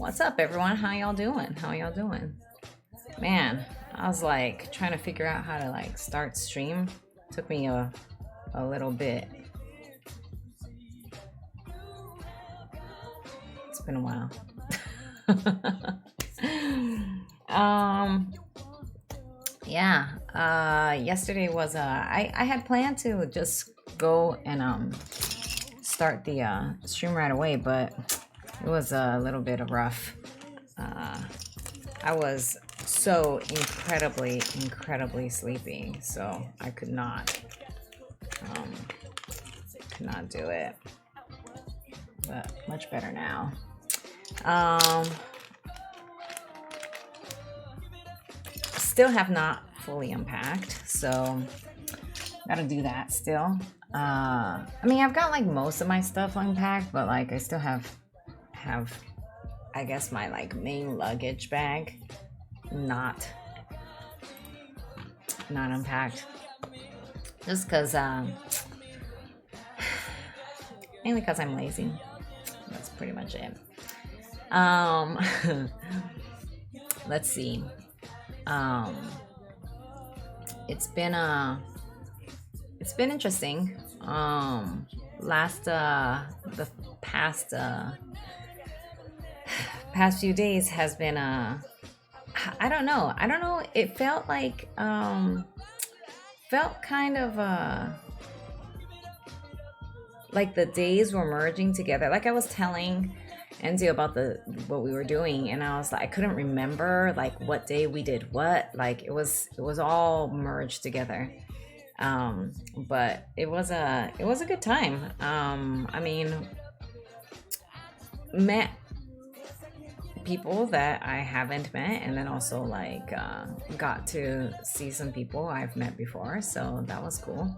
What's up, everyone? How y'all doing? How y'all doing? Man, I was like trying to figure out how to like start stream. Took me a little bit. It's been a while. um yeah, yesterday was I had planned to just go and start the stream right away, but it was a little bit of rough. I was so incredibly sleepy, so I um, could not do it. But much better now. Still have not fully unpacked, so gotta do that still. I mean, I've got like most of my stuff unpacked, but like I still have I guess my like main luggage bag not unpacked, just because mainly because I'm lazy. That's pretty much it. Let's see. It's been interesting. The past few days has been I don't know. It felt like felt kind of like the days were merging together. Like I was telling Enzo about what we were doing, and I was like, I couldn't remember like what day we did what. Like it was all merged together. But it was a good time. I mean, met people that I haven't met, and then also like got to see some people I've met before, so that was cool.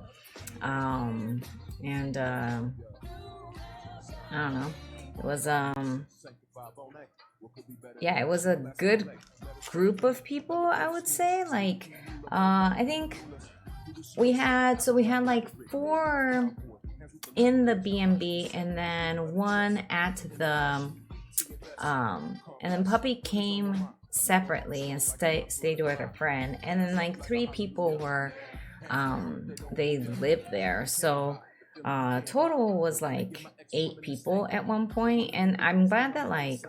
And I don't know, it was yeah, it was a good group of people, I would say. Like I think we had like four in the B&B, and then one at the and then Puppy came separately and stayed with her friend, and then like three people were they lived there, so total was like 8 people at one point. And I'm glad that like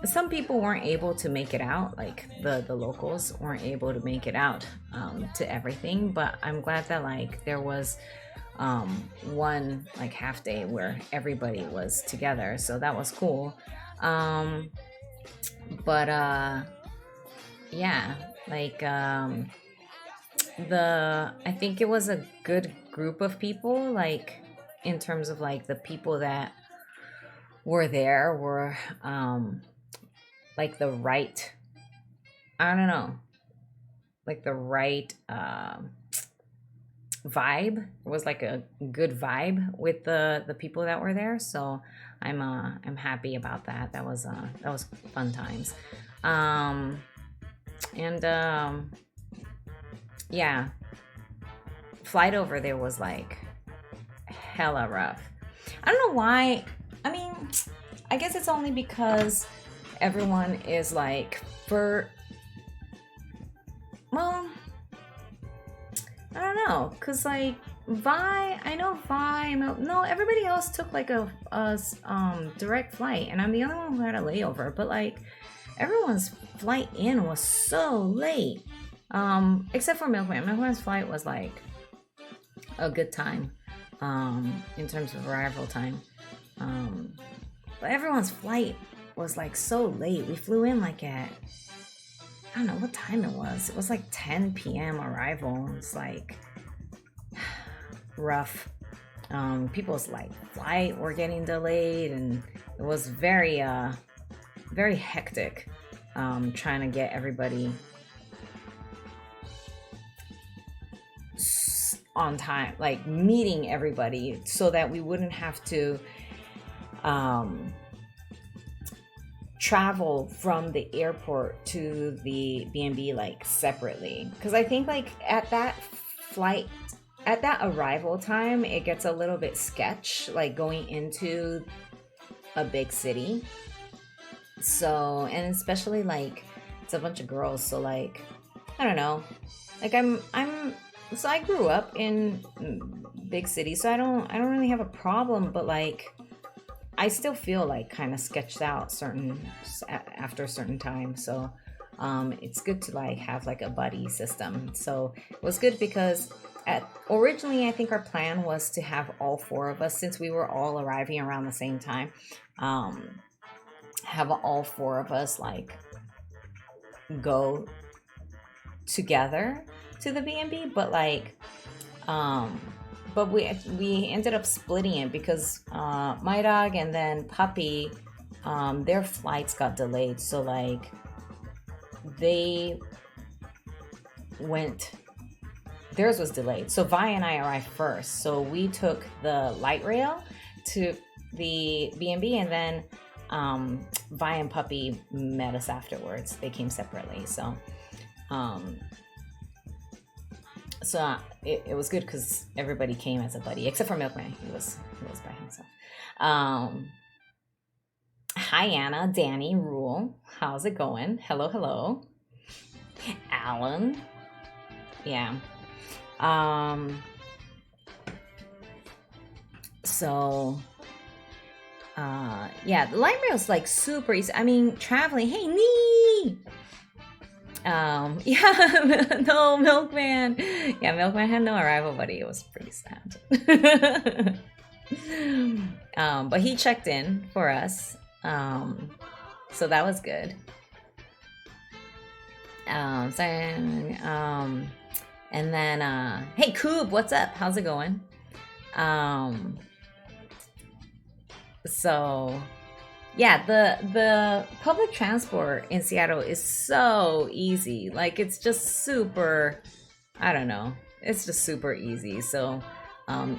some people weren't able to make it out, like the locals weren't able to make it out to everything, but I'm glad that like there was one like half day where everybody was together, so that was cool. But yeah, like I think it was a good group of people, like in terms of like the people that were there were like the right, I don't know, like the right vibe. It was like a good vibe with the people that were there, so I'm happy about that. That was fun times. And yeah, flight over there was like hella rough. I don't know why. I mean, I guess it's only because everyone is like well, I don't know, cause like no, everybody else took like a direct flight, and I'm the only one who had a layover. But like everyone's flight in was so late, except for Milkman. Milkman's flight was like a good time, in terms of arrival time. But everyone's flight was like so late. We flew in like at, I don't know what time it was. It was like 10 p.m. arrival. It's like rough. People's like flight were getting delayed, and it was very hectic. Trying to get everybody on time, like meeting everybody so that we wouldn't have to travel from the airport to the B&B like separately, because I think like at that arrival time it gets a little bit sketch, like going into a big city. So, and especially like it's a bunch of girls, so like I don't know. Like I'm so I grew up in big cities, so I don't really have a problem, but like I still feel like kind of sketched out after a certain time. So it's good to like have like a buddy system. So it was good because originally I think our plan was to have all four of us, since we were all arriving around the same time, have all four of us like go together to the B&B, but like but we ended up splitting it because my dog and then puppy, their flights got delayed, so like they went, theirs was delayed, so Vi and I arrived first, so we took the light rail to the B&B, and then Vi and puppy met us afterwards. They came separately, so it was good because everybody came as a buddy, except for Milkman. He was by himself. Hi Anna, Danny, Rule. How's it going? Hello. Alan. Yeah. So yeah, the light rail is like super easy. I mean, traveling. Hey, Nee. Yeah, no, Milkman. Yeah, Milkman had no arrival, buddy. It was pretty sad. But he checked in for us. So that was good. And then hey Coob, what's up? How's it going? So yeah, the public transport in Seattle is so easy. Like it's just super, I don't know, it's just super easy. So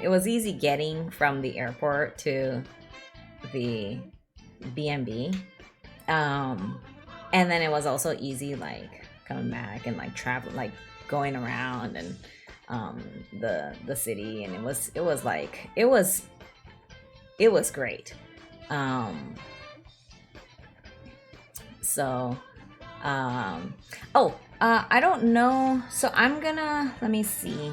it was easy getting from the airport to the B&B, and then it was also easy like coming back and like traveling, like going around and the city, and it was great. So I don't know, so let me see.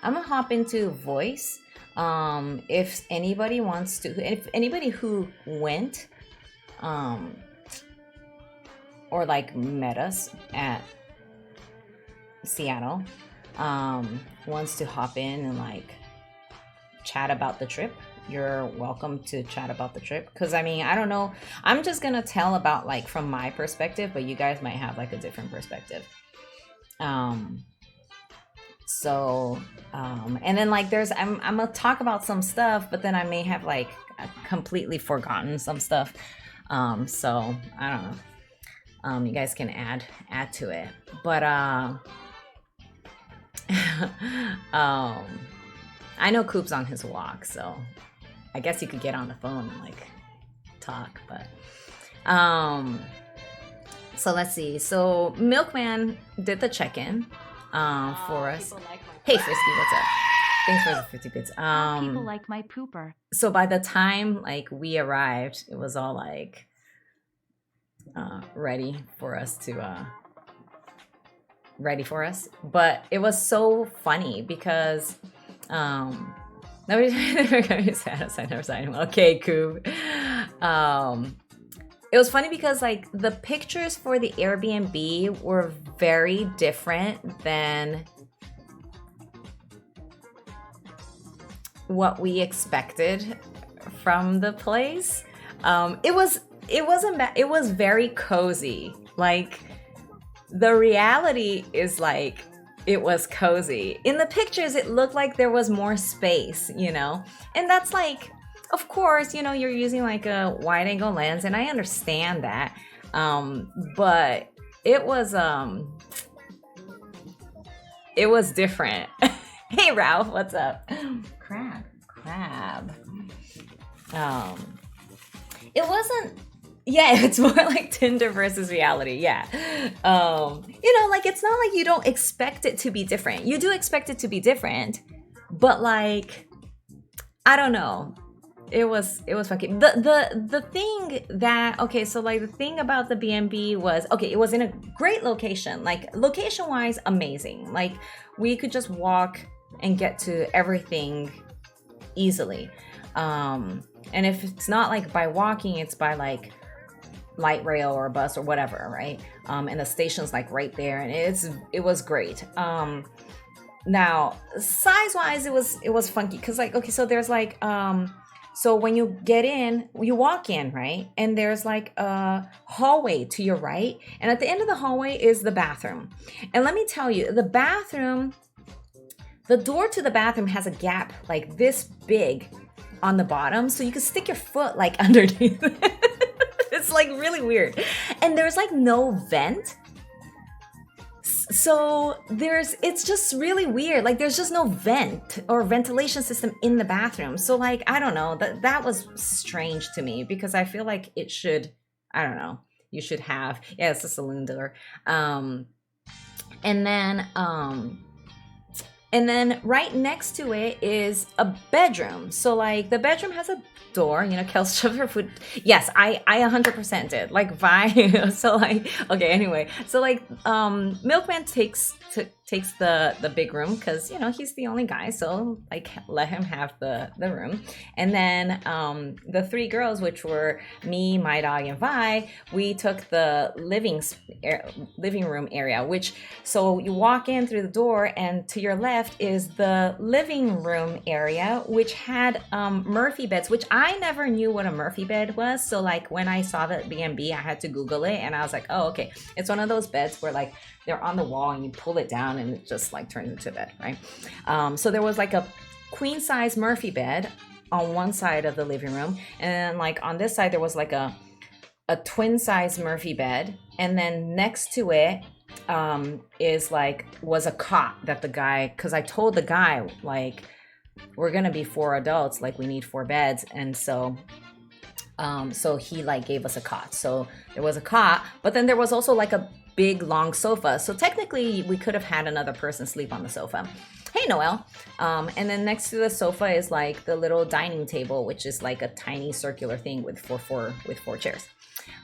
I'm gonna hop into voice. If anybody who went or like met us at Seattle wants to hop in and like chat about the trip, you're welcome to chat about the trip, because I mean, I don't know, I'm just gonna tell about like from my perspective, but you guys might have like a different perspective. And then like I'm gonna talk about some stuff, but then I may have like completely forgotten some stuff. So I don't know. You guys can add to it, but I know Coop's on his walk, so I guess you could get on the phone and like talk, but so let's see. So Milkman did the check-in for us. Hey Frisky, what's up? Thanks for the 50 bits. People like my pooper. So by the time like we arrived, it was all like ready for us. But it was so funny because nobody's sad. I never signed him. Okay, Coob. It was funny because like the pictures for the Airbnb were very different than what we expected from the place. It wasn't bad. It was very cozy. Like the reality is like it was cozy. In the pictures, it looked like there was more space, you know? And that's like, of course, you know, you're using like a wide angle lens, and I understand that. But it was different. Hey Ralph, what's up? Crab. It wasn't, yeah, it's more like Tinder versus reality. Yeah. You know, like it's not like you don't expect it to be different. You do expect it to be different, but like I don't know. It was fucking the thing that okay, so like the thing about the B&B was okay, it was in a great location. Like location wise amazing. Like we could just walk and get to everything easily. And if it's not like by walking, it's by like light rail or bus or whatever, right? And the station's like right there, and it was great. Now size wise, it was funky because like okay, so there's like so when you get in, you walk in, right? And there's like a hallway to your right, and at the end of the hallway is the bathroom. And let me tell you, the bathroom, the door to the bathroom has a gap like this big on the bottom, so you can stick your foot like underneath. It's like really weird, and there's like no vent, so it's just really weird. Like there's just no vent or ventilation system in the bathroom. So like I don't know, that was strange to me because I feel like it should, I don't know, you should have, yeah, it's a saloon door. And then right next to it is a bedroom. So like the bedroom has a door, you know, Kels shoved her food. Yes, I 100% did. Like Vi. So like okay, anyway. So like Milkman takes the big room because you know he's the only guy, so like let him have the room. And then the three girls, which were me, my dog, and Vi, we took the living room area, which so you walk in through the door and to your left is the living room area, which had Murphy beds, which I never knew what a Murphy bed was. So like when I saw the B&B, I had to Google it, and I was like, oh okay, it's one of those beds where like they're on the wall and you pull it down and it just like turns into a bed, right? So there was like a queen size Murphy bed on one side of the living room, and then like on this side there was like a twin size Murphy bed, and then next to it was a cot that the guy, because I told the guy like we're gonna be 4 adults, like we need 4 beds, and so he like gave us a cot. So there was a cot, but then there was also like a big long sofa. So technically we could have had another person sleep on the sofa. Hey Noel. And then next to the sofa is like the little dining table, which is like a tiny circular thing with four chairs.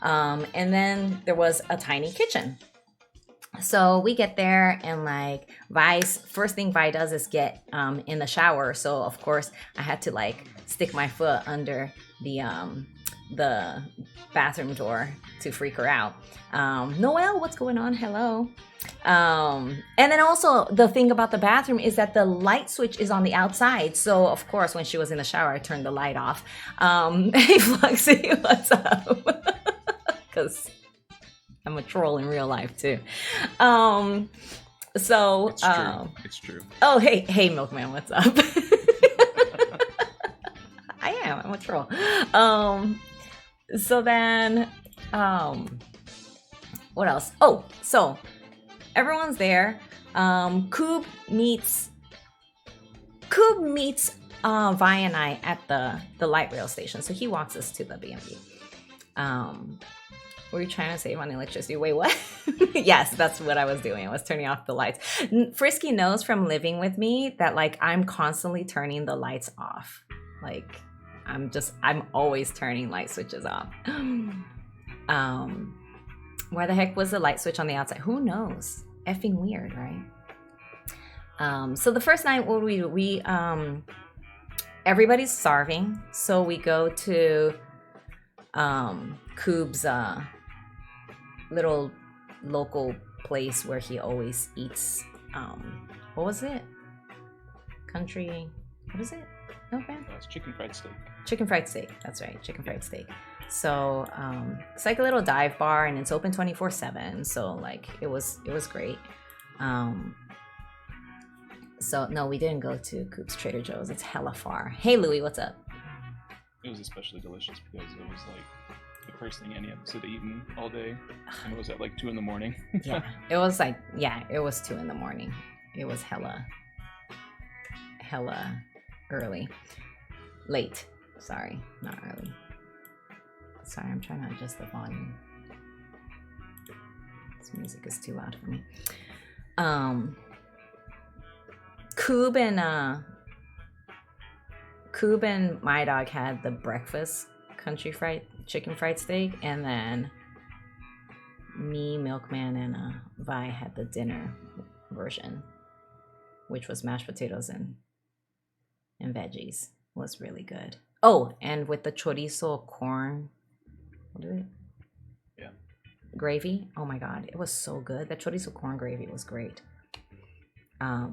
And then there was a tiny kitchen. So we get there and like first thing Vi does is get in the shower. So of course I had to like stick my foot under the bathroom door to freak her out. Noelle, what's going on? Hello. And then also the thing about the bathroom is that the light switch is on the outside. So of course when she was in the shower, I turned the light off. Hey Fluxy, what's up? Because I'm a troll in real life too. So it's true. It's true. Oh hey Milkman, what's up? I'm a troll. So then what else? Oh, so everyone's there. Coob meets Vi and I at the light rail station. So he walks us to the B&B. Were you trying to save on electricity? Wait, what? Yes, that's what I was doing. I was turning off the lights. Frisky knows from living with me that like I'm constantly turning the lights off. Like I'm always turning light switches off. Why the heck was the light switch on the outside? Who knows? Effing weird, right? So the first night, what do we do? We everybody's starving, so we go to Coob's little local place where he always eats what was it? Country, what is it? Okay. It's chicken fried steak. Chicken fried steak. That's right. Chicken fried steak. So it's like a little dive bar and it's open 24/7. So like it was great. So no, we didn't go to Coop's Trader Joe's. It's hella far. Hey Louie, what's up? It was especially delicious because it was like the first thing any of us had eaten all day, and it was at like 2 a.m. Yeah, it was like it was 2 a.m. It was hella early. Late. Sorry, not early. Sorry, I'm trying to adjust the volume. This music is too loud for me. Coob Coob and my dog had the breakfast country fried chicken fried steak, and then me, Milkman, and Vi had the dinner version, which was mashed potatoes and veggies. It was really good. Oh, and with the chorizo corn, what is it? Yeah. Gravy. Oh my god, it was so good. The chorizo corn gravy was great. I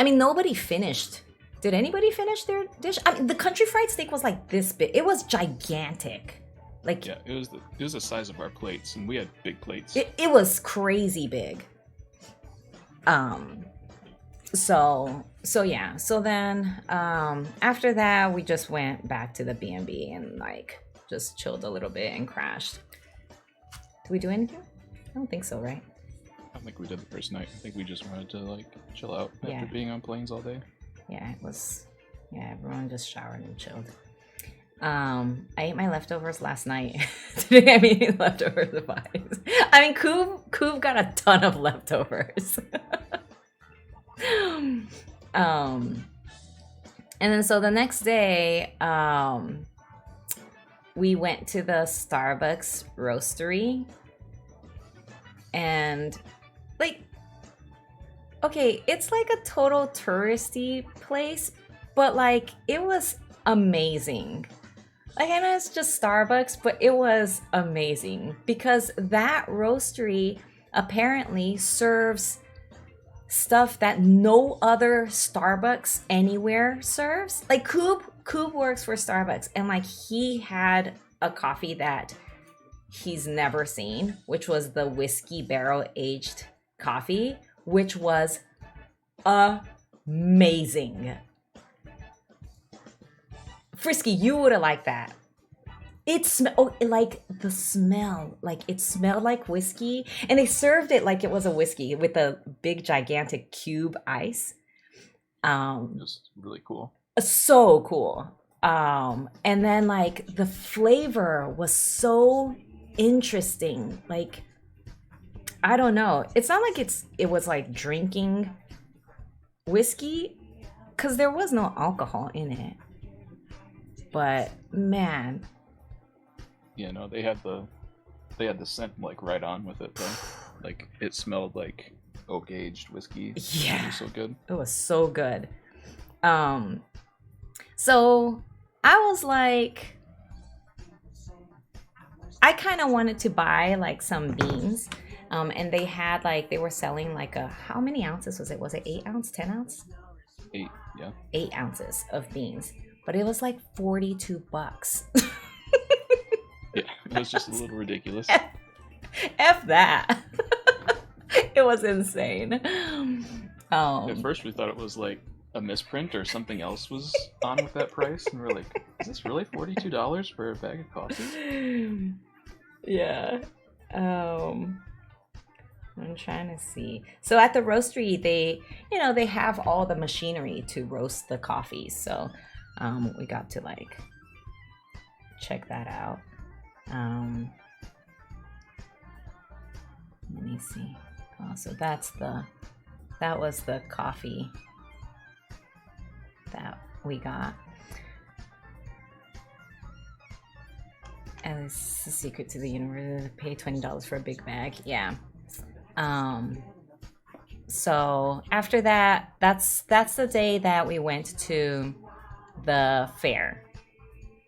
mean, nobody finished. Did anybody finish their dish? I mean, the country fried steak was like this big. It was gigantic. Like, yeah, it was the size of our plates, and we had big plates. It was crazy big. So yeah. So then after that, we just went back to the B&B and like just chilled a little bit and crashed. Did we do anything? I don't think so, right? I don't think we did the first night. I think we just wanted to like chill out after being on planes all day. Yeah, it was. Yeah, everyone just showered and chilled. I ate my leftovers last night. Today I'm eating leftovers of vibes. I mean, Coob got a ton of leftovers. And then so the next day, we went to the Starbucks roastery, and like, okay, it's like a total touristy place, but like it was amazing. Like, I know it's just Starbucks, but it was amazing because that roastery apparently serves stuff that no other Starbucks anywhere serves. Like Coob works for Starbucks, and like he had a coffee that he's never seen, which was the whiskey barrel aged coffee, which was amazing. Frisky, you would have liked that. It smelled like the smell, like it smelled like whiskey, and they served it like it was a whiskey with a big gigantic cube ice. It was really cool. So cool. And then like the flavor was so interesting. Like, I don't know. It's not like it was like drinking whiskey, because there was no alcohol in it. But man, yeah, no, they had the scent like right on with it though. Like it smelled like oak aged whiskey. Yeah, it was so good. It was so good. So I was like, I kind of wanted to buy like some beans. And they had like, they were selling like how many ounces was it? Was it 8 ounce, 10 ounce? 8, yeah. 8 ounces of beans. But it was like $42. Yeah, it was just a little ridiculous. F that. It was insane. At first we thought it was like a misprint or something else was on with that price, and we're like, is this really $42 for a bag of coffee? Yeah. I'm trying to see. So at the roastery, they have all the machinery to roast the coffee. So we got to like check that out. Let me see. Oh, so that was the coffee that we got. And it's the secret to the universe. Pay $20 for a big bag. Yeah. So after that, that's the day that we went to the fair.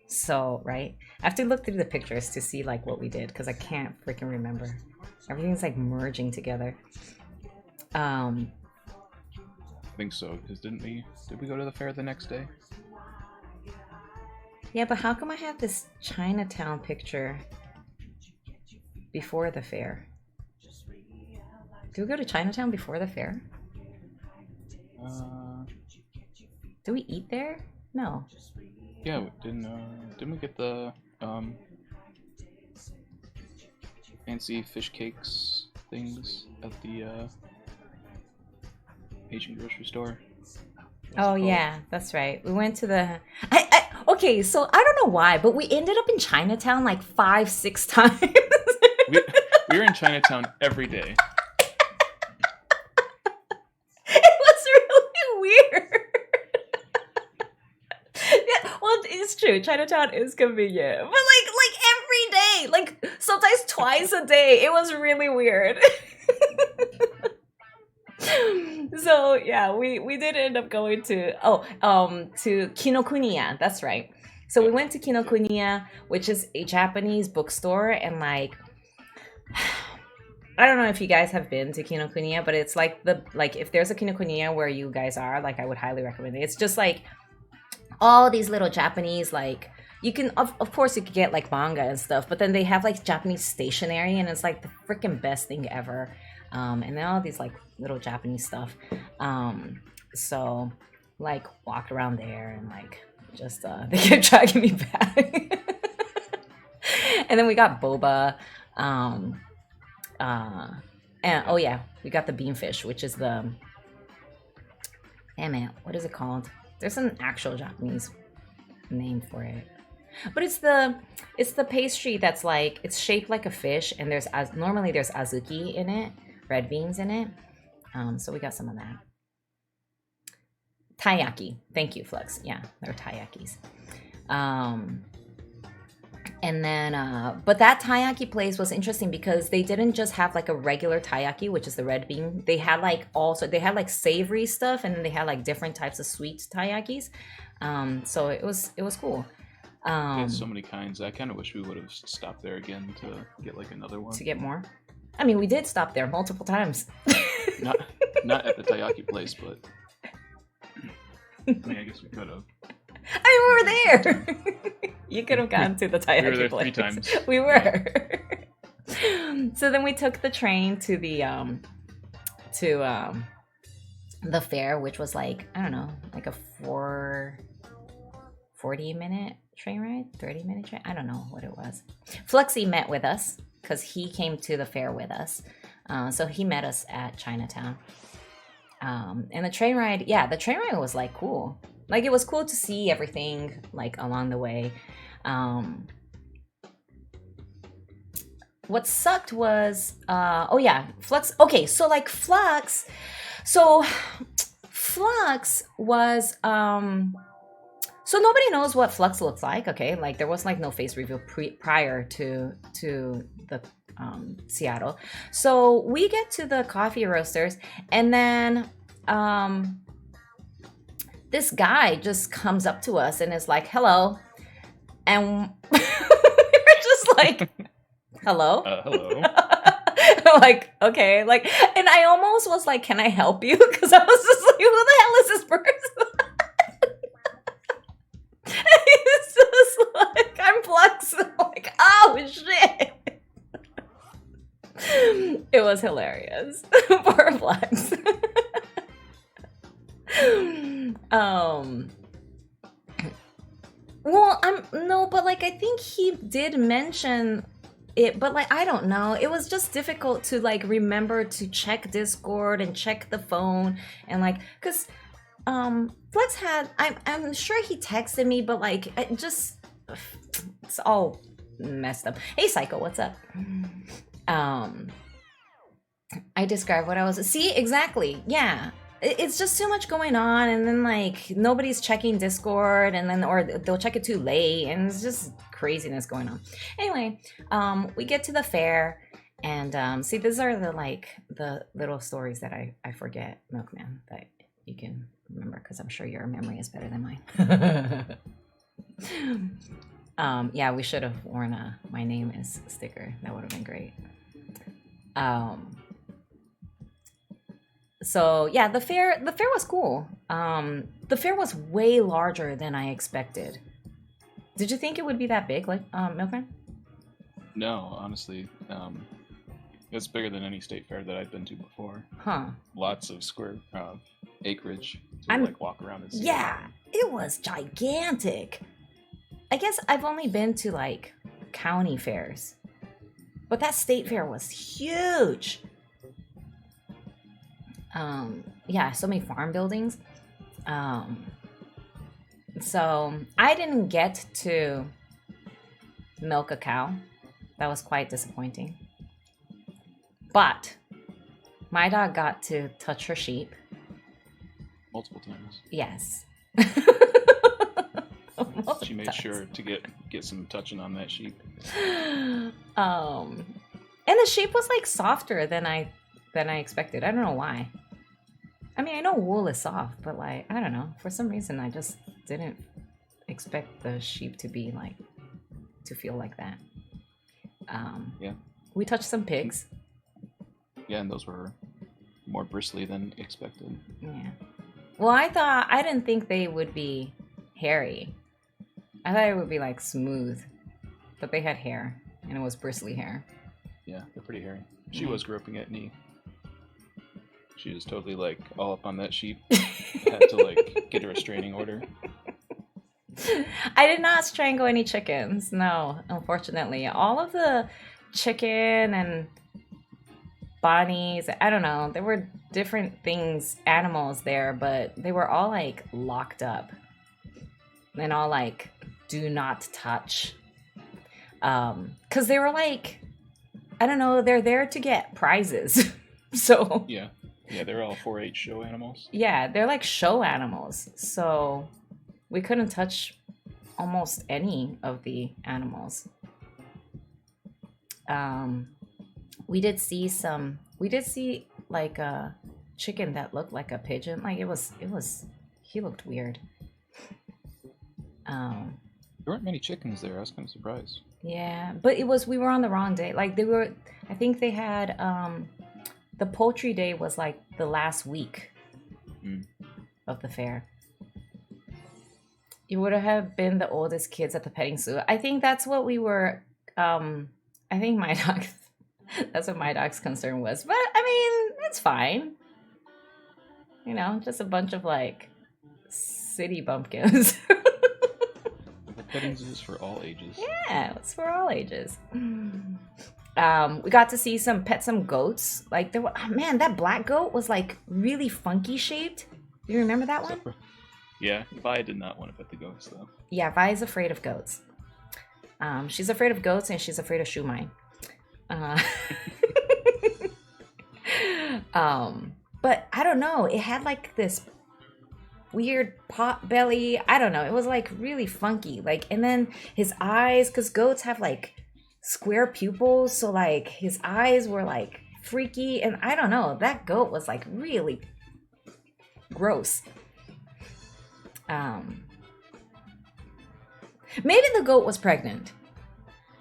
So, right? I have to look through the pictures to see like what we did, because I can't freaking remember. Everything's like merging together. I think so, because did we go to the fair the next day? Yeah, but how come I have this Chinatown picture before the fair? Do we go to Chinatown before the fair? Do we eat there? No. Yeah, didn't we get the fancy fish cakes things at the Asian grocery store? Oh yeah, that's right. We went to the okay, so I don't know why, but we ended up in Chinatown like 5-6 times. we were in Chinatown every day. It was really weird. It's true. Chinatown is convenient, but like every day, like sometimes twice a day. It was really weird. So yeah, we did end up going to to Kinokuniya. That's right. So we went to Kinokuniya, which is a Japanese bookstore, and like I don't know if you guys have been to Kinokuniya, but it's like if there's a Kinokuniya where you guys are, like I would highly recommend it. It's just like all these little Japanese, like you can of course you could get like manga and stuff, but then they have like Japanese stationery, and it's like the freaking best thing ever. And then all these like little Japanese stuff. So like walked around there and like just they kept dragging me back. And then we got boba. And oh yeah, we got the beanfish, which is the damn it, what is it called? There's an actual Japanese name for it, but it's the pastry that's like it's shaped like a fish, and normally there's azuki in it, red beans in it. So we got some of that. Taiyaki. Thank you, Flux. Yeah, they're taiyakis. And then, but that taiyaki place was interesting because they didn't just have like a regular taiyaki, which is the red bean. They had like savory stuff, and then they had like different types of sweet taiyakis. So it was cool. They had so many kinds. I kind of wish we would have stopped there again to get like another one. To get more. I mean, we did stop there multiple times. not at the taiyaki place, but I mean, I guess we could have. I mean, we were there. You could have gone to the taiyaki We were there place. 3 times. We were. So then we took the train to the fair, which was like, I don't know, like a 40-minute train ride, 30-minute train. I don't know what it was. Fluxy met with us because he came to the fair with us. So he met us at Chinatown. And the train ride was like cool. Like it was cool to see everything like along the way. What sucked was Flux. Okay, so like Flux was so nobody knows what Flux looks like. Okay, like there was like no face reveal prior to the Seattle. So we get to the coffee roasters, and then this guy just comes up to us and is like, hello. And we're just like, hello? Hello. Like, okay. Like, and I almost was like, can I help you? Because I was just like, who the hell is this person? It's just like, I'm Flux. I'm like, oh, shit. It was hilarious. Poor Flux. Well, but like I think he did mention it, but like I don't know. It was just difficult to like remember to check Discord and check the phone and like because Flex had I'm sure he texted me, but like it's all messed up. Hey Psycho, what's up? I described what I was. See, exactly. Yeah. It's just too much going on, and then like nobody's checking Discord, and then or they'll check it too late, and it's just craziness going on. Anyway, we get to the fair, and see, these are the little stories that I forget, Milkman, that you can remember because I'm sure your memory is better than mine. Yeah, we should have worn a "My name is" sticker. That would have been great. So yeah, the fair was cool. The fair was way larger than I expected. Did you think it would be that big, like Milkman? No, honestly, it's bigger than any state fair that I've been to before. Huh? Lots of square acreage to like walk around and see. Yeah, it was gigantic. I guess I've only been to like county fairs, but that state fair was huge. Yeah, so many farm buildings. So I didn't get to milk a cow. That was quite disappointing. But my dog got to touch her sheep. Multiple times. Yes. She made sure to get some touching on that sheep. And the sheep was like softer than I expected. I don't know why. I mean, I know wool is soft, but like I don't know. For some reason, I just didn't expect the sheep to be like to feel like that. Yeah. We touched some pigs. Yeah, and those were more bristly than expected. Yeah. Well, I didn't think they would be hairy. I thought it would be like smooth, but they had hair, and it was bristly hair. Yeah, they're pretty hairy. She was groping at me. She was totally like all up on that sheep. Had to like get a restraining order. I did not strangle any chickens. No, unfortunately. All of the chicken and bunnies, I don't know, there were different things, animals there, but they were all like locked up and all like do not touch. Because they were like, I don't know, they're there to get prizes. So yeah, they're all 4-H show animals. Yeah, they're like show animals. So we couldn't touch almost any of the animals. We did see like a chicken that looked like a pigeon. Like he looked weird. There weren't many chickens there. I was kind of surprised. Yeah, but we were on the wrong day. Like I think they had, the poultry day was like the last week of the fair. You would have been the oldest kids at the petting zoo. I think that's what we were, I think my dog, that's what my dog's concern was. But I mean, it's fine. You know, just a bunch of like city bumpkins. The petting zoo is for all ages. Yeah, it's for all ages. We got to see some goats. Like there were, man, that black goat was like really funky shaped. Do you remember that one? Yeah, Vi did not want to pet the goats though. Yeah, Vi is afraid of goats. She's afraid of goats and she's afraid of shumai. But I don't know. It had like this weird pot belly. I don't know. It was like really funky. Like, and then his eyes, because goats have like square pupils, so like his eyes were like freaky, and I don't know. That goat was like really gross. Maybe the goat was pregnant.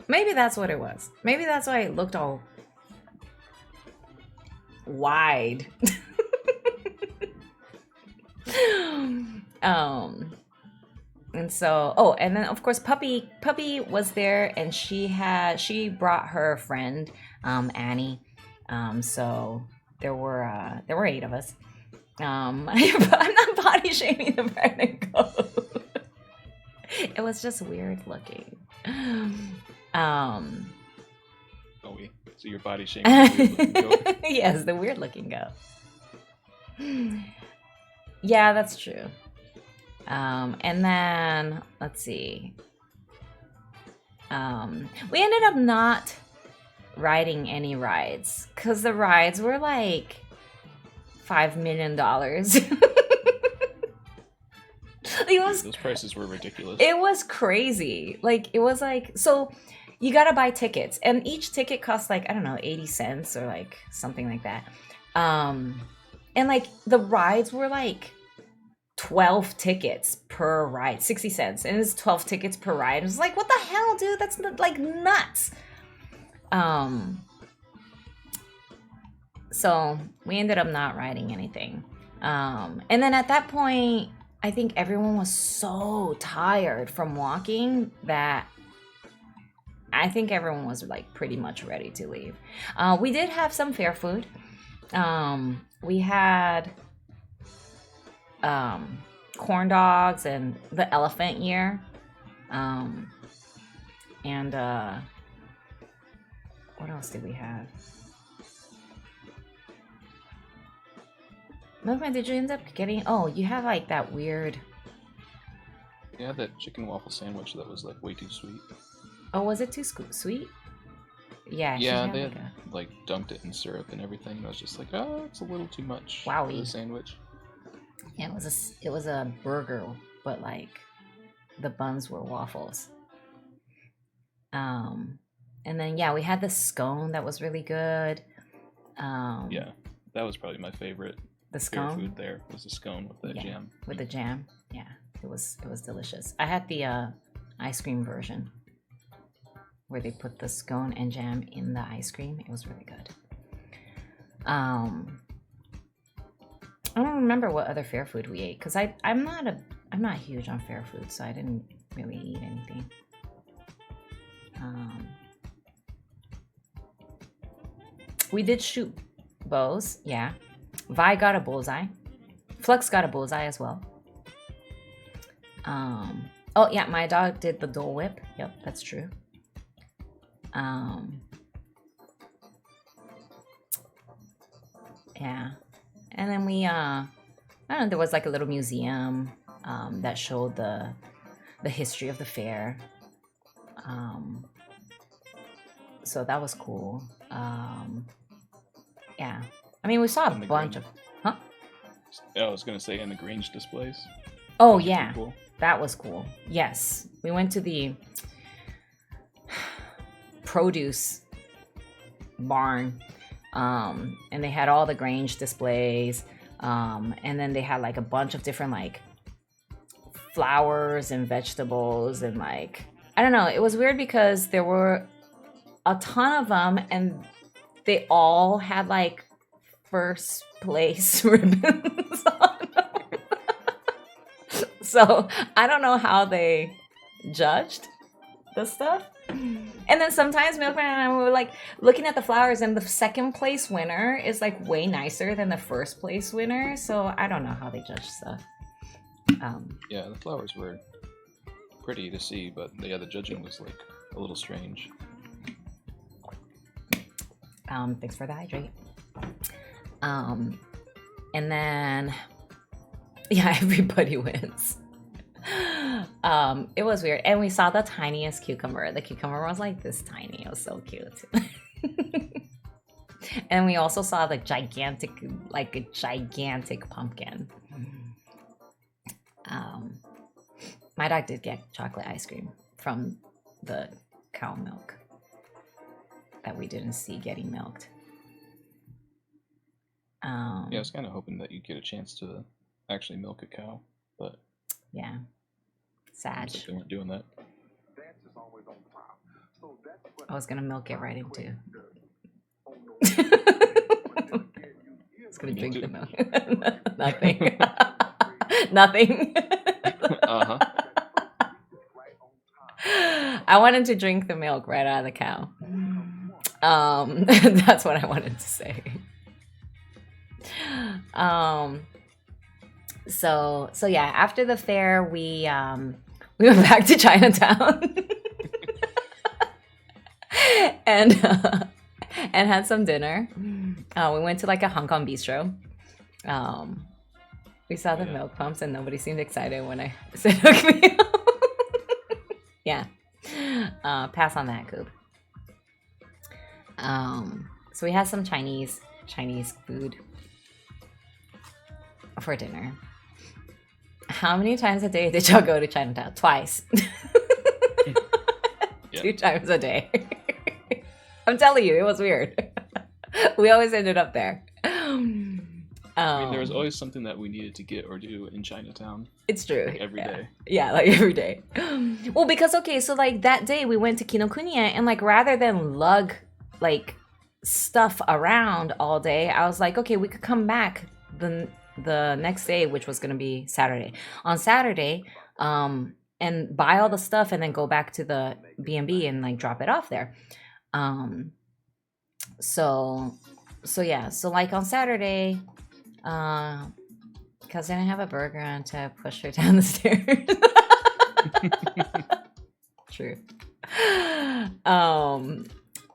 Maybe that's what it was. Maybe that's why it looked all wide. And so, and then of course Puppy was there, and she brought her friend, Annie. So there were 8 of us. I'm not body shaming the pregnant goat. It was just weird looking. Oh wait, so you're body shaming the weird looking goat? Yes, the weird looking goat. Yeah, that's true. And then let's see. We ended up not riding any rides because the rides were like $5 million. Those prices were ridiculous. It was crazy. Like it was like, so you gotta buy tickets, and each ticket costs like, I don't know, 80 cents or like something like that. And like the rides were like 12 tickets per ride, 60 cents, and it's 12 tickets per ride. It was like, what the hell, dude? That's like nuts. So we ended up not riding anything. And then at that point, I think everyone was so tired from walking that I think everyone was like pretty much ready to leave. We did have some fair food. We had corn dogs and the elephant ear. And what else did we have? Milkman, did you end up getting... Oh, you have like that weird... Yeah, that chicken waffle sandwich that was like way too sweet. Oh, was it too sweet? Yeah. Yeah, they had like dumped it in syrup and everything. And I was just like, oh, it's a little too much for the sandwich. Yeah, it was a burger, but like the buns were waffles. And then yeah, we had the scone that was really good. Yeah, that was probably my favorite. The scone food there was the scone with the jam. With the jam, yeah, it was delicious. I had the ice cream version where they put the scone and jam in the ice cream. It was really good. I don't remember what other fair food we ate because I'm not huge on fair food, so I didn't really eat anything. We did shoot bows, yeah. Vi got a bullseye. Flux got a bullseye as well. Oh yeah, my dog did the Dole Whip. Yep, that's true. Yeah, and then we I don't know, there was like a little museum that showed the history of the fair. So that was cool. Yeah, I mean we saw a bunch of I was gonna say, in the Grange displays. Oh yeah, cool. That was cool. Yes, we went to the produce barn, and they had all the Grange displays, and then they had like a bunch of different like flowers and vegetables, and like I don't know, it was weird because there were a ton of them and they all had like first place ribbons on them. So I don't know how they judged the stuff. And then sometimes Milkman and I were like looking at the flowers, and the second place winner is like way nicer than the first place winner. So I don't know how they judge stuff. Yeah, the flowers were pretty to see, but yeah, the judging was like a little strange. Thanks for the hydrate. And then yeah, everybody wins. It was weird, and we saw the tiniest cucumber. The cucumber was like this tiny. It was so cute. And we also saw the gigantic pumpkin. My dog did get chocolate ice cream from the cow milk that we didn't see getting milked. Yeah, I was kind of hoping that you'd get a chance to actually milk a cow, but yeah, sad. Like they weren't doing that. I was gonna milk it right into. I was gonna drink the milk. Nothing. Nothing. Uh-huh. I wanted to drink the milk right out of the cow. That's what I wanted to say. So yeah, after the fair we went back to Chinatown and had some dinner. We went to like a Hong Kong bistro. We saw the milk pumps and nobody seemed excited when I said hook me up. Yeah. Pass on that, Coop. So we had some Chinese food for dinner. How many times a day did y'all go to Chinatown? Twice. 2 times a day. I'm telling you, it was weird. We always ended up there. I mean, there was always something that we needed to get or do in Chinatown. It's true. Like every day. Yeah, like every day. Well, because, okay, so like that day we went to Kinokuniya, and like rather than lug like stuff around all day, I was like, okay, we could come back the next day, which was going to be Saturday. On Saturday, and buy all the stuff and then go back to the B&B and like drop it off there. So yeah, so like on Saturday, because I didn't have a burger and to push her down the stairs. True.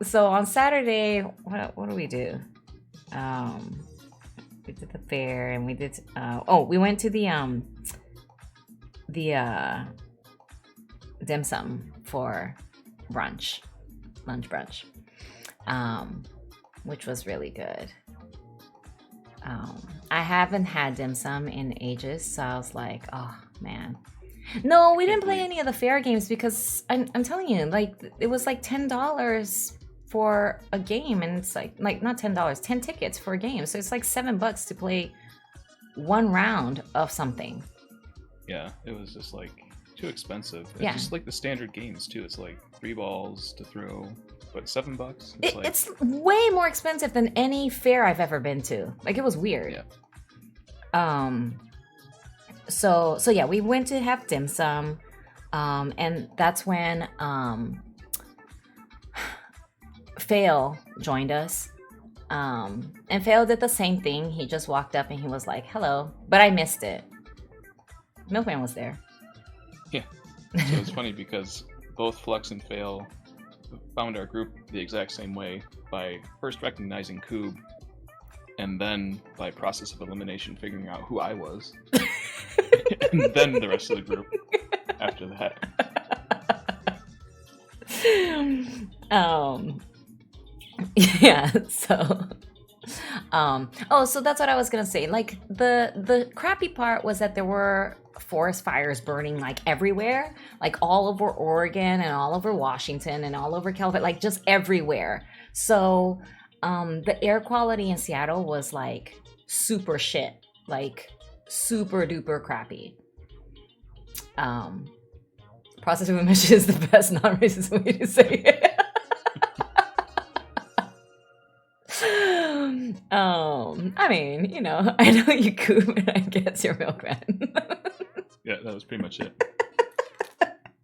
So on Saturday, what do we do? We did the fair and we did we went to the dim sum for lunch brunch, which was really good. I haven't had dim sum in ages, so I was like, oh man. No, we didn't play any of the fair games because I'm telling you, like it was like $10 for a game, and it's like not $10, 10 tickets for a game, so it's like $7 to play one round of something. Yeah, it was just like too expensive. It's just like the standard games too. It's like 3 balls to throw, but $7. It's way more expensive than any fair I've ever been to. Like it was weird. Yeah. So yeah, we went to have dim sum, and that's when Fail joined us. And Fail did the same thing. He just walked up and he was like, hello, but I missed it. Milkman was there. Yeah. So it's funny because both Flux and Fail found our group the exact same way by first recognizing Coob, and then by process of elimination figuring out who I was. And then the rest of the group after that. Yeah, so so that's what I was gonna say. Like the crappy part was that there were forest fires burning like everywhere, like all over Oregon and all over Washington and all over California, like just everywhere. So the air quality in Seattle was like super shit, like super duper crappy. Process of emission is the best non-racist way to say it. I mean, you know, I know you Coop and I guess you're Milkman. Yeah, that was pretty much it.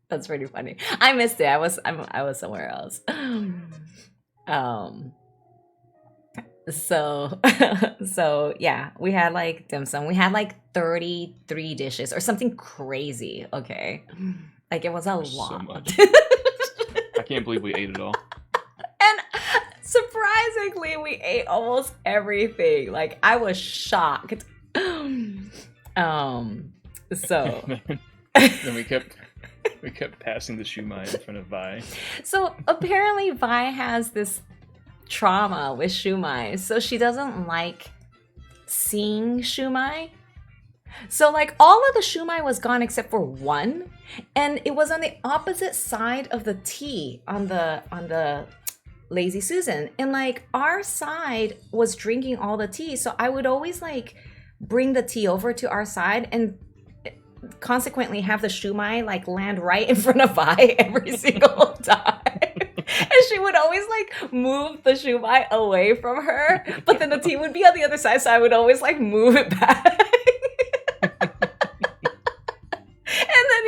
That's pretty funny. I missed it. I was somewhere else. So yeah, we had like dim sum. We had like 33 dishes or something crazy. Okay, like it was a lot. So much. I can't believe we ate it all. And surprisingly, we ate almost everything. Like I was shocked. So then we kept passing the shumai in front of Vi. So apparently Vi has this trauma with shumai, so she doesn't like seeing shumai. So like all of the shumai was gone except for one, and it was on the opposite side of the tea on the Lazy Susan, and like our side was drinking all the tea, so I would always like bring the tea over to our side and consequently have the shumai like land right in front of Vi every single time. And she would always like move the shumai away from her, but then the tea would be on the other side, so I would always like move it back. And then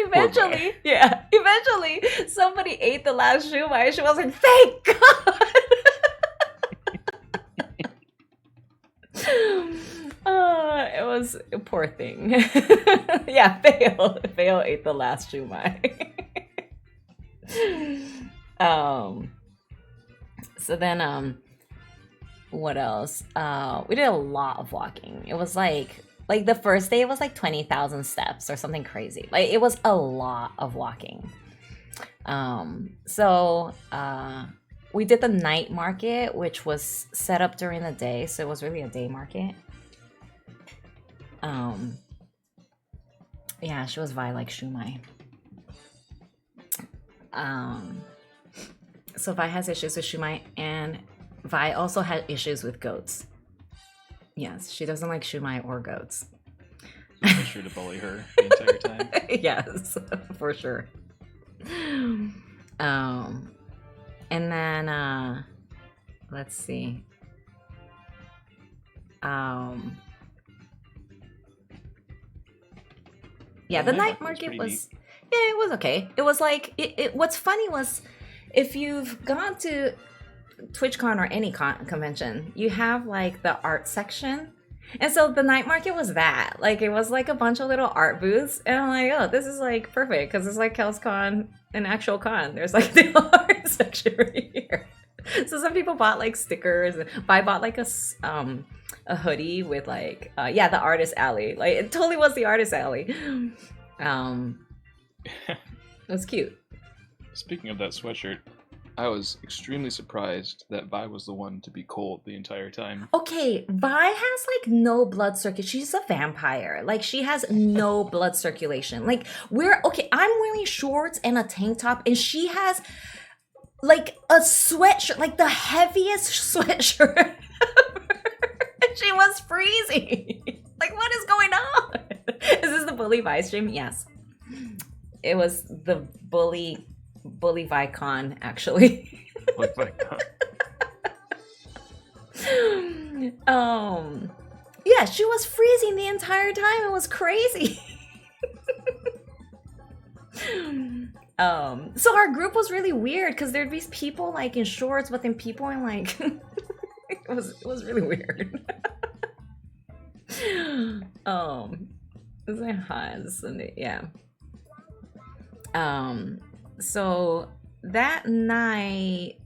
eventually somebody ate the last shumai and she was like, thank God. It was a poor thing. Yeah, Fail ate the last shumai. So then what else? We did a lot of walking. It was like the first day it was like 20,000 steps or something crazy. Like it was a lot of walking. So we did the night market, which was set up during the day, so it was really a day market. Yeah, she was Vi like shumai. So Vi has issues with shumai, and Vi also had issues with goats. Yes, she doesn't like shumai or goats. Make sure to bully her the entire time. Yes, for sure. And then let's see. Yeah, the night market was it was okay. It was like what's funny was if you've gone to TwitchCon or any convention, you have like the art section. And so the night market was that. Like it was like a bunch of little art booths, and I'm like, oh, this is like perfect because it's like KellsCon, an actual con. There's like the art section right here. So some people bought like stickers. I bought like a hoodie with like the artist alley. Like it totally was the artist alley. It was cute. Speaking of that sweatshirt, I was extremely surprised that Vi was the one to be cold the entire time. Okay, Vi has like no blood circulation. She's a vampire. Like she has no blood circulation. Like I'm wearing shorts and a tank top, and she has like a sweatshirt, like the heaviest sweatshirt ever. She was freezing. Like, what is going on? Is this the Bully Vi stream? Yes. It was the Bully ViCon, actually. Bully ViCon. Yeah, she was freezing the entire time. It was crazy. So our group was really weird because there'd be people like in shorts, but then people in like it was really weird. It was like hot Sunday, yeah. So that night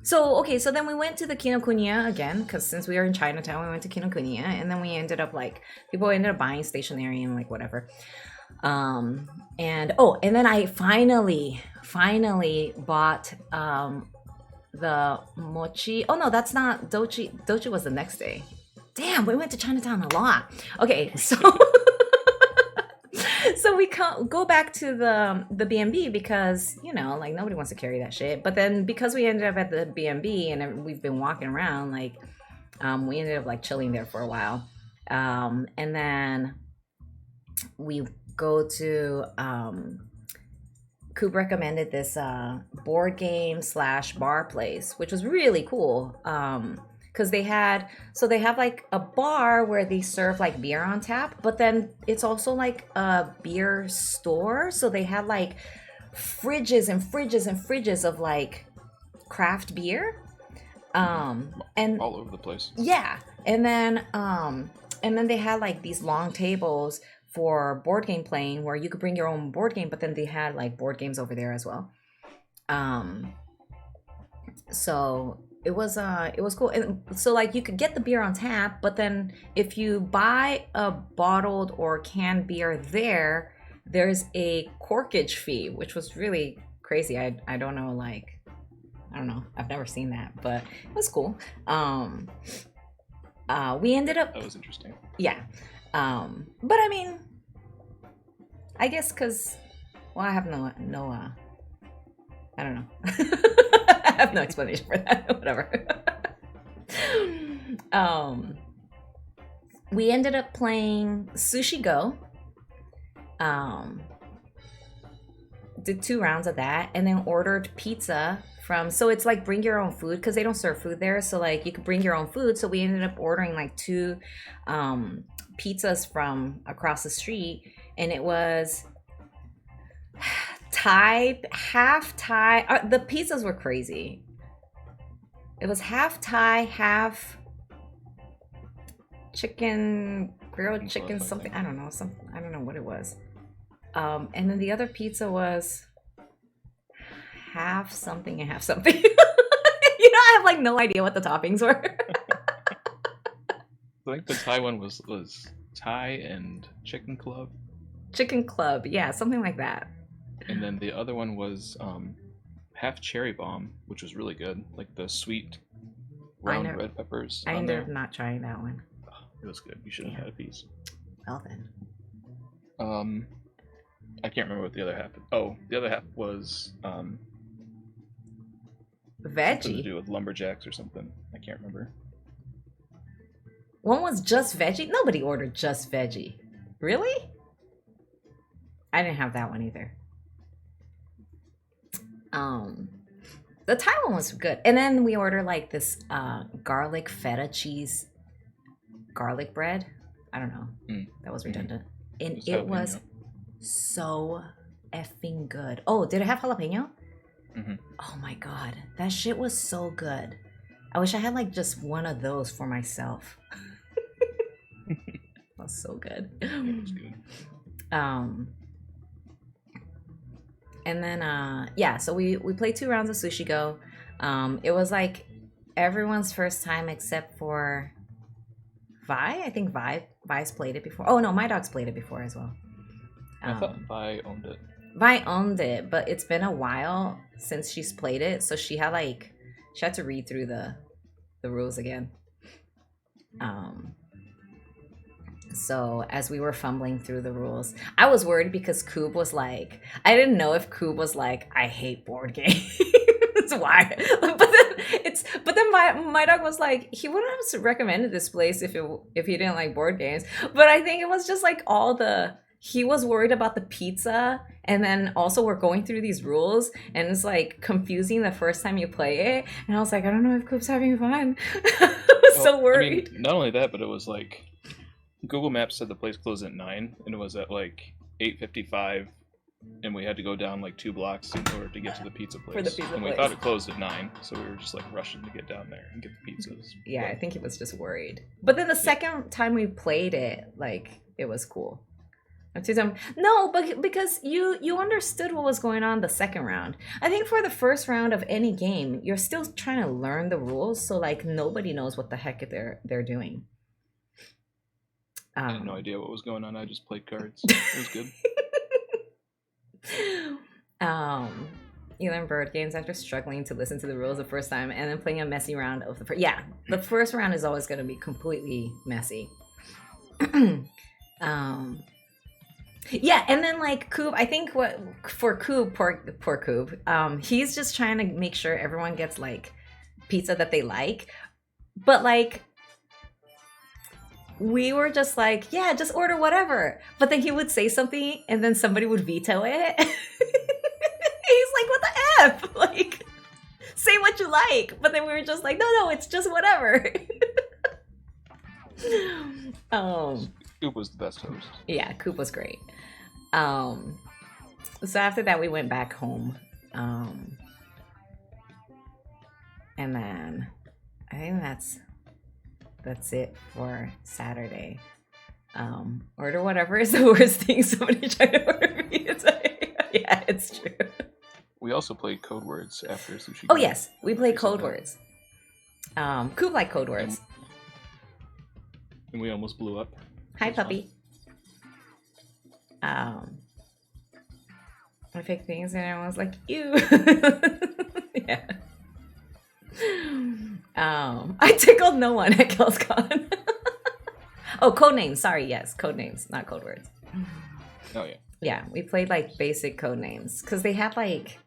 so then we went to the Kinokuniya again, because since we were in Chinatown, we went to Kinokuniya, and then we ended up like people ended up buying stationery and like whatever. And then I finally bought the mochi. Oh no, that's not Dochi. Dochi was the next day. Damn, we went to Chinatown a lot. Okay, so so we go back to the B&B because, you know, like nobody wants to carry that shit. But then because we ended up at the B&B and we've been walking around, like we ended up like chilling there for a while. And then we go to Coop recommended this board game / bar place, which was really cool. Because they have like a bar where they serve like beer on tap, but then it's also like a beer store. So they had like fridges and fridges and fridges of like craft beer. And all over the place. Yeah. And then they had like these long tables for board game playing where you could bring your own board game, but then they had like board games over there as well. So it was cool. And so like you could get the beer on tap, but then if you buy a bottled or canned beer there's a corkage fee, which was really crazy. I don't know, like I don't know. I've never seen that, but it was cool. We ended up That was interesting. Yeah. But I mean, I guess because, well, I have no, I don't know. I have no explanation for that. Whatever. We ended up playing Sushi Go. Did 2 rounds of that, and then ordered pizza so it's like bring your own food because they don't serve food there. So like you could bring your own food. So we ended up ordering like 2 pizzas from across the street, and it was half Thai. The pizzas were crazy. It was half Thai, half chicken, grilled chicken, something. I don't know. I don't know what it was. And then the other pizza was half something and half something. You know, I have like no idea what the toppings were. I think the Thai one was Thai and chicken club. Chicken club, yeah, something like that. And then the other one was half cherry bomb, which was really good. Like the sweet round red peppers. I ended up not trying that one. Oh, it was good. You should have had a piece. Well then. I can't remember what the other half. Oh, the other half was veggie. Something to do with lumberjacks or something. I can't remember. One was just veggie. Nobody ordered just veggie. Really? I didn't have that one either. The Thai one was good. And then we ordered like this garlic feta cheese garlic bread. I don't know. That was redundant. And it was so effing good. Oh, did it have jalapeno? Oh my god. That shit was so good. I wish I had like just one of those for myself. That was so good. It was good. And then yeah, so we played 2 rounds of Sushi Go. It was like everyone's first time except for Vi. I think Vi's played it before. Oh no, my dog's played it before as well. I thought Vi owned it. Vi owned it, but it's been a while since she's played it, so she had to read through the rules again. So as we were fumbling through the rules, I was worried because Coob was like, I didn't know if Coob was like, I hate board games. Why? But then my dog was like, he wouldn't have recommended this place if he didn't like board games. But I think it was just like he was worried about the pizza, and then also we're going through these rules, and it's like confusing the first time you play it. And I was like, I don't know if Coop's having fun. I was so worried. I mean, not only that, but it was like Google Maps said the place closed at 9, and it was at like 8:55, and we had to go down like 2 blocks in order to get to the pizza place. For the pizza and we place. thought it closed at 9, so we were just like rushing to get down there and get the pizzas. Yeah, But I think he was just worried. But then the second time we played it, like, it was cool. No, but because you understood what was going on the second round. I think for the first round of any game, you're still trying to learn the rules, so like nobody knows what the heck they're doing. I had no idea what was going on. I just played cards. It was good. You learn board games after struggling to listen to the rules the first time and then playing a messy round of the first round is always going to be completely messy. Yeah, and then like Coob, I think poor Coob, he's just trying to make sure everyone gets like pizza that they like, but like we were just like, yeah, just order whatever. But then he would say something and then somebody would veto it. He's like, what the F? Like, say what you like. But then we were just like, no, it's just whatever. Coop was the best host. Yeah, Coop was great. So after that, we went back home. And then I think that's it for Saturday. Order whatever is the worst thing somebody tried to order me. Yeah, it's true. We also played Code Words after Sushi. Oh yes, we played Code Words. Coop liked Code Words. And we almost blew up. Hi, puppy. I picked things and I was like, ew. Yeah. I tickled no one at KellsCon. Oh, Codenames. Sorry, yes, Codenames, not Code Words. Oh yeah. Yeah, we played like basic Codenames because they had like,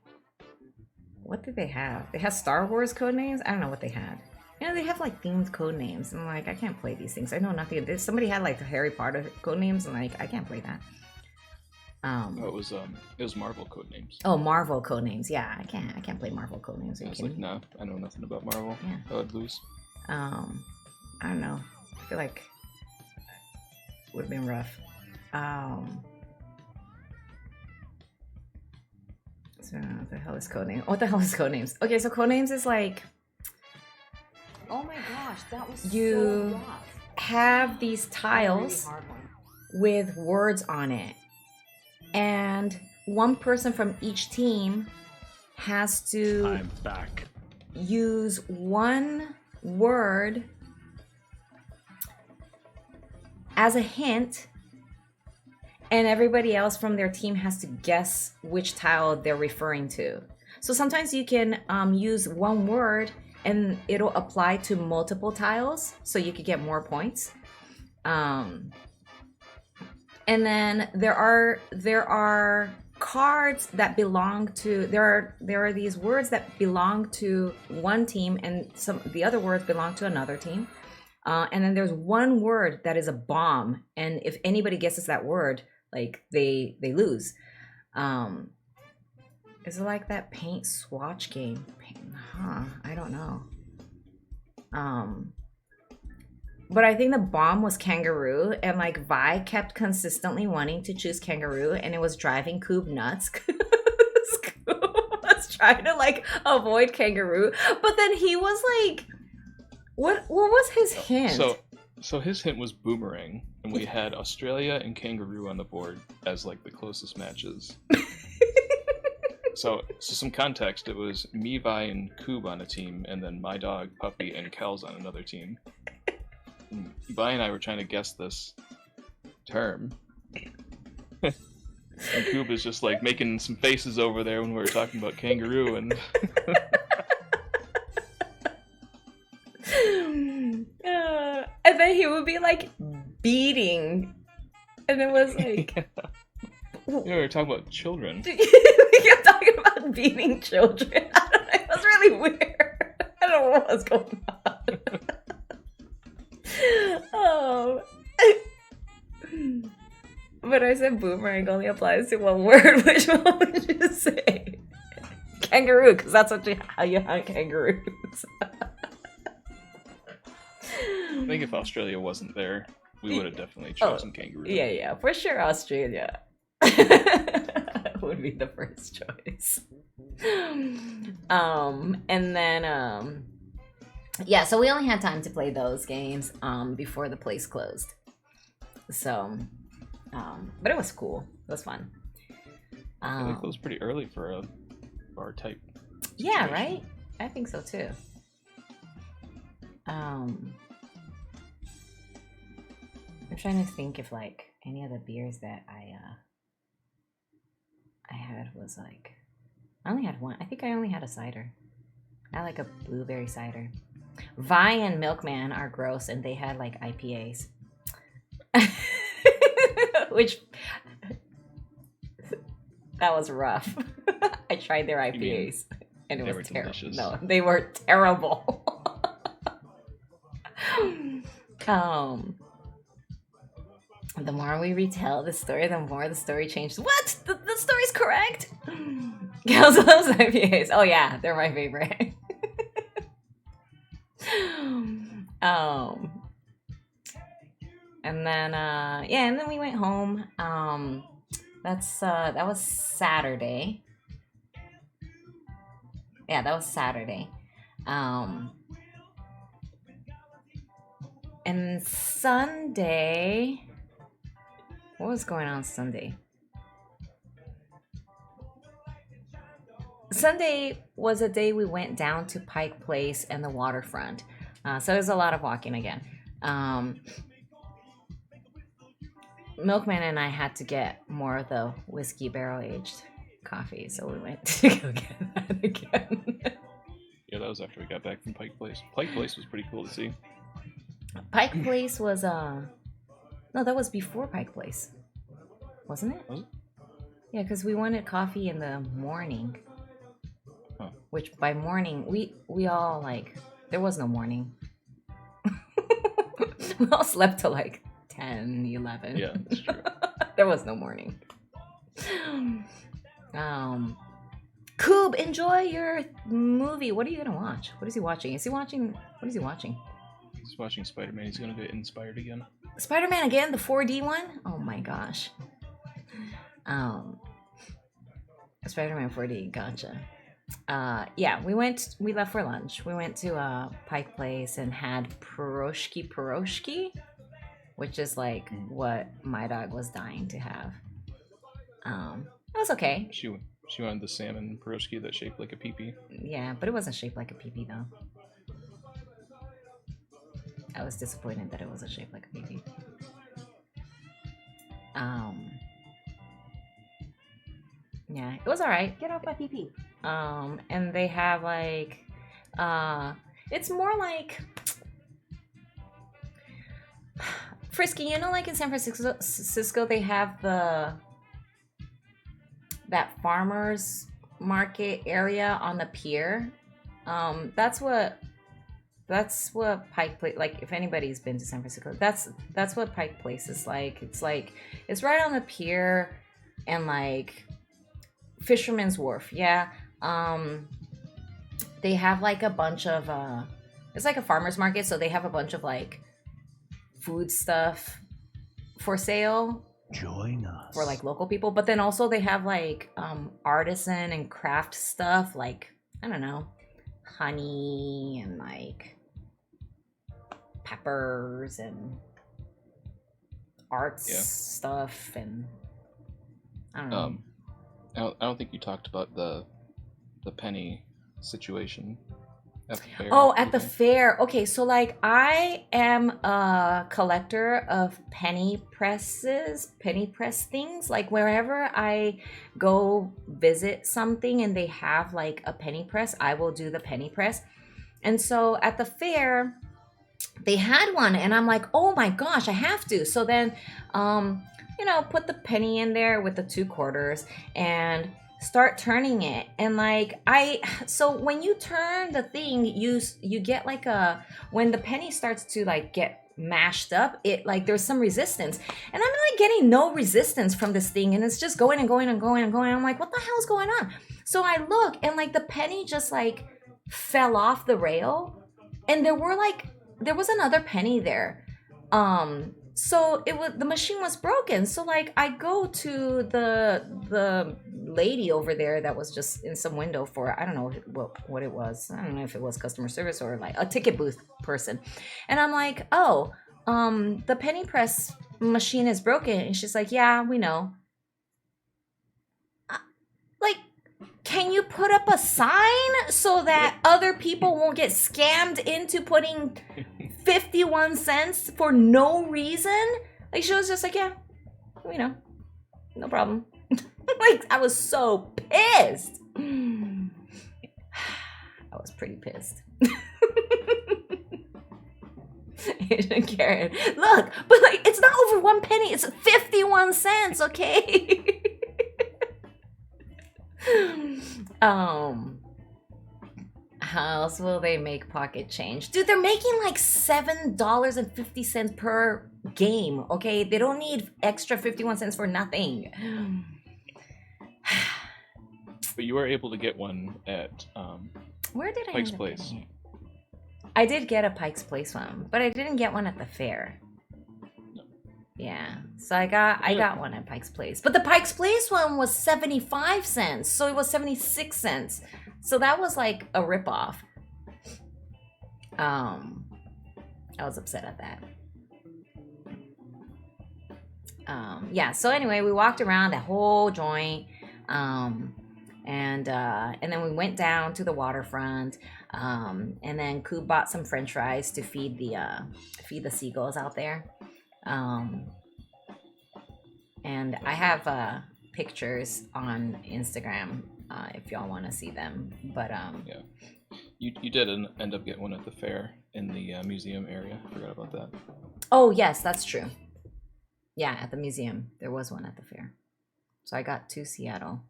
what did they have? They had Star Wars Codenames. I don't know what they had. You know, they have like themed Codenames. I'm like, I can't play these things. I know nothing. Somebody had like the Harry Potter Codenames. I'm like, I can't play that. It was Marvel Codenames. Oh, Marvel Codenames. Yeah, I can't play Marvel Codenames. I was like, nah, I know nothing about Marvel. Yeah. I would lose. I don't know. I feel like it would have been rough. So what the hell is Codenames? What the hell is Codenames? Okay, so Codenames is like, Oh my gosh, that was you so rough. have these tiles Really hard one. with words on it, and one person from each team has to I'm back. use one word as a hint, and everybody else from their team has to guess which tile they're referring to. So sometimes you can use one word and it'll apply to multiple tiles, so you could get more points. And then there are cards that belong to there are these words that belong to one team, and the other words belong to another team. And then there's one word that is a bomb, and if anybody guesses that word, like they lose. Is it like that paint swatch game? I don't know. But I think the bomb was kangaroo, and like Vi kept consistently wanting to choose kangaroo, and it was driving Coob nuts. Coob was trying to like avoid kangaroo, but then he was like, what was his hint? So his hint was boomerang, and we had Australia and kangaroo on the board as like the closest matches. So some context, it was me, Vi, and Coob on a team, and then my dog, Puppy, and Kells on another team. And Vi and I were trying to guess this term. And Coop is just like making some faces over there when we were talking about kangaroo and. And then he would be like beating, and it was like. You know, we were talking about children. We kept talking about beating children. I don't know, it was really weird. I don't know what was going on. Oh. But I said boomerang only applies to one word. Which one would you say? Kangaroo, because that's how you hunt kangaroos. I think if Australia wasn't there, we would have definitely chosen kangaroo. Yeah, for sure Australia would be the first choice. And then yeah, so we only had time to play those games before the place closed. So but it was cool. It was fun. They closed pretty early for a bar type situation. Yeah, right? I think so too. I'm trying to think if like any of the beers that I had was like, I only had one. I think I only had a cider. I like a blueberry cider. Vi and Milkman are gross, and they had like IPAs, which that was rough. I tried their IPAs, and it was terrible. No, they were terrible. The more we retell the story, the more the story changes. What? The story's correct? Kels loves IPAs. Oh yeah, they're my favorite. And then yeah, and then we went home. That was Saturday. Yeah, that was Saturday. And Sunday, what was going on Sunday? Sunday was a day we went down to Pike Place and the waterfront. So there's a lot of walking again. Milkman and I had to get more of the whiskey barrel aged coffee, so we went to go get that again. Yeah, that was after we got back from Pike Place. Pike Place was pretty cool to see. Pike Place was no, that was before Pike Place, wasn't it? Was it? Yeah, because we wanted coffee in the morning. Huh. Which by morning we all like, there was no morning. We all slept till like 10, 11. Yeah, that's true. There was no morning. Coob, enjoy your movie. What are you gonna watch? What is he watching? What is he watching? He's watching Spider-Man. He's gonna get inspired again. Spider-Man again, the 4D one? Oh my gosh. Spider-Man 4D, gotcha. Yeah, we left for lunch. We went to Pike Place and had pierogi, which is like what my dog was dying to have. It was okay. She wanted the salmon pierogi that shaped like a peepee. Yeah, but it wasn't shaped like a peepee though. I was disappointed that it wasn't shaped like a peepee. Yeah, it was alright. Get off my PP. And they have like, it's more like Frisky. You know, like in San Francisco, they have that farmers market area on the pier. That's what Pike Place, like if anybody's been to San Francisco, that's what Pike Place is like. It's right on the pier and like Fisherman's Wharf. Yeah. They have like a bunch of it's like a farmer's market, so they have a bunch of like food stuff for sale. Join us. For like local people, but then also they have like artisan and craft stuff, like I don't know, honey and like peppers and arts stuff, and I don't know. I don't think you talked about the penny situation. At the fair, Oh, at the even? fair. Okay, so like I am a collector of penny press things. Like wherever I go visit something and they have like a penny press, I will do the penny press. And so at the fair, they had one and I'm like, "Oh my gosh, I have to." So then put the penny in there with the 2 quarters and start turning it. And like so when you turn the thing, you get like a when the penny starts to like get mashed up, it like there's some resistance. And I'm like getting no resistance from this thing and it's just going and going and going and going. I'm like, "What the hell's going on?" So I look and like the penny just like fell off the rail and there was another penny there. So it was the machine was broken. So like I go to the lady over there that was just in some window for I don't know what it was. I don't know if it was customer service or like a ticket booth person. And I'm like, "Oh, the penny press machine is broken." And she's like, "Yeah, we know." Like, can you put up a sign so that other people won't get scammed into putting 51 cents for no reason? Like, she was just like, "Yeah, we know. No problem." Like, I was so pissed. I was pretty pissed. Asian Karen. Look, but like, it's not over 1 penny. It's 51 cents, okay? How else will they make pocket change? Dude, they're making like $7.50 per game, okay? They don't need extra 51 cents for nothing. But you were able to get one at Where did I Pike's end up Place. getting it? I did get a Pike's Place one, but I didn't get one at the fair. No. Yeah, so I got one at Pike's Place, but the Pike's Place one was 75 cents, so it was 76 cents. So that was like a ripoff. I was upset at that. Yeah. So anyway, we walked around the whole joint, and then we went down to the waterfront. And then Coop bought some French fries to feed the seagulls out there. And I have pictures on Instagram if y'all want to see them. But Yeah, you did end up getting one at the fair in the museum area. I forgot about that. Oh yes, that's true. Yeah, at the museum there was one at the fair. So I got two Seattle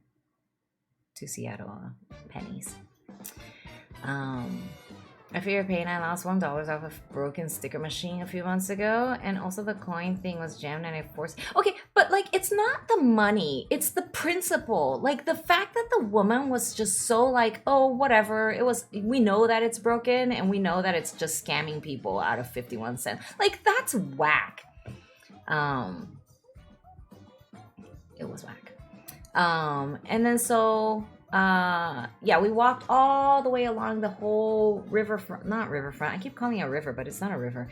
pennies. I fear pain. I lost $1 off a broken sticker machine a few months ago, and also the coin thing was jammed and I forced. Okay, but like it's not the money, it's the principle. Like the fact that the woman was just so like, "Oh, whatever. It was. We know that it's broken, and we know that it's just scamming people out of 51 cents." Like that's whack. It was whack. And then so. Yeah, we walked all the way along the whole riverfront, not riverfront, I keep calling it a river, but it's not a river,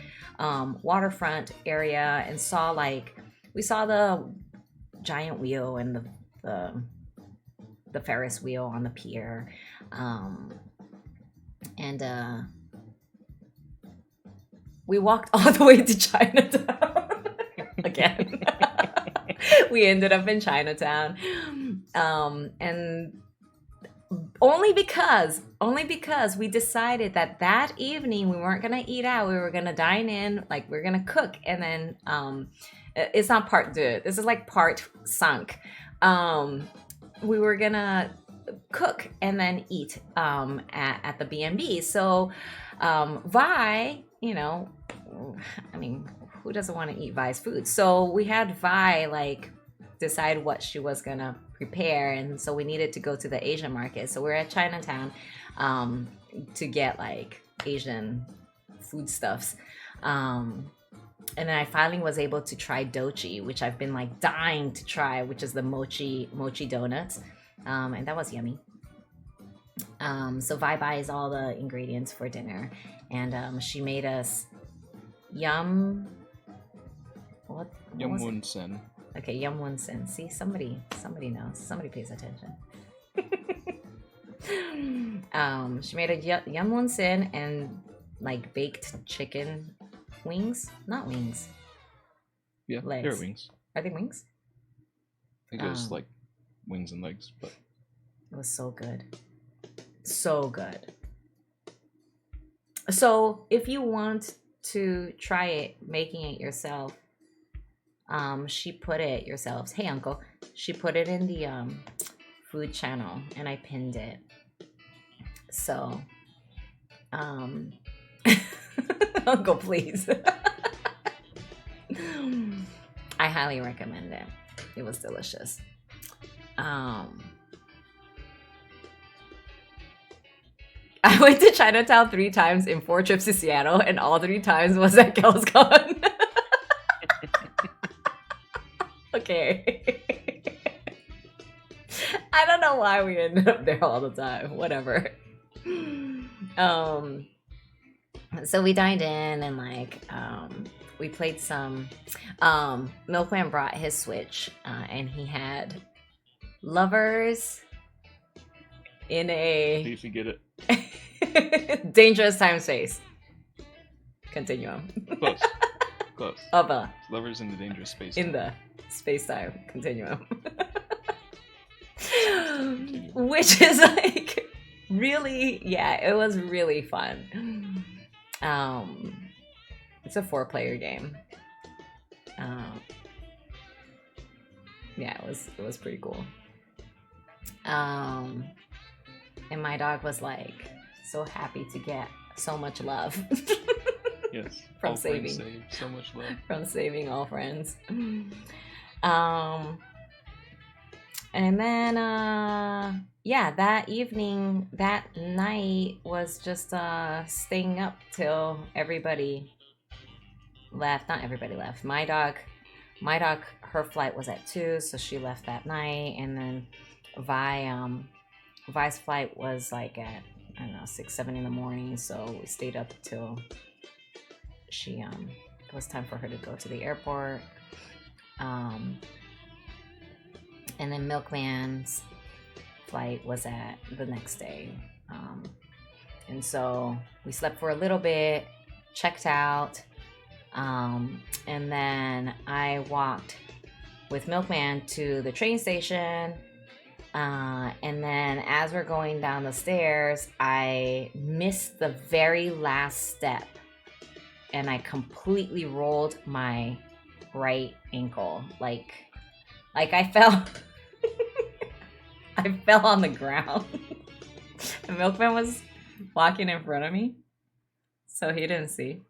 waterfront area, and we saw the giant wheel and the Ferris wheel on the pier, and we walked all the way to Chinatown again. We ended up in Chinatown, and only because we decided that evening we weren't gonna eat out, we were gonna dine in, like we're gonna cook, and then it's not part deux, this is like part cinq. We were gonna cook and then eat at the B&B. So Vi, I mean, who doesn't want to eat Vi's food? So we had Vi like decide what she was gonna prepare, and so we needed to go to the Asian market. So we're at Chinatown to get like Asian foodstuffs. And then I finally was able to try dochi, which I've been like dying to try, which is the mochi donuts. And that was yummy. So Vi buys all the ingredients for dinner, and she made us yum Yum-won-sen. Okay, yum-won-sen. See, somebody knows. Somebody pays attention. She made a yum wonton and like baked chicken wings. Not wings. Yeah, Legs. they're wings. Are they wings? I think it was like wings and legs, but it was so good. So good. So if you want to try it, making it yourself, she put it yourselves. Hey uncle, she put it in the food channel and I pinned it. So uncle, please. I highly recommend it. It was delicious. I went to Chinatown 3 times in 4 trips to Seattle, and all 3 times was at KellsCon. Okay. I don't know why we ended up there all the time. Whatever. So we dined in and like we played some. Milkman brought his Switch, and he had Lovers in a see if you get it. dangerous time space continuum. Close. Close. Of a Lovers in the dangerous space. in the space-time continuum. Which is like really, yeah, it was really fun. It's a 4-player game. Yeah, it was pretty cool. And my dog was like so happy to get so much love. Yes. From all friends saving. save so much love. From saving all friends. And then yeah, that night was just staying up till everybody left. Not everybody left. My dog, her flight was at 2, so she left that night. And then Vi's flight was like at, I don't know, 6, 7 in the morning, so we stayed up till she it was time for her to go to the airport. And then Milkman's flight was at the next day. And so we slept for a little bit, checked out, and then I walked with Milkman to the train station. And then as we're going down the stairs, I missed the very last step and I completely rolled my right ankle. Like I fell. I fell on the ground. The Milkman was walking in front of me, so he didn't see.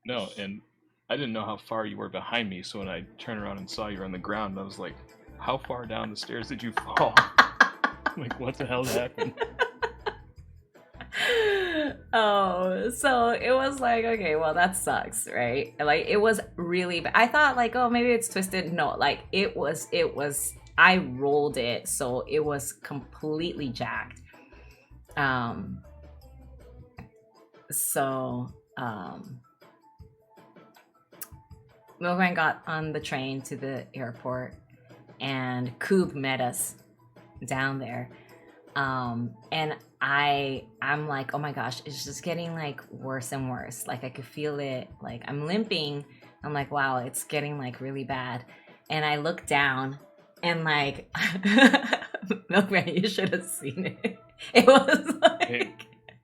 No, and I didn't know how far you were behind me, so when I turned around and saw you on the ground, I was like, how far down the stairs did you fall? Like, what the hell happened? Oh, so it was like, okay, well, that sucks, right? Like, it was really bad. I thought, like, oh, maybe it's twisted. No, like, it was, I rolled it, so it was completely jacked. Milgram got on the train to the airport, and Coob met us down there. And I'm like, oh my gosh, it's just getting like worse and worse. Like I could feel it. Like I'm limping. I'm like, wow, it's getting like really bad. And I look down and like, Milkman, you should have seen it. It was like, hey,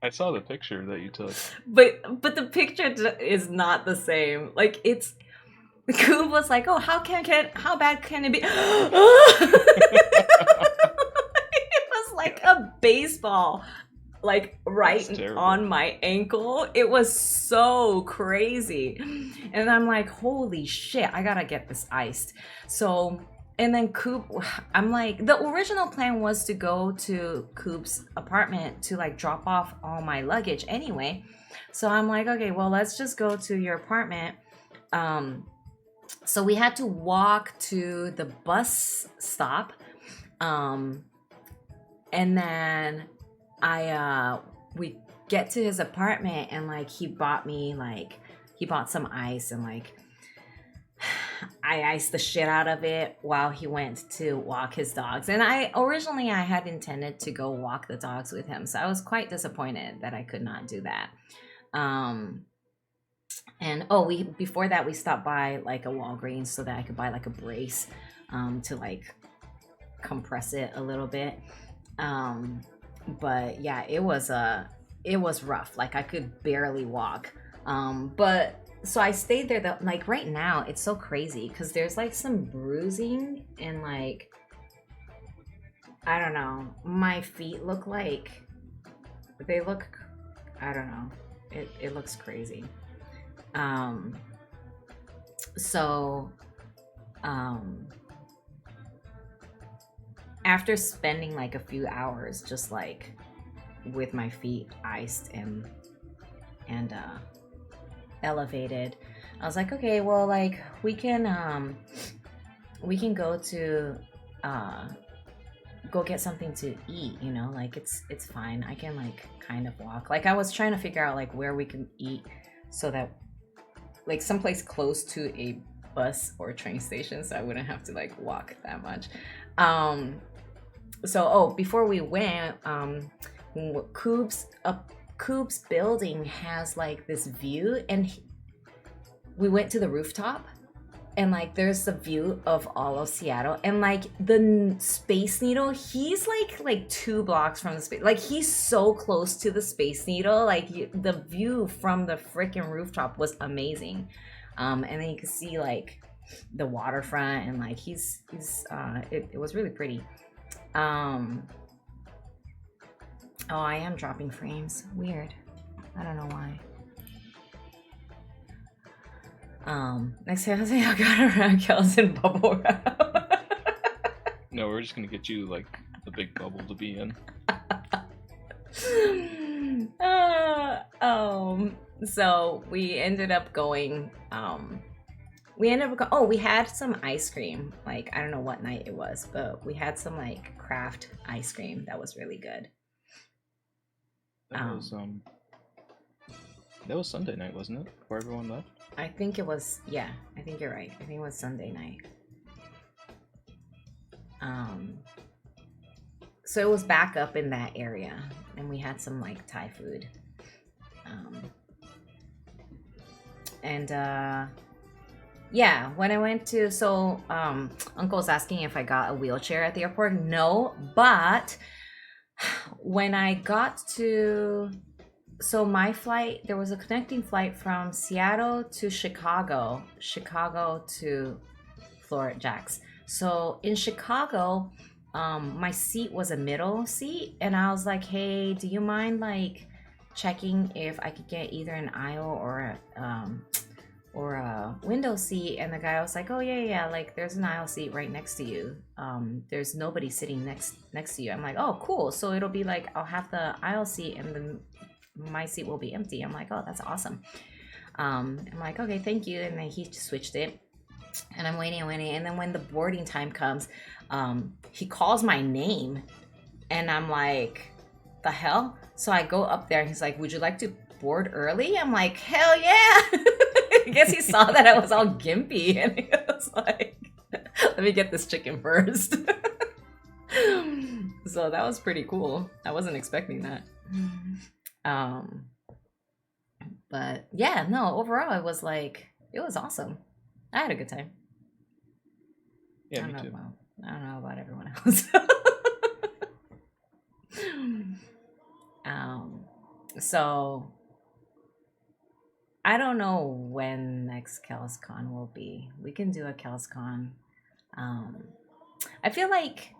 I saw the picture that you took. But the picture is not the same. Like it's, Coob was like, oh, how bad can it be? It was like a baseball, like right on my ankle. It was so crazy. And I'm like, holy shit, I gotta get this iced. So, and then Coob, I'm like, the original plan was to go to Coob's apartment to like drop off all my luggage anyway. So I'm like, okay, well, let's just go to your apartment. So we had to walk to the bus stop. And then we get to his apartment and like he bought some ice and like I iced the shit out of it while he went to walk his dogs. And I had intended to go walk the dogs with him. So I was quite disappointed that I could not do that. And we before that we stopped by like a Walgreens so that I could buy like a brace to like compress it a little bit. But yeah, it was rough. Like I could barely walk. But so I stayed there though. Like right now it's so crazy because there's like some bruising and like I don't know, my feet look like I don't know, it looks crazy. So after spending like a few hours just like with my feet iced and elevated, I was like, okay, well, like we can go to go get something to eat, you know, like it's fine, I can like kind of walk. Like I was trying to figure out like where we can eat so that like someplace close to a bus or train station so I wouldn't have to like walk that much. So before we went, Coop's building has like this view, and we went to the rooftop, and like there's a view of all of Seattle, and like the Space Needle, he's like 2 blocks from the space, like he's so close to the Space Needle, like the view from the freaking rooftop was amazing. And then you can see like the waterfront, and like it was really pretty. I am dropping frames. Weird. I don't know why. Next thing I got around Kells and bubble wrap. No, we're just gonna get you like the big bubble to be in. So we ended up going. We had some ice cream. Like I don't know what night it was, but we had some like craft ice cream that was really good. That was Sunday night, wasn't it? Before everyone left? I think it was, yeah, I think you're right. I think it was Sunday night. So it was back up in that area, and we had some like Thai food. Yeah, when I went to, Uncle's asking if I got a wheelchair at the airport. No, but when I got to, my flight, there was a connecting flight from Seattle to Chicago to Florida Jax. So in Chicago, my seat was a middle seat, and I was like, hey, do you mind like checking if I could get either an aisle or a window seat? And the guy was like, oh yeah, like there's an aisle seat right next to you. There's nobody sitting next to you. I'm like, oh cool, so it'll be like I'll have the aisle seat and then my seat will be empty. I'm like, oh, that's awesome. I'm like, okay, thank you. And then he switched it, and I'm waiting, and then when the boarding time comes, he calls my name, and I'm like, the hell? So I go up there, and he's like, would you like to board early? I'm like, hell yeah. I guess he saw that I was all gimpy, and he was like, let me get this chicken first. So that was pretty cool. I wasn't expecting that. But yeah, no, overall it was awesome. I had a good time. Yeah, me too. I don't know about everyone else. So I don't know when next KellsCon will be. We can do a KellsCon. I feel like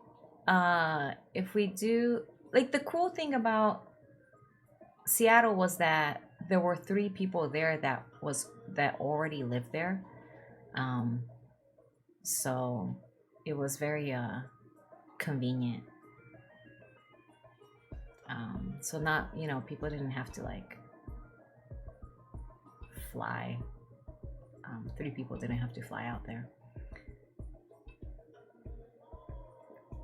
if we do, like, the cool thing about Seattle was that there were 3 people there that already lived there. So it was very convenient. So not, people didn't have to like fly. 3 people didn't have to fly out there.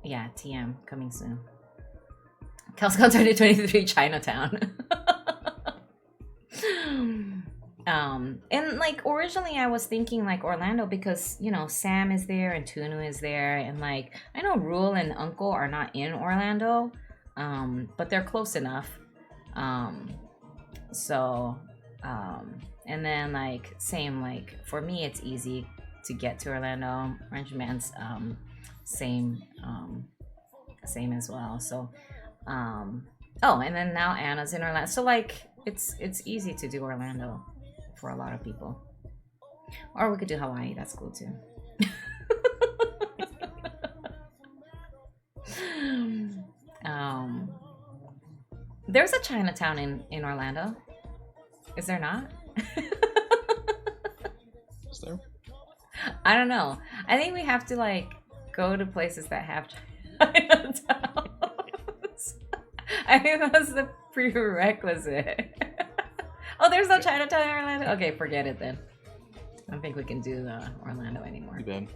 Yeah, TM coming soon. KellsCon 2023 Chinatown. And like originally I was thinking like Orlando because you know Sam is there and Tunu is there, and like I know Rule and Uncle are not in Orlando, but they're close enough. So and then like same, like for me it's easy to get to Orlando. Orange Man's same same as well. So oh, and then now Anna's in Orlando. So like it's easy to do Orlando for a lot of people. Or we could do Hawaii, that's cool too. There's a Chinatown in Orlando. Is there not? Is there? I don't know. I think we have to like go to places that have Chinatowns. I think that's the prerequisite. Oh, there's no Chinatown in Orlando? Okay, forget it then. I don't think we can do Orlando anymore. Too bad.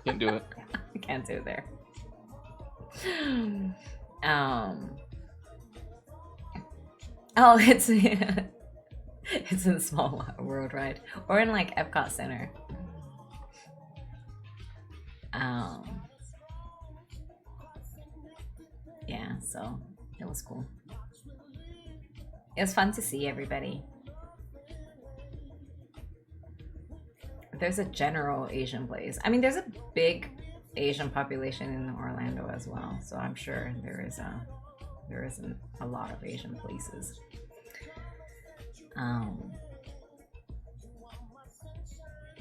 Can't do it. We can't do it there. Oh, it's it's in Small World Ride or in like Epcot Center. Yeah, so it was cool. It was fun to see everybody. There's a general Asian place. I mean, there's a big Asian population in Orlando as well, so I'm sure there isn't a lot of Asian places.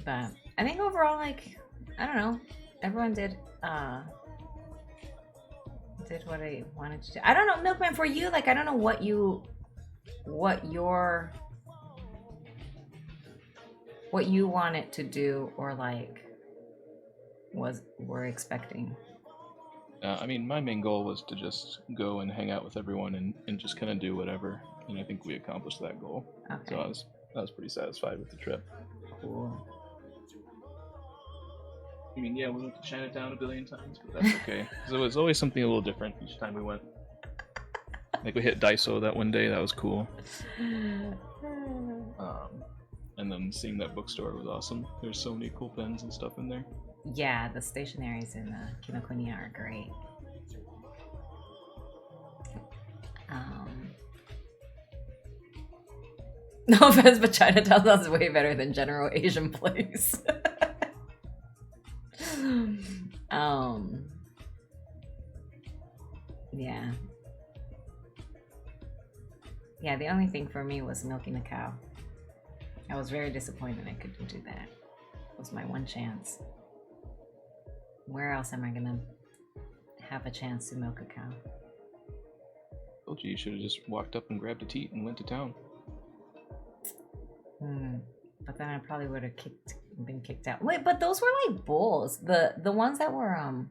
But I think overall, like, I don't know, everyone did what I wanted to do. I don't know, Milkman, for you, like, I don't know what you wanted to do or like were expecting. I mean, my main goal was to just go and hang out with everyone and just kind of do whatever, and I think we accomplished that goal. Okay. So I was pretty satisfied with the trip. Cool. I mean, yeah, we went to Chinatown a billion times, but that's okay. It was always something a little different each time we went. Like we hit Daiso that one day, that was cool. And then seeing that bookstore was awesome. There's so many cool pens and stuff in there. Yeah, the stationaries in Kinokuniya are great. No offense, but Chinatown sounds way better than General Asian Place. Yeah. Yeah, the only thing for me was milking a cow. I was very disappointed I couldn't do that. It was my one chance. Where else am I gonna have a chance to milk a cow? Told you should have just walked up and grabbed a teat and went to town. But then I probably would have been kicked out. Wait, but those were like bulls. The ones that were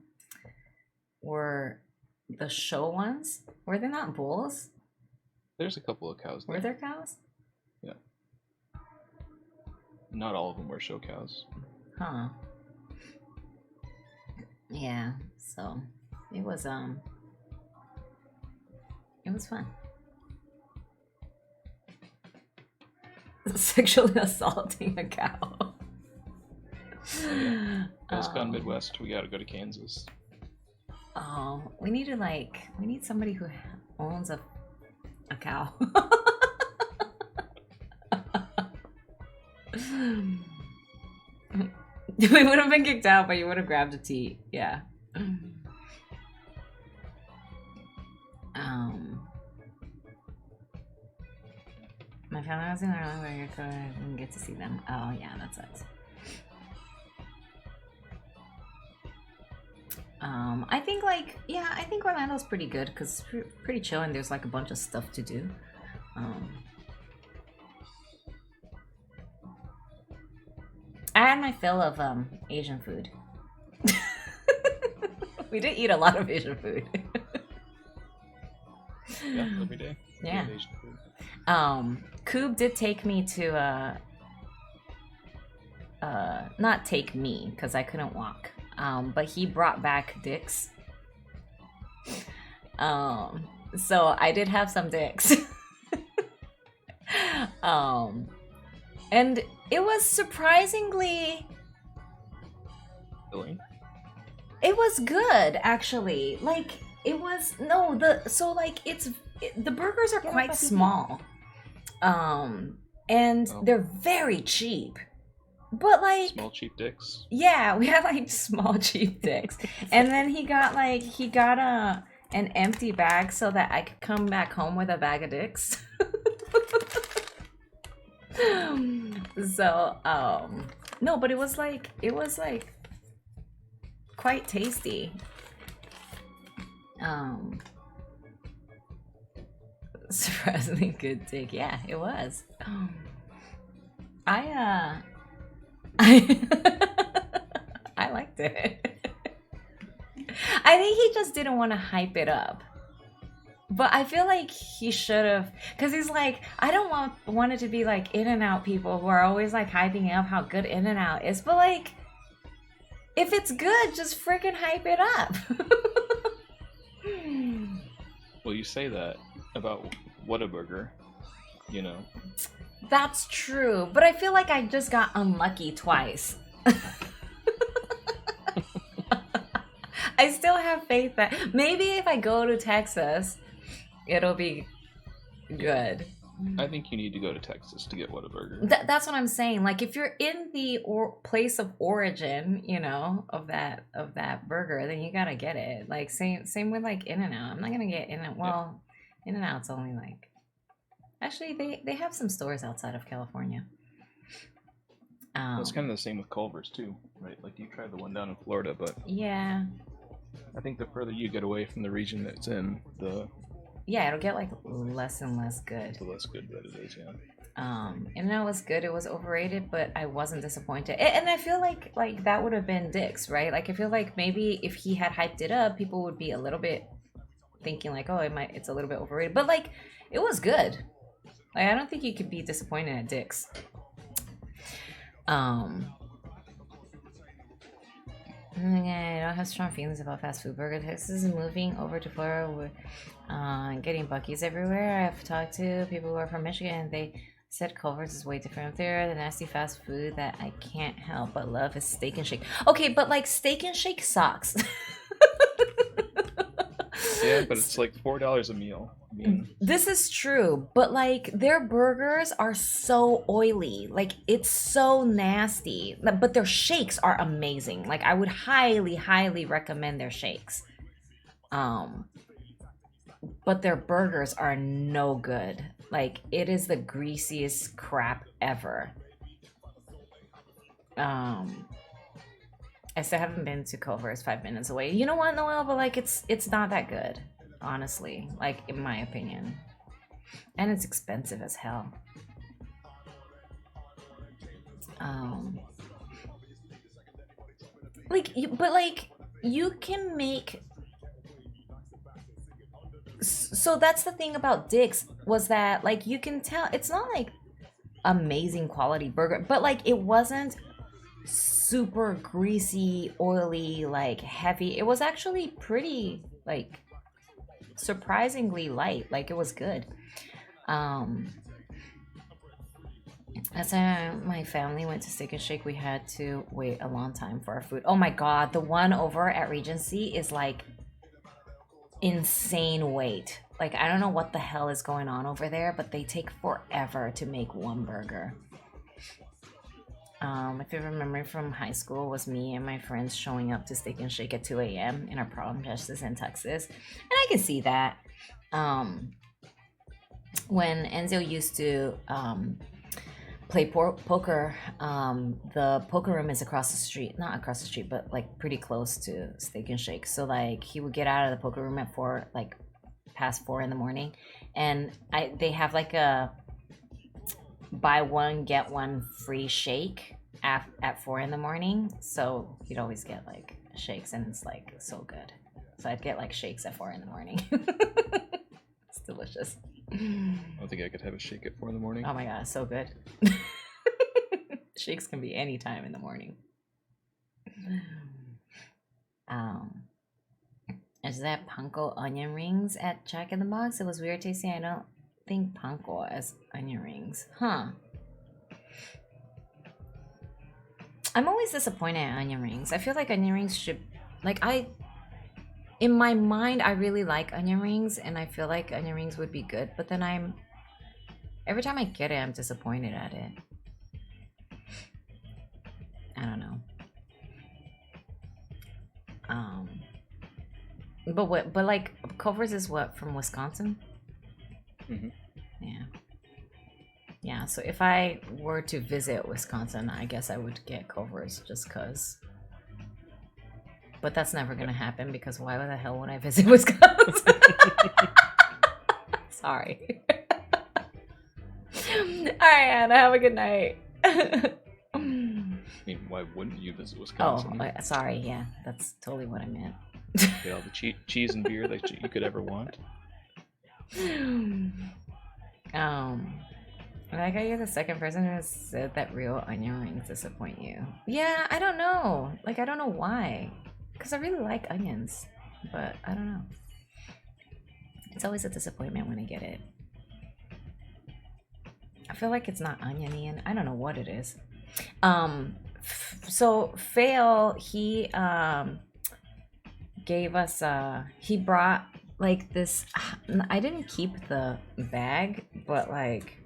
the show ones. Were they not bulls? There's a couple of cows there. Were there cows? Yeah. Not all of them were show cows. Huh. Yeah, so it was fun. Sexually assaulting a cow. Yeah. KellsCon Midwest, we gotta go to Kansas. Oh, we need somebody who owns a cow. We would have been kicked out, but you would have grabbed a tea. Yeah. My family was in Ireland where I didn't get to see them. Oh yeah, that sucks. I think I think Orlando's pretty good because it's pretty chill and there's like a bunch of stuff to do. I had my fill of Asian food. We did eat a lot of Asian food. Yeah, every day. Yeah. Asian food. Coob did take me to not take me because I couldn't walk. But he brought back dicks. So I did have some dicks. And it was surprisingly, Filling? it was good actually. Like it was no the so like the burgers are quite small, and Oh. they're very cheap. But like Small cheap dicks. yeah, we had like small cheap dicks, and then he got an empty bag so that I could come back home with a bag of dicks. So no, but it was like quite tasty. Surprisingly good dick. Yeah, it was. I I liked it. I think he just didn't want to hype it up. But I feel like he should have, because he's like, I don't want it to be like In-N-Out people who are always like hyping up how good In-N-Out is. But like, if it's good, just freaking hype it up. Well, you say that about Whataburger, you know. That's true, but I feel like I just got unlucky twice. I still have faith that maybe if I go to Texas, it'll be good. I think you need to go to Texas to get Whataburger. That's what I'm saying. Like if you're in the place of origin, you know, of that burger, then you gotta get it. Like same with like In-N-Out. I'm not gonna get In-N-Out. Well, In-N-Out's only like, actually they have some stores outside of California. Well, it's kind of the same with Culver's too, right? Like you tried the one down in Florida, but yeah, I think the further you get away from the region that's in, the it'll get like less and less good. the less good that it is. Yeah. In-N-Out was good. It was overrated, but I wasn't disappointed. And I feel like that would have been Dick's, right? Like I feel like maybe if he had hyped it up, people would be a little bit thinking like, oh, it's a little bit overrated. But like, it was good. Like I don't think you could be disappointed at Dick's. I don't have strong feelings about fast food burger. Texas is moving over to Florida. We're getting Buc-ee's everywhere. I've talked to people who are from Michigan, and they said Culver's is way different there. The nasty fast food that I can't help but love is Steak and Shake. Okay, but like Steak and Shake sucks. Yeah, but it's like $4 a meal. I mean, this is true, but like their burgers are so oily. Like it's so nasty. But their shakes are amazing. Like I would highly, highly recommend their shakes. But their burgers are no good. Like it is the greasiest crap ever. I still haven't been to Culver's, 5 minutes away. You know what, Noelle? But like it's not that good, honestly. Like in my opinion, and it's expensive as hell. But you can make. So that's the thing about Dick's, was that like you can tell it's not like amazing quality burger, but like it wasn't super greasy, oily, like heavy. It was actually pretty like surprisingly light. Like it was good. As my family went to Steak and Shake, we had to wait a long time for our food. Oh my god, the one over at Regency is like insane wait. Like I don't know what the hell is going on over there, but they take forever to make one burger. If you remember from high school, was me and my friends showing up to Steak and Shake at 2 a.m. in our prom dresses in Texas. And I can see that. When Enzo used to play poker, the poker room is across the street. Not across the street, but like pretty close to Steak and Shake. So like he would get out of the poker room at 4, like past 4 in the morning. And they have like a buy one get one free shake at 4 in the morning, so you'd always get like shakes, and it's like so good. So I'd get like shakes at 4 in the morning. It's delicious. I don't think I could have a shake at 4 in the morning. Oh my god, so good. Shakes can be any time in the morning. Is that panko onion rings at Jack in the Box? It was weird tasting. I don't think panko as onion rings. Huh. I'm always disappointed at onion rings. I feel like onion rings should, like, in my mind, I really like onion rings, and I feel like onion rings would be good, but then every time I get it, I'm disappointed at it. I don't know. But like, Culver's is what, from Wisconsin? Mm-hmm. Yeah. Yeah, so if I were to visit Wisconsin, I guess I would get Culver's just cause. But that's never gonna happen because why the hell would I visit Wisconsin? Sorry. Alright, Anna, have a good night. I mean, why wouldn't you visit Wisconsin? Oh, sorry, yeah, that's totally what I meant. Get all the cheese and beer that you could ever want. Like you're the second person who said that real onion rings disappoint you. Yeah, I don't know. Like, I don't know why. Because I really like onions, but I don't know. It's always a disappointment when I get it. I feel like it's not oniony, and I don't know what it is. So Fail, he gave us he brought like this. I didn't keep the bag, but like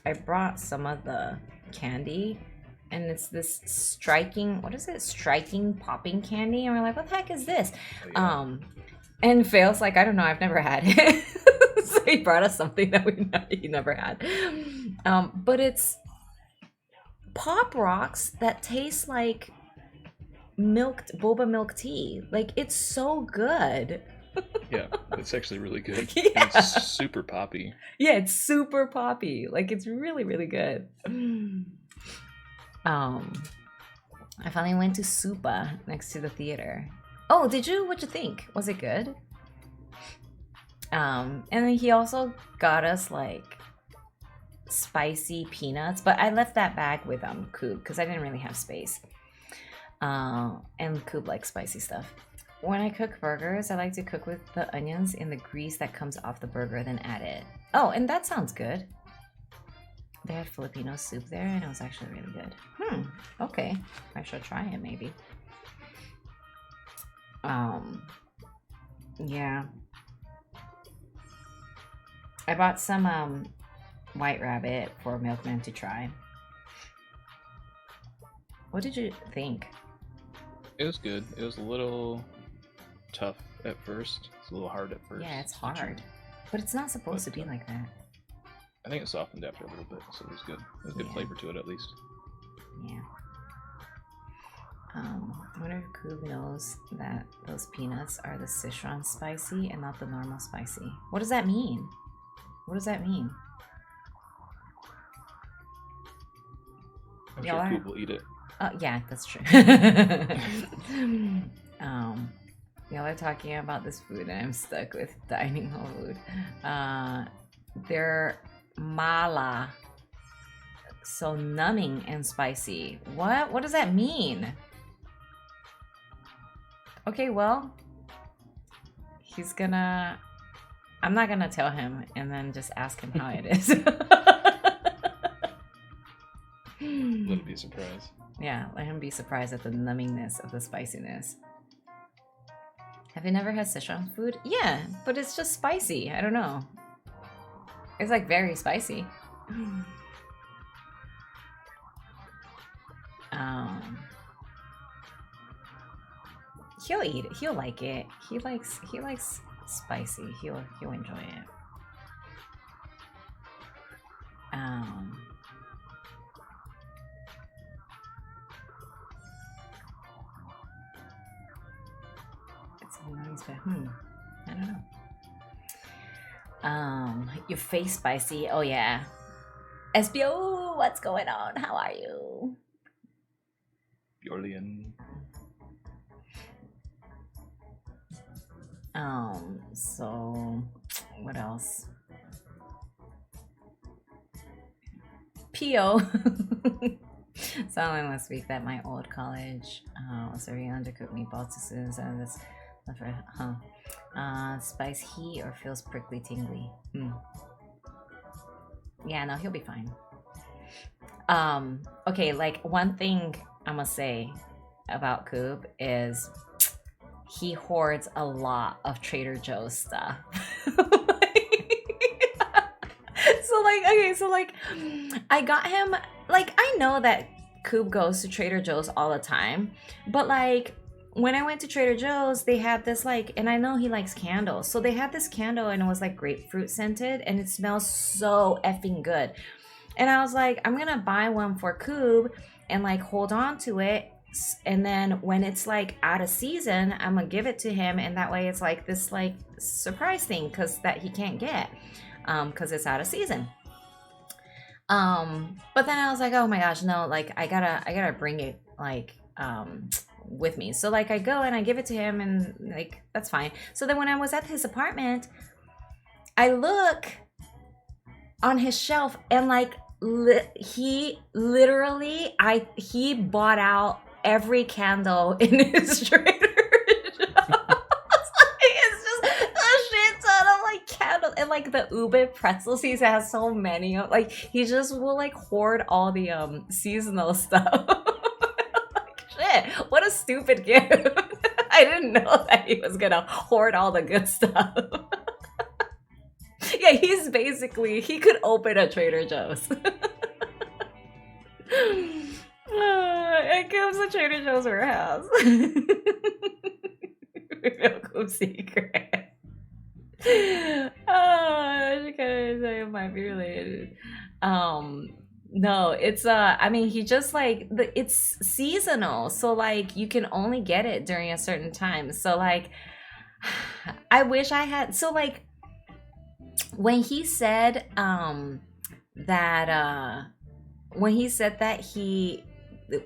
I brought some of the candy, and it's this striking, what is it, striking popping candy, and we're like, what the heck is this? Oh, yeah. And Fail's like, I don't know, I've never had it. So he brought us something that he never had. But it's Pop Rocks that taste like boba milk tea. Like, it's so good. Yeah, it's actually really good. Yeah. And it's super poppy. Yeah, it's super poppy. Like, it's really, really good. I finally went to Supa next to the theater. Oh, did you? What'd you think? Was it good? And then he also got us like spicy peanuts, but I left that bag with Coop because I didn't really have space. And Coop likes spicy stuff. When I cook burgers, I like to cook with the onions in the grease that comes off the burger, then add it. Oh, and that sounds good. They had Filipino soup there, and it was actually really good. Okay. I should try it, maybe. Yeah. I bought some White Rabbit for Milkman to try. What did you think? It was good. It was a little tough at first. It's a little hard at first. Yeah, it's hard. But it's not supposed to be like that. I think it softened after a little bit, so it was good. There's good flavor to it, at least. Yeah. I wonder if Coop knows that those peanuts are the Sichuan spicy and not the normal spicy. What does that mean? What does that mean? I'm sure Coop will eat it. Yeah, that's true. Y'all are talking about this food and I'm stuck with dining hall food. They're mala. So numbing and spicy. What? What does that mean? Okay, well, he's gonna... I'm not gonna tell him and then just ask him how it is. Let it be a surprise. Yeah, let him be surprised at the numbingness of the spiciness. Have you never had Sichuan food? Yeah, but it's just spicy. I don't know. It's like very spicy. He'll eat it. He'll like it. He likes spicy. He'll enjoy it. It's so nice, but I don't know. Your face spicy. Oh yeah. SBO, what's going on? How are you? Bjorlian. So what else? P.O. Someone last week that my old college was very undercooked meatballs as soon as that's spice heat or feels prickly tingly. Yeah, no, he'll be fine. Okay, like one thing I must say about Coop is he hoards a lot of Trader Joe's stuff. So like, okay, so like I got him, like, I know that Coop goes to Trader Joe's all the time, but like when I went to Trader Joe's, they had this like, and I know he likes candles, so they had this candle and it was like grapefruit scented and it smells so effing good. And I was like, I'm gonna buy one for Coop and like hold on to it, and then when it's like out of season, I'm gonna give it to him, and that way it's like this like surprise thing because that he can't get because it's out of season. But then I was like, oh my gosh, no, like I gotta bring it like with me. So like I go and I give it to him and like that's fine. So then when I was at his apartment, I look on his shelf and like he literally bought out every candle in his Trader Joe's. It's just a shit ton of like candles and like the ube pretzels. He has so many. Like he just will like hoard all the seasonal stuff. Like shit, what a stupid gift. I didn't know that he was gonna hoard all the good stuff. Yeah, he's basically, he could open a Trader Joe's. It gives a Trader Joe's warehouse. Real cool secret. Oh, she kind of say it might be related. No, it's I mean, he just like it's seasonal, so like you can only get it during a certain time. So like, I wish I had. So like, when he said that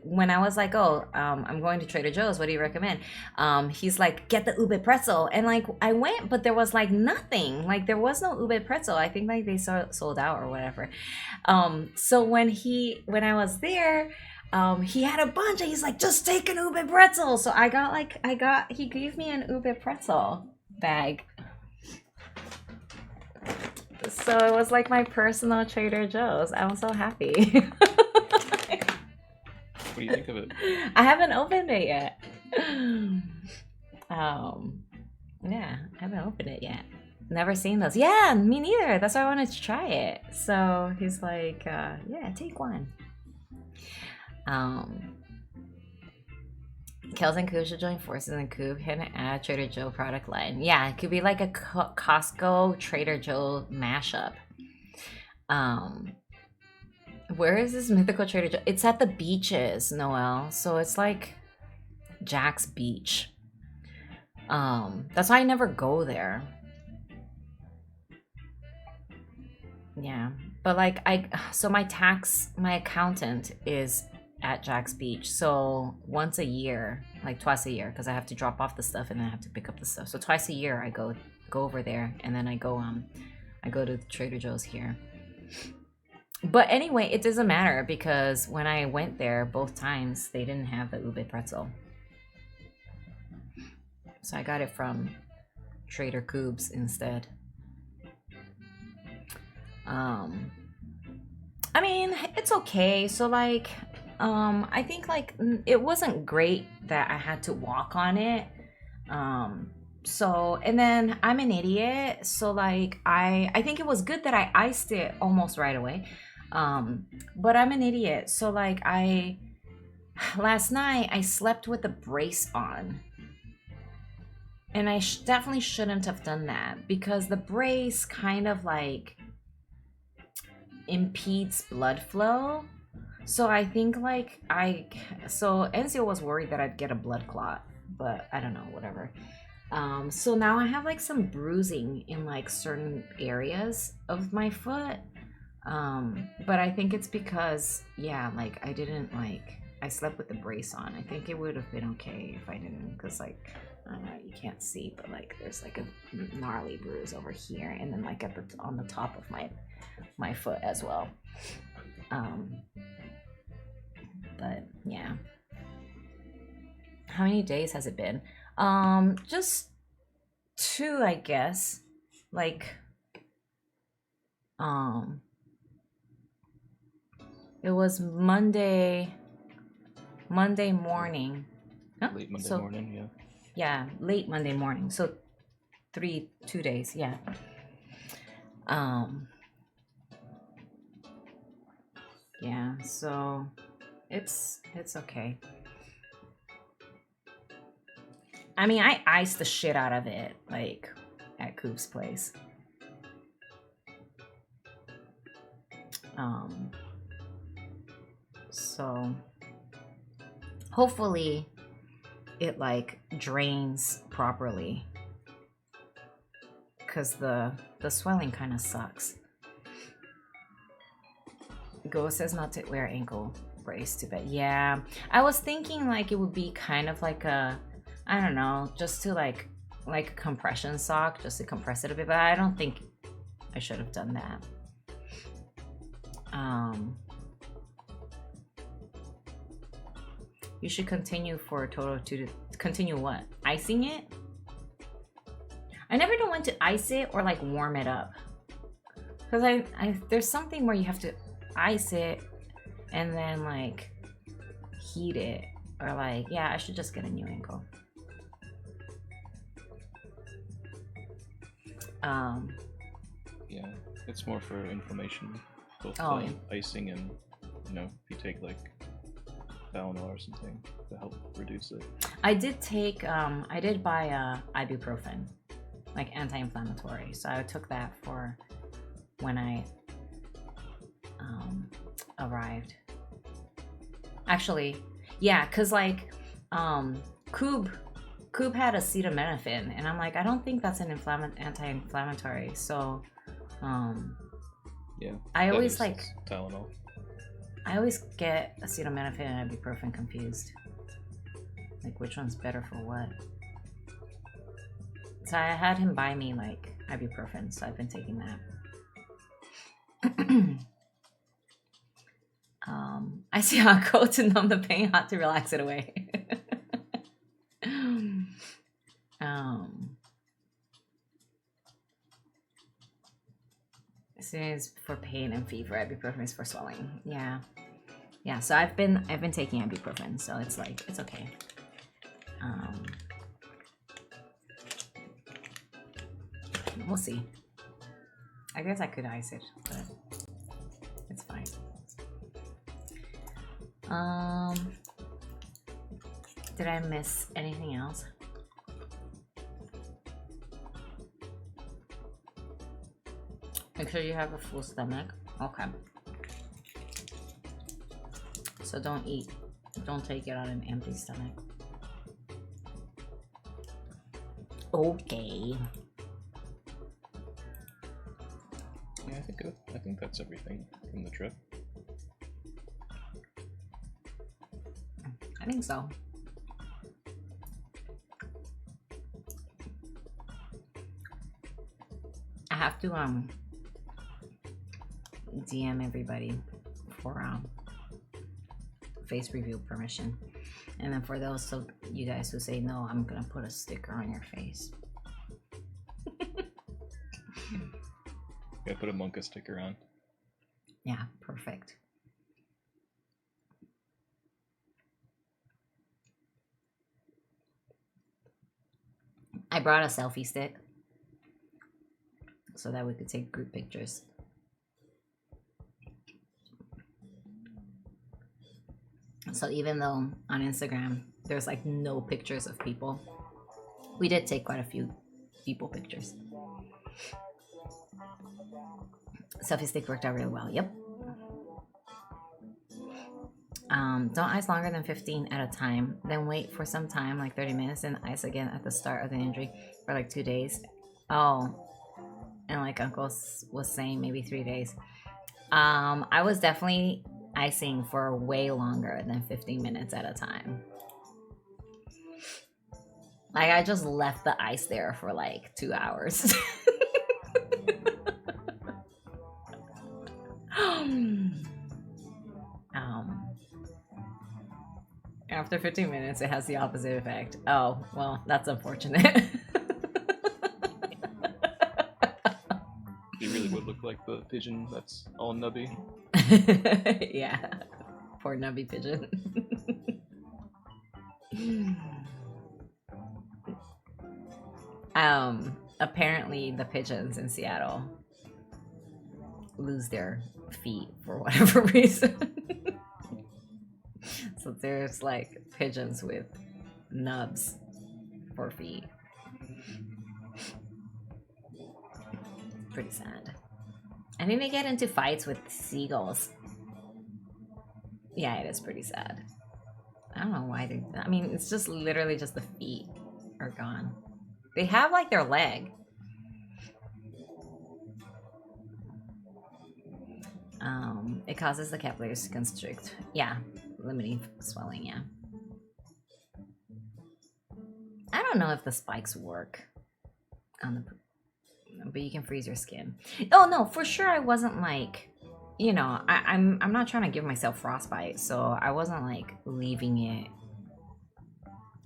when I was like, oh, I'm going to Trader Joe's, what do you recommend? He's like, get the ube pretzel. And like I went, but there was like nothing, like there was no ube pretzel. I think like they sold out or whatever. So when I was there, he had a bunch and he's like, just take an ube pretzel. So he gave me an ube pretzel bag. So it was like my personal Trader Joe's. I'm so happy. What do you think of it? I haven't opened it yet. Yeah, I haven't opened it yet. Never seen those. Yeah, me neither. That's why I wanted to try it. So he's like, yeah, take one. Kels and Coop should join forces and Coop and add Trader Joe product line. Yeah, it could be like a Costco Trader Joe mashup. Where is this mythical Trader Joe? It's at the beaches, Noelle. So it's like Jack's Beach. That's why I never go there. Yeah, but like my accountant is at Jack's Beach, so once a year, like twice a year, because I have to drop off the stuff and then I have to pick up the stuff. So twice a year I go over there, and then I go to the Trader Joe's here. But anyway, it doesn't matter because when I went there both times, they didn't have the ube pretzel, so I got it from Trader Coop's instead. I mean, it's okay. So like, I think like it wasn't great that I had to walk on it. So, and then I'm an idiot. So like, I think it was good that I iced it almost right away. But I'm an idiot. So like last night I slept with a brace on. And I definitely shouldn't have done that because the brace kind of like impedes blood flow. So I think like so Enzio was worried that I'd get a blood clot, but I don't know, whatever. So now I have like some bruising in like certain areas of my foot. But I think it's because, yeah, like I slept with the brace on. I think it would have been okay if I didn't, because like, I don't know, you can't see, but like there's like a gnarly bruise over here and then like on the top of my foot as well. But yeah. How many days has it been? Just 2, I guess. Like, It was Monday morning. Huh? Late Monday So, morning, yeah. yeah, late Monday morning. So 2 days, yeah. Yeah, so it's okay. I mean, I iced the shit out of it, like, at Coop's place. So hopefully it like drains properly, because the swelling kind of sucks. Go says not to wear ankle brace to bed. Yeah, I was thinking like it would be kind of like a, I don't know, just to like a compression sock, just to compress it a bit, but I don't think I should have done that. You should continue for a total of 2 to continue what? Icing it? I never know when to ice it or like warm it up. Cause I there's something where you have to ice it and then like heat it, or like, yeah, I should just get a new ankle. Yeah, it's more for inflammation, both Oh, icing and, you know, if you take like Tylenol or something to help reduce it. I did take I did buy ibuprofen, like anti-inflammatory, so I took that for when I arrived. Actually, yeah, cause like Coob had acetaminophen, and I'm like, I don't think that's an anti-inflammatory, so yeah, I always like Tylenol. I always get acetaminophen and ibuprofen confused. Like, which one's better for what? So I had him buy me like ibuprofen, so I've been taking that. I see how cold to numb the pain, hot to relax it away. This is for pain and fever. Ibuprofen is for swelling. Yeah, yeah. So I've been taking ibuprofen, so it's like it's okay. We'll see. I guess I could ice it, but it's fine. Did I miss anything else? Make sure you have a full stomach. Okay. So don't take it on an empty stomach. Okay. Yeah, I think that's everything from the trip. I think so. I have to DM everybody for face review permission, and then for those of you guys who say no, I'm gonna put a sticker on your face. Yeah, put a Monka sticker on. Yeah, perfect. I brought a selfie stick so that we could take group pictures. So even though on Instagram there's like no pictures of people, we did take quite a few people pictures. Selfie stick worked out really well. Yep. Don't ice longer than 15 at a time. Then wait for some time, like 30 minutes, and ice again at the start of the injury for like 2 days. Oh, and like Uncle was saying, maybe 3 days. I was definitely icing for way longer than 15 minutes at a time. Like, I just left the ice there for like 2 hours. After 15 minutes, it has the opposite effect. Oh, well, that's unfortunate. You really would look like the pigeon that's all nubby. Yeah. Poor nubby pigeon. Apparently the pigeons in Seattle lose their feet for whatever reason. So there's like pigeons with nubs for feet. Pretty sad. I think they get into fights with seagulls. Yeah, it is pretty sad. I don't know why they. I mean, it's just literally just the feet are gone. They have like their leg. It causes the capillaries to constrict. Yeah, limiting swelling. Yeah. I don't know if the spikes work on the, but you can freeze your skin. Oh no, for sure I wasn't like, you know, I'm not trying to give myself frostbite, so I wasn't like leaving it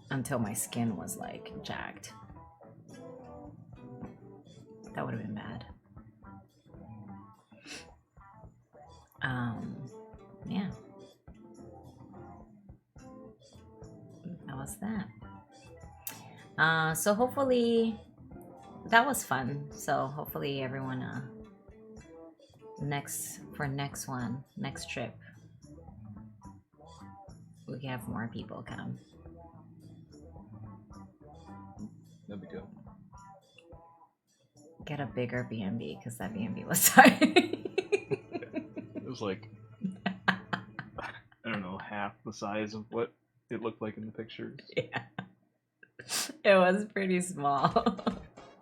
until my skin was like jacked. That would have been bad. Yeah. That was that. So hopefully that was fun. So hopefully everyone next trip we can have more people come. That'd be good. Get a bigger B&B because that B&B was tiny. It was like, I don't know, half the size of what it looked like in the pictures. Yeah. It was pretty small.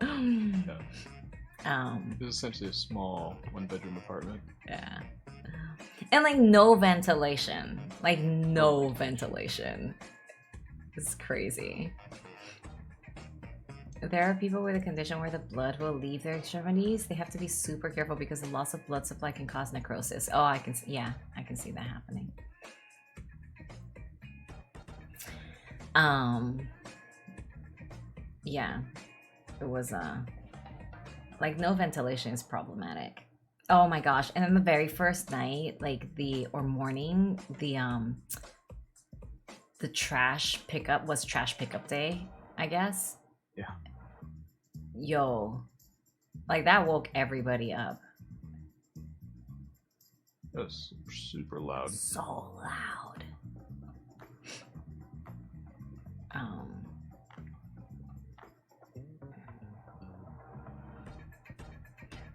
Yeah. It was essentially a small one-bedroom apartment. Yeah. And like no ventilation. Like no ventilation. It's crazy. There are people with a condition where the blood will leave their extremities. They have to be super careful because the loss of blood supply can cause necrosis. Oh, I can see that happening. Yeah. It was like no ventilation is problematic. Oh my gosh. And then the very first night, like morning, the trash pickup was trash pickup day, I guess. Yeah. Yo, like that woke everybody up. That was super loud. So loud.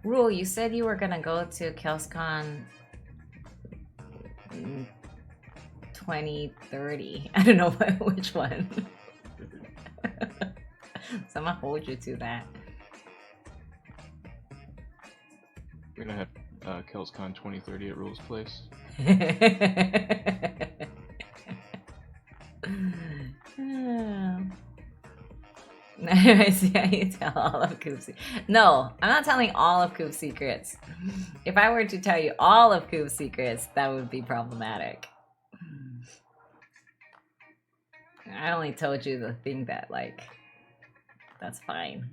Rule, you said you were gonna go to KellsCon 2030. I don't know which one. So I'm gonna hold you to that. We're gonna have KellsCon 2030 at Rule's place. I see how you tell all of Coop's. No, I'm not telling all of Coop's secrets. If I were to tell you all of Coop's secrets, that would be problematic. I only told you the thing that, like, that's fine.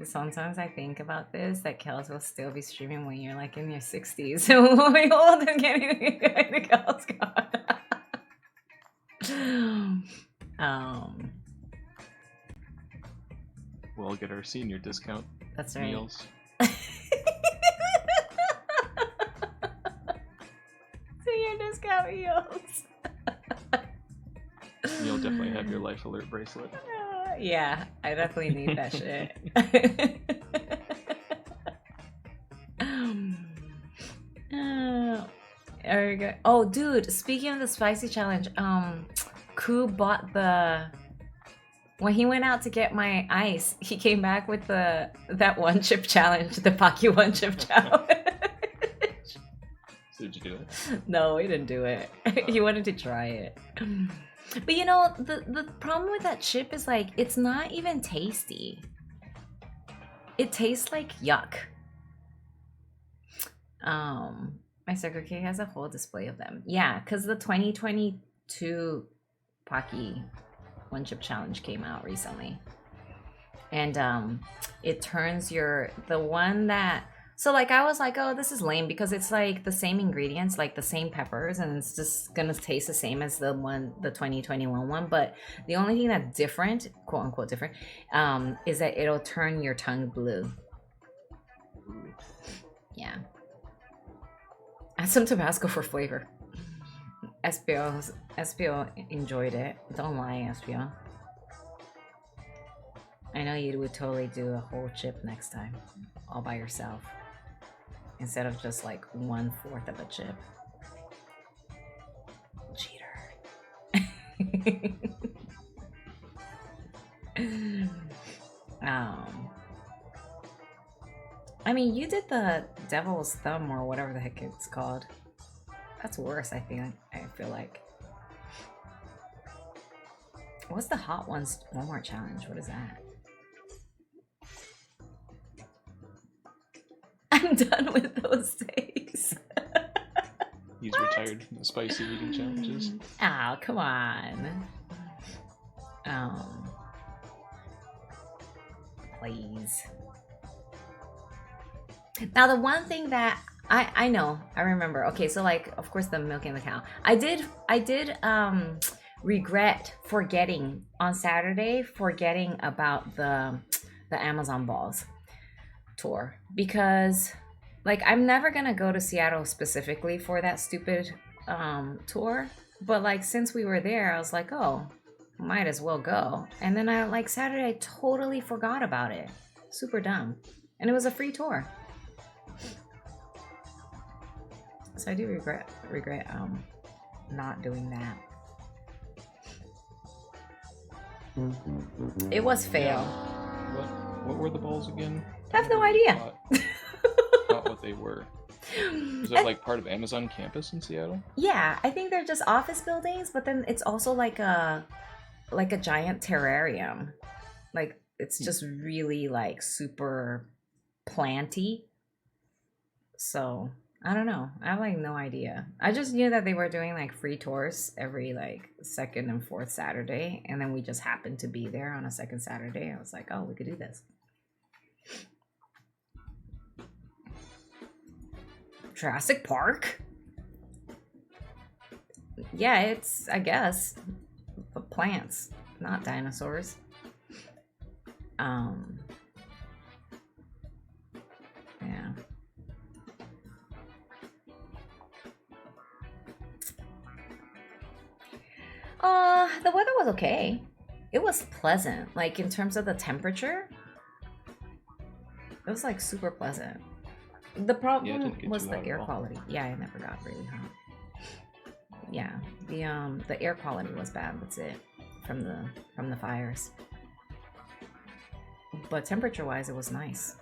Sometimes I think about this, that Kells will still be streaming when you're, like, in your 60s. So we'll be old and getting to KellsCon. We'll get our senior discount. That's right. Meals. Senior discount meals. You'll definitely have your life alert bracelet. Yeah, I definitely need that shit. There we go. Oh, dude, speaking of the spicy challenge, Koo bought when he went out to get my ice, he came back with that one chip challenge, the Pocky one chip challenge. So did you do it? No, he didn't do it. He wanted to try it. But you know, the problem with that chip is like it's not even tasty. It tastes like yuck. My Circle K has a whole display of them. Yeah, because the 2022 Pocky one chip challenge came out recently. And it turns the one that So like I was like, oh, this is lame because it's like the same ingredients, like the same peppers, and it's just gonna taste the same as the 2021 one. But the only thing that's different, quote unquote different, is that it'll turn your tongue blue. Yeah. Add some Tabasco for flavor. SPO enjoyed it. Don't lie, SPO. I know you would totally do a whole chip next time, all by yourself, instead of just like 1/4 of a chip. Cheater. I mean, you did the devil's thumb or whatever the heck it's called. That's worse, I think. I feel like. What's the hot ones Walmart challenge? What is that? I'm done with those days. He's retired from the spicy eating challenges. Oh, come on. Please. Now the one thing that I know, I remember. Okay, so like, of course, the milking the cow. I did regret forgetting on Saturday, about the Amazon balls tour, because like I'm never gonna go to Seattle specifically for that stupid tour, but like since we were there, I was like, oh, might as well go. And then I like Saturday, I totally forgot about it. Super dumb. And it was a free tour. So I do regret not doing that. It was fail. What were the balls again? I have no idea. Not what they were. Was it like part of Amazon campus in Seattle? Yeah, I think they're just office buildings, but then it's also like a giant terrarium. Like it's just really like super planty. So I don't know. I have like no idea. I just knew that they were doing like free tours every like second and fourth Saturday, and then we just happened to be there on a second Saturday. I was like, oh, we could do this. Jurassic Park? Yeah, it's, I guess, but plants, not dinosaurs. Yeah. The weather was okay. It was pleasant. Like in terms of the temperature, it was like super pleasant. The problem was the air quality. Yeah, it never got really hot. Yeah, the air quality was bad. That's it, from the fires. But temperature-wise, it was nice.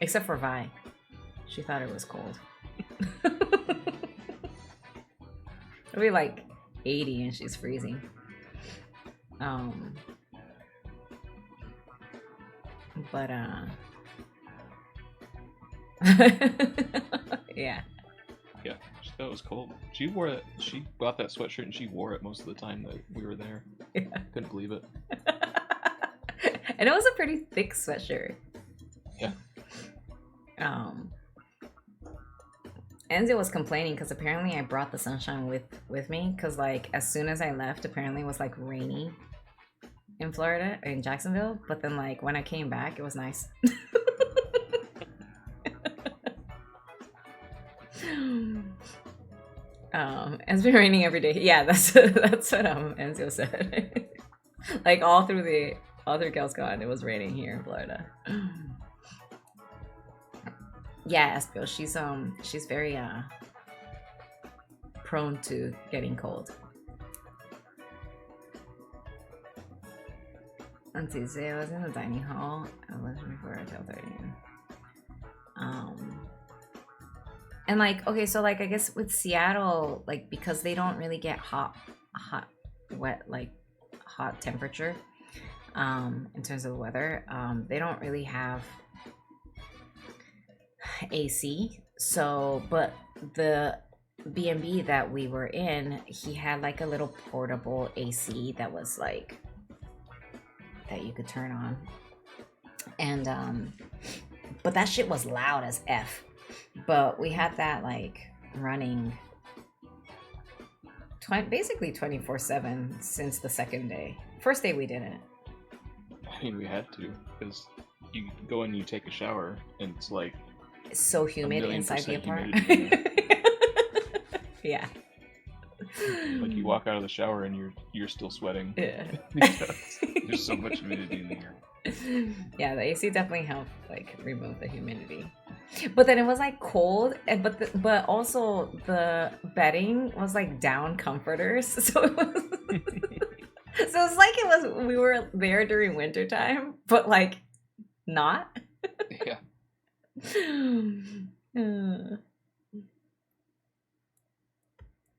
Except for Vi, she thought it was cold. It'll be like 80 and she's freezing. But yeah. Yeah, she thought it was cold. She wore it. She bought that sweatshirt and she wore it most of the time that we were there. Yeah. Couldn't believe it. And it was a pretty thick sweatshirt. Yeah. Enzo was complaining because apparently I brought the sunshine with me, because like as soon as I left, apparently it was like rainy in Florida, in Jacksonville, but then like when I came back, it was nice. It's been raining every day. Yeah, that's what Enzo said. Like all through KellsCon, it was raining here in Florida. Yeah, Espio, she's very prone to getting cold. On Tuesday, I was in the dining hall. I was before until 30. And like, okay, so like I guess with Seattle, like because they don't really get hot, wet, like hot temperature, in terms of the weather, they don't really have AC. So, but the B&B that we were in, he had like a little portable AC that was like that you could turn on, and But that shit was loud as F. But we had that like running basically 24/7 since the second day. First day we didn't. I mean, we had to, because you go in and you take a shower, and it's like... It's so humid inside the apartment. Yeah. Like you walk out of the shower and you're still sweating. Yeah. There's so much humidity in the air. Yeah, the AC definitely helped like remove the humidity. But then it was like cold, and but also the bedding was like down comforters, so it was so it's like we were there during winter time, but like not. Yeah.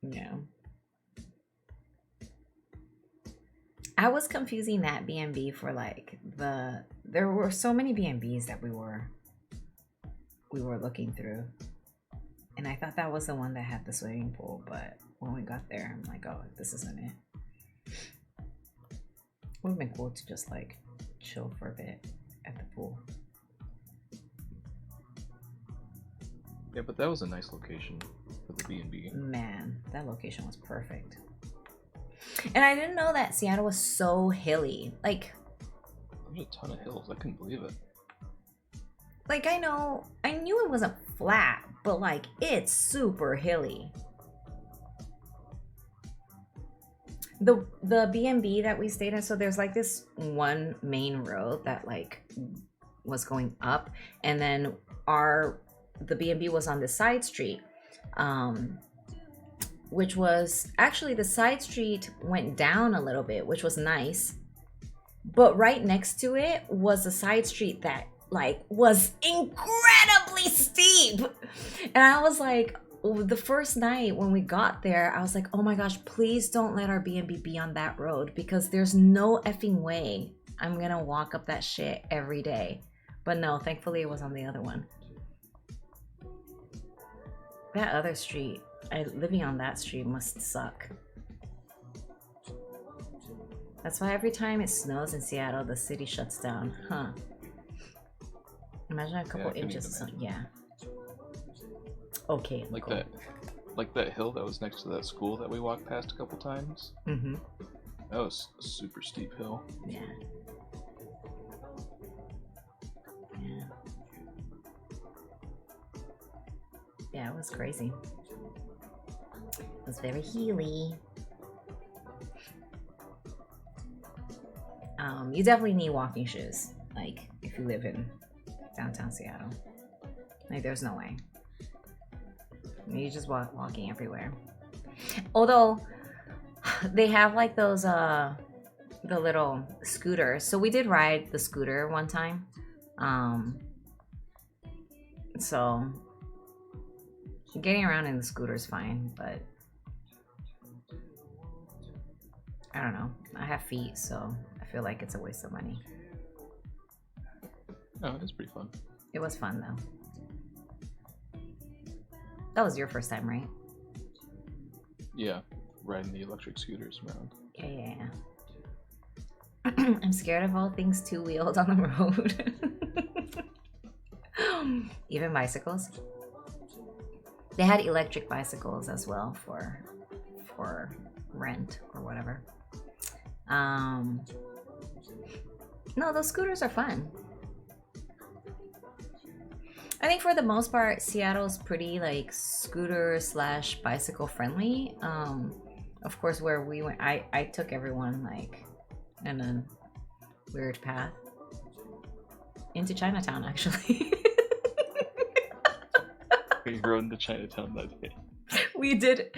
Yeah. I was confusing that B&B for like there were so many B&Bs that we were looking through, and I thought that was the one that had the swimming pool, but when we got there I'm like, oh, this isn't it. Would have been cool to just like chill for a bit at the pool. Yeah, but that was a nice location for the B&B. Man, that location was perfect. And I didn't know that Seattle was so hilly. Like, there's a ton of hills. I couldn't believe it. Like, I knew it wasn't flat, but like it's super hilly. The B&B that we stayed in, so there's like this one main road that like was going up, and then the B&B was on the side street, which was actually, the side street went down a little bit, which was nice, but right next to it was a side street that like was incredibly steep, and I was like, the first night when we got there, I was like, oh my gosh, please don't let our B&B be on that road, because there's no effing way I'm gonna walk up that shit every day. But no, thankfully it was on the other one. That other street, living on that street must suck. That's why every time it snows in Seattle, the city shuts down. Huh. Imagine a couple inches of something. Yeah. Okay. Like cool. that hill that was next to that school that we walked past a couple times. Mm-hmm. That was a super steep hill. Yeah. Yeah. Yeah, it was crazy. It was very hilly. You definitely need walking shoes, like if you live in downtown Seattle. Like, there's no way. You just walking everywhere. Although they have like those the little scooters. So we did ride the scooter one time. So getting around in the scooter is fine, but I don't know. I have feet, so I feel like it's a waste of money. No, it is pretty fun. It was fun though. That was your first time, right? Yeah, riding the electric scooters around. Yeah. I'm scared of all things two-wheeled on the road. Even bicycles. They had electric bicycles as well for rent or whatever. No, those scooters are fun. I think for the most part, Seattle's pretty like scooter / bicycle friendly. Of course, where we went, I took everyone like in a weird path into Chinatown, actually. We rode into Chinatown that day. We did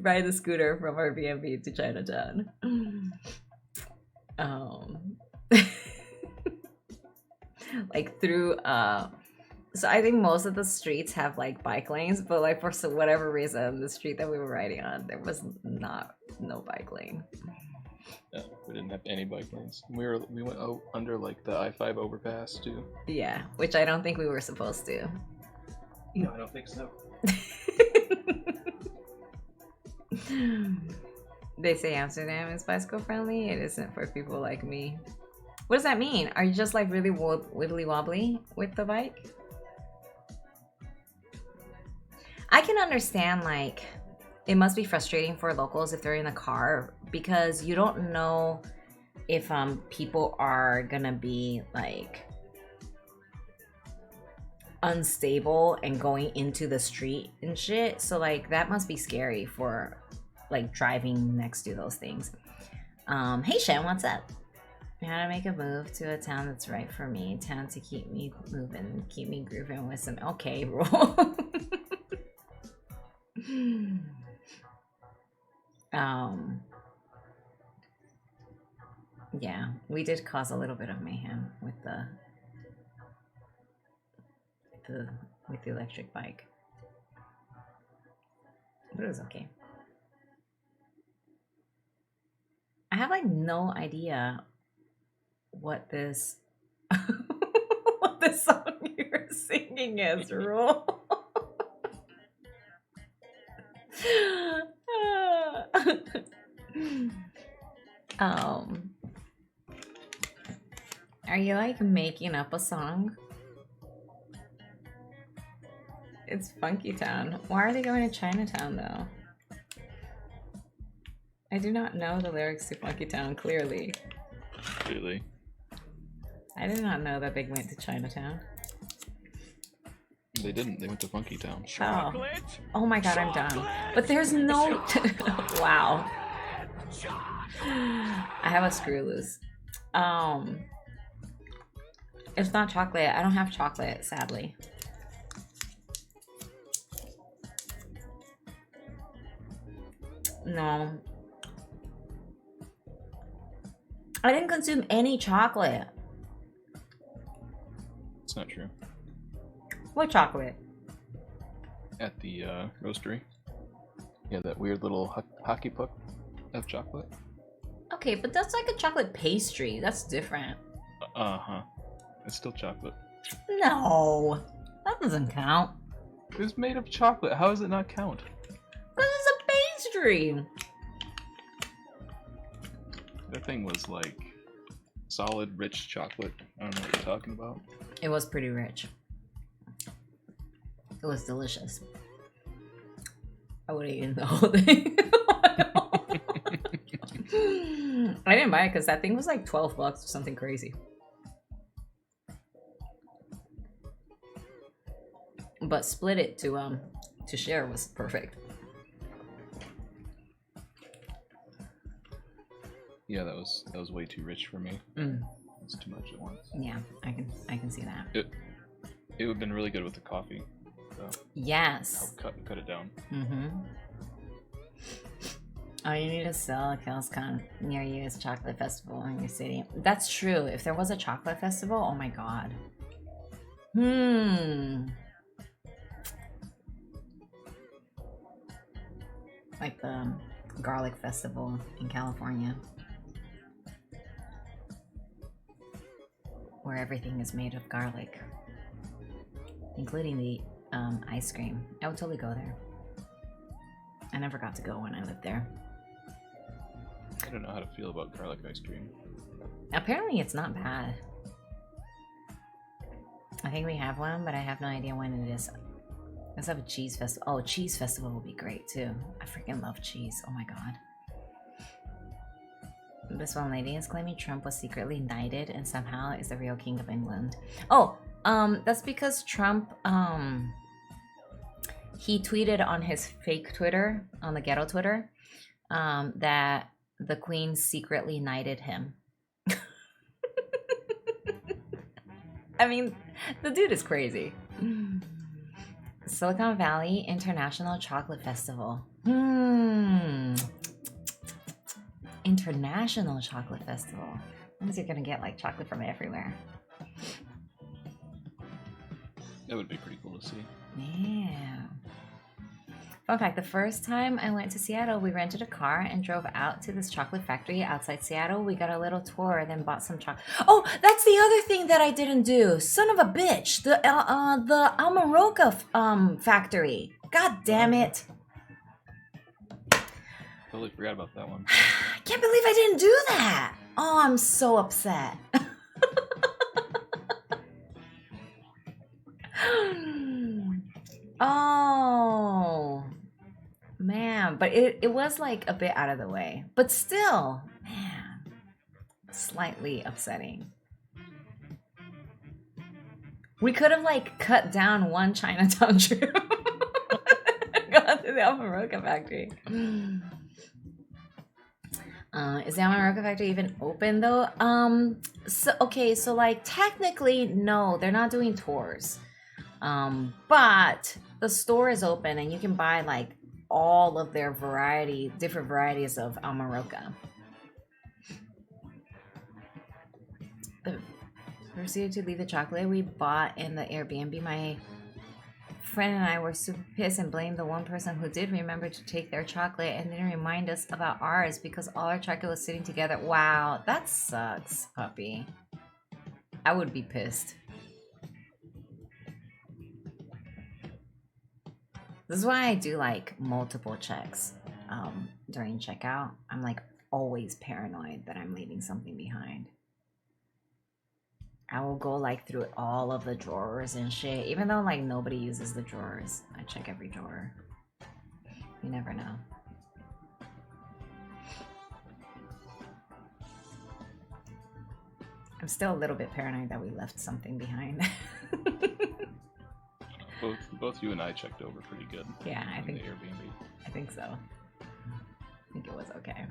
ride the scooter from our B&B to Chinatown. Like through so I think most of the streets have like bike lanes, but like for whatever reason, the street that we were riding on, there was no bike lane. No, we didn't have any bike lanes. We went under like the I-5 overpass too. Yeah, which I don't think we were supposed to. No, I don't think so. They say Amsterdam is bicycle friendly. It isn't for people like me. What does that mean? Are you just like really wibbly wobbly with the bike? I can understand, like, it must be frustrating for locals if they're in the car because you don't know if people are gonna be like unstable and going into the street and shit. So like that must be scary for like driving next to those things. Hey Shen, what's up? How to make a move to a town that's right for me. Town to keep me moving, keep me grooving with some okay bro. Yeah, we did cause a little bit of mayhem with the electric bike, but it was okay. I have like no idea what this what this song you're singing is, Rule. Are you like making up a song? It's Funky Town. Why are they going to Chinatown though? I do not know the lyrics to Funky Town clearly. Clearly. I did not know that they went to Chinatown. They didn't. They went to Funky Town. Oh. Oh my god, I'm done. But there's no... Wow. I have a screw loose. It's not chocolate. I don't have chocolate, sadly. No. I didn't consume any chocolate. It's not true. What chocolate? At the roastery. Yeah, that weird little hockey puck of chocolate. Okay, but that's like a chocolate pastry. That's different. Uh-huh. It's still chocolate. No. That doesn't count. It's made of chocolate. How does it not count? Because it's a pastry. That thing was like solid, rich chocolate. I don't know what you're talking about. It was pretty rich. It was delicious. I would have eaten the whole thing. I didn't buy it because that thing was like $12 or something crazy. But split it to share was perfect. Yeah, that was way too rich for me. It's too much at once. Yeah, I can see that. It would have been really good with the coffee. So yes. I'll cut it down. Oh, you need to sell a KellsCon near you as chocolate festival in your city. That's true. If there was a chocolate festival, oh my god. Like the garlic festival in California, where everything is made of garlic, including the ice cream. I would totally go there. I never got to go when I lived there. I don't know how to feel about garlic ice cream. Apparently it's not bad. I think we have one, but I have no idea when it is. Let's have a cheese festival. Oh, cheese festival will be great too. I freaking love cheese. Oh my god. This one lady is claiming Trump was secretly knighted and somehow is the real king of England. Oh, that's because Trump, he tweeted on his fake Twitter, on the ghetto Twitter, that the queen secretly knighted him. I mean, the dude is crazy. Silicon Valley International Chocolate Festival. International Chocolate Festival. That means you're gonna get like chocolate from everywhere. That would be pretty cool to see. Yeah. Fun fact, the first time I went to Seattle, we rented a car and drove out to this chocolate factory outside Seattle. We got a little tour, then bought some chocolate. Oh, that's the other thing that I didn't do. Son of a bitch. The Almaroca factory. God damn it. Totally forgot about that one. I can't believe I didn't do that. Oh, I'm so upset. Oh, man. But it was like a bit out of the way. But still, man, slightly upsetting. We could have like cut down one Chinatown trip. Got to the Amaroka factory. Is the Amaroka factory even open though? So okay, so like technically no, they're not doing tours. But the store is open and you can buy like all of their different varieties of Amaroka. Proceeded to leave the chocolate we bought in the Airbnb. My friend and I were super pissed and blamed the one person who did remember to take their chocolate and didn't remind us about ours because all our chocolate was sitting together. Wow, that sucks, puppy. I would be pissed. This is why I do like multiple checks during checkout. I'm like always paranoid that I'm leaving something behind. I will go like through all of the drawers and shit, even though like nobody uses the drawers. I check every drawer. You never know. I'm still a little bit paranoid that we left something behind. Both you and I checked over pretty good. Yeah, I think the Airbnb. I think so. I think it was okay.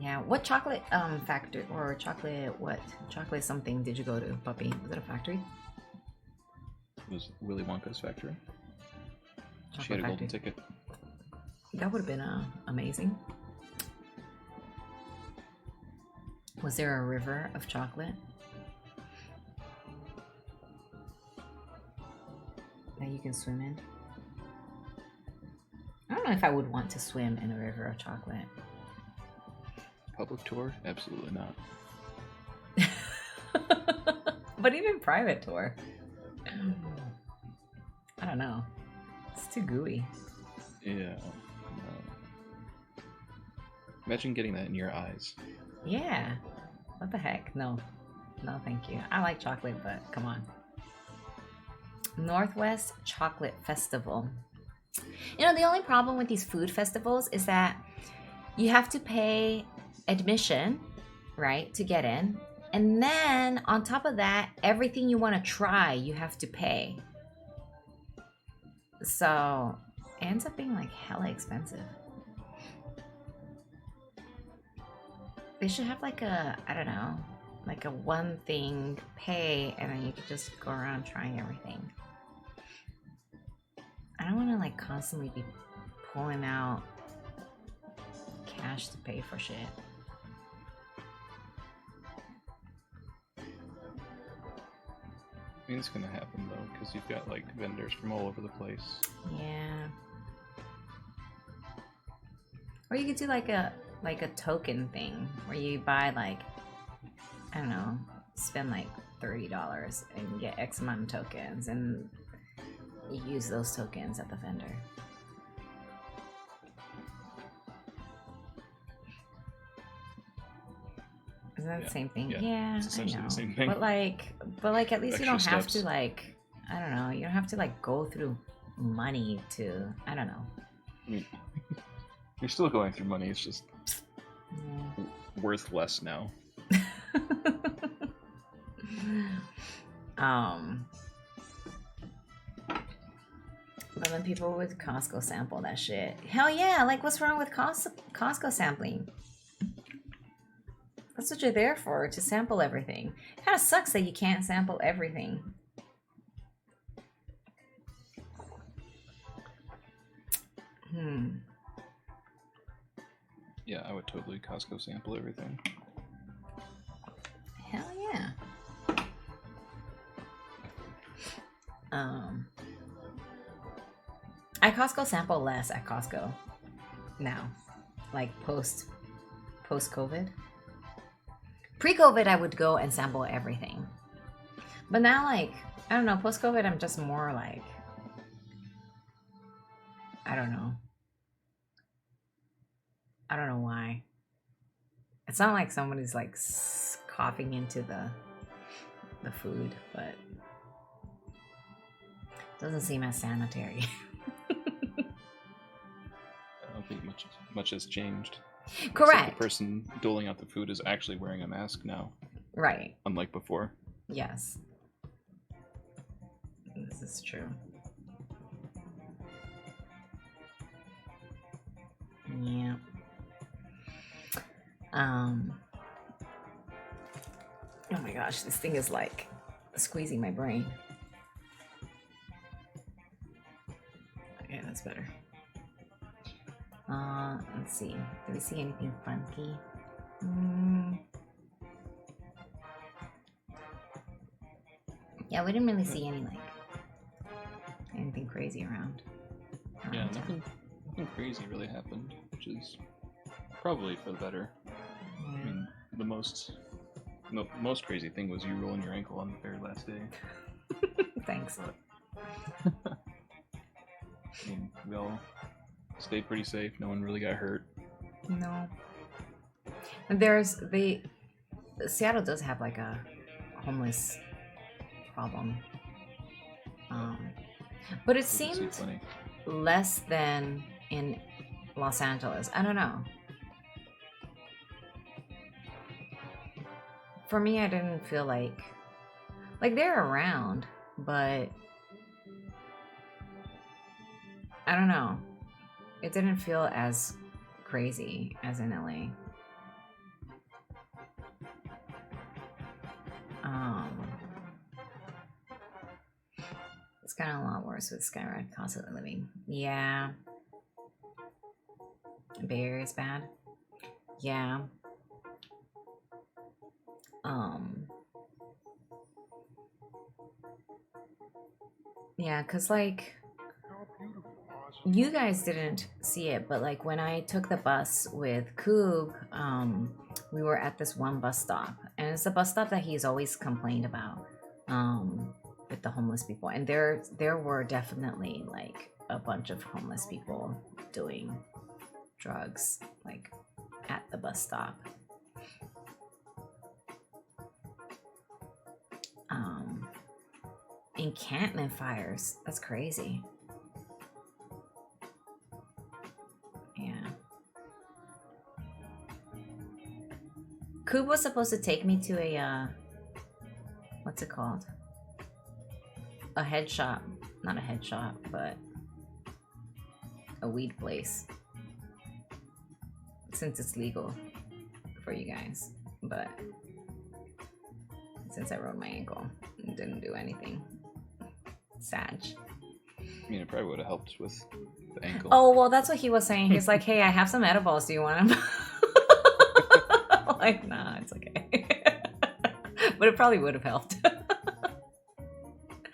Yeah, what chocolate factory or chocolate something did you go to, puppy? Was it a factory? It was Willy Wonka's factory. Chocolate She had a factory. golden ticket. That would have been amazing. Was there a river of chocolate that you can swim in? I don't know if I would want to swim in a river of chocolate. Public tour? Absolutely not. But even private tour. I don't know. It's too gooey. Yeah. Imagine getting that in your eyes. Yeah. What the heck? No. No, thank you. I like chocolate, but come on. Northwest Chocolate Festival. You know, the only problem with these food festivals is that you have to pay admission, right, to get in. And then on top of that, everything you want to try, you have to pay. So it ends up being like hella expensive. They should have like a, I don't know, like a one thing pay and then you could just go around trying everything. I don't want to like constantly be pulling out cash to pay for shit. I mean, it's gonna happen though, because you've got like vendors from all over the place. Yeah. Or you could do like a token thing where you buy like, I don't know, spend like $30 and get X amount of tokens and you use those tokens at the vendor. Isn't that the same thing? Yeah, it's essentially I know. the same thing. But like at least you don't Extra have steps. to like, I don't know, you don't have to like go through money to, I don't know. I mean, you're still going through money. It's just Yeah. worth less now. But then people would Costco sample that shit. Hell yeah! Like, what's wrong with Costco sampling? That's what you're there for, to sample everything. It kind of sucks that you can't sample everything. Yeah, I would totally Costco sample everything. Hell yeah. I Costco sample less at Costco now, like post COVID. Pre-COVID, I would go and sample everything, but now, like, I don't know. Post COVID, I'm just more like, I don't know. I don't know why. It's not like somebody's like coughing into the food, but Doesn't seem as sanitary. I don't think much has changed. Except Correct. the person doling out the food is actually wearing a mask now, Right. unlike before. Yes. This is true. Yeah. Oh my gosh, this thing is like squeezing my brain. Okay, that's better. Let's see. Do we see anything funky? Yeah, we didn't really see anything crazy around. Yeah, nothing crazy really happened, which is probably for the better. Yeah. I mean, the most crazy thing was you rolling your ankle on the very last day. Thanks. I mean, we all stayed pretty safe. No one really got hurt. No. And Seattle does have like a homeless problem. But it seemed less than in Los Angeles. I don't know. For me, I didn't feel like they're around, but I don't know. It didn't feel as crazy as in LA. It's gotten a lot worse with Skyride cost of living. Yeah. Bay Area is bad. Yeah. Yeah, cause like you guys didn't see it, but like when I took the bus with Coog, we were at this one bus stop, and it's a bus stop that he's always complained about, with the homeless people, and there were definitely like a bunch of homeless people doing drugs like at the bus stop. Encampment fires. That's crazy. Yeah. Coop was supposed to take me to a what's it called? A head shop. Not a head shop, but a weed place. Since it's legal for you guys. But since I rolled my ankle, it didn't do anything. Sag. I mean, it probably would have helped with the ankle. Oh, well, that's what he was saying. He's like, hey, I have some edibles. Do you want them? Like, nah, it's okay. But it probably would have helped.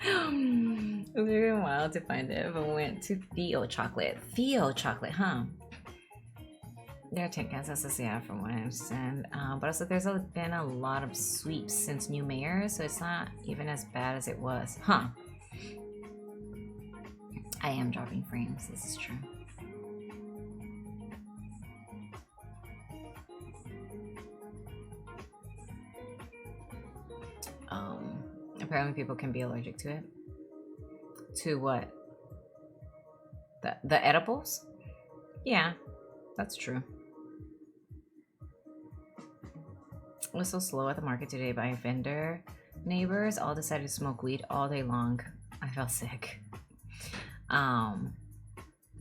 It was really wild to find it. But we went to Theo Chocolate. Theo Chocolate, huh? There are 10 cats associated from what I understand. But also there's been a lot of sweeps since new mayor, so it's not even as bad as it was. Huh. I am dropping frames, this is true. Apparently people can be allergic to it. To what? The edibles? Yeah, that's true. I was so slow at the market today by a vendor. Neighbors all decided to smoke weed all day long. I felt sick.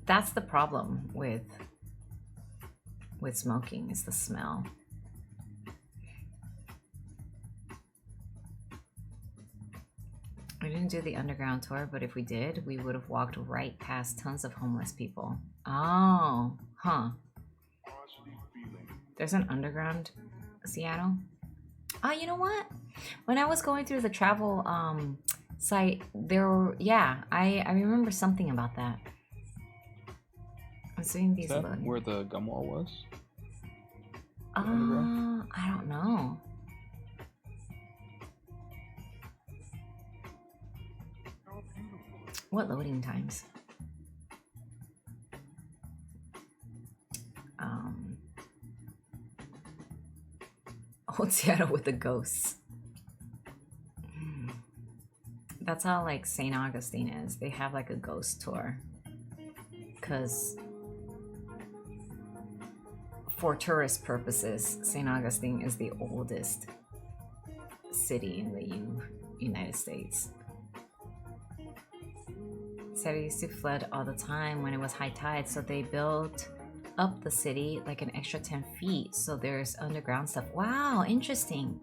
That's the problem with smoking, is the smell. We didn't do the underground tour, but if we did, we would have walked right past tons of homeless people. Oh, huh. There's an underground Seattle. Oh, you know what? When I was going through the travel site, there were, yeah, I remember something about that. I'm seeing these. Is that where the gum wall was? I don't know. What loading times? Old Seattle with the ghosts. That's how like St. Augustine is. They have like a ghost tour. Cause for tourist purposes, St. Augustine is the oldest city in the United States. Said it used to flood all the time when it was high tide, so they built up the city like an extra 10 feet, so there's underground stuff. Wow, interesting.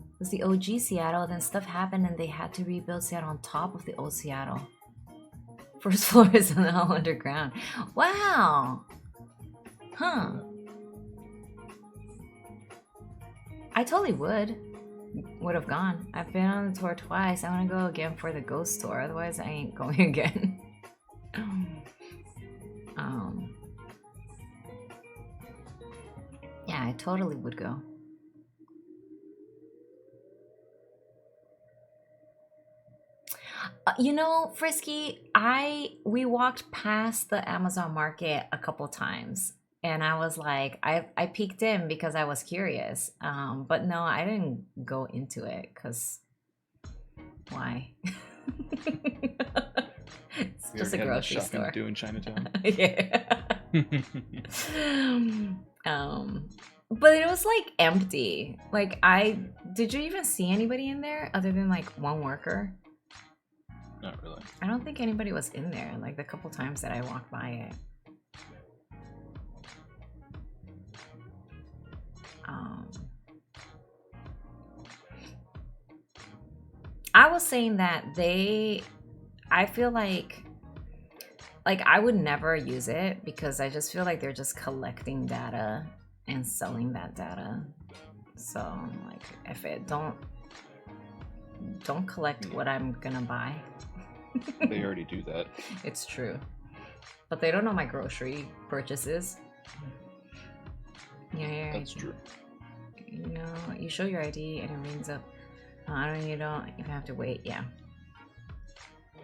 It was the OG Seattle, then stuff happened and they had to rebuild Seattle on top of the old Seattle. First floor is now underground. Wow. Huh. I totally would have gone. I've been on the tour twice. I want to go again for the ghost tour. Otherwise, I ain't going again. Yeah, I totally would go. You know, Frisky, we walked past the Amazon market a couple times, and I was like, I peeked in because I was curious. But no, I didn't go into it because why? It's just a grocery store. Do in Chinatown. Yeah. But it was like empty. Like did you even see anybody in there other than like one worker? Not really. I don't think anybody was in there, like the couple times that I walked by it. I was saying that I feel like I would never use it because I just feel like they're just collecting data and selling that data. So like if it don't collect what I'm gonna buy. They already do that. It's true. But they don't know my grocery purchases. Yeah. That's true. You know, you show your ID and it rings up. You don't even have to wait. Yeah.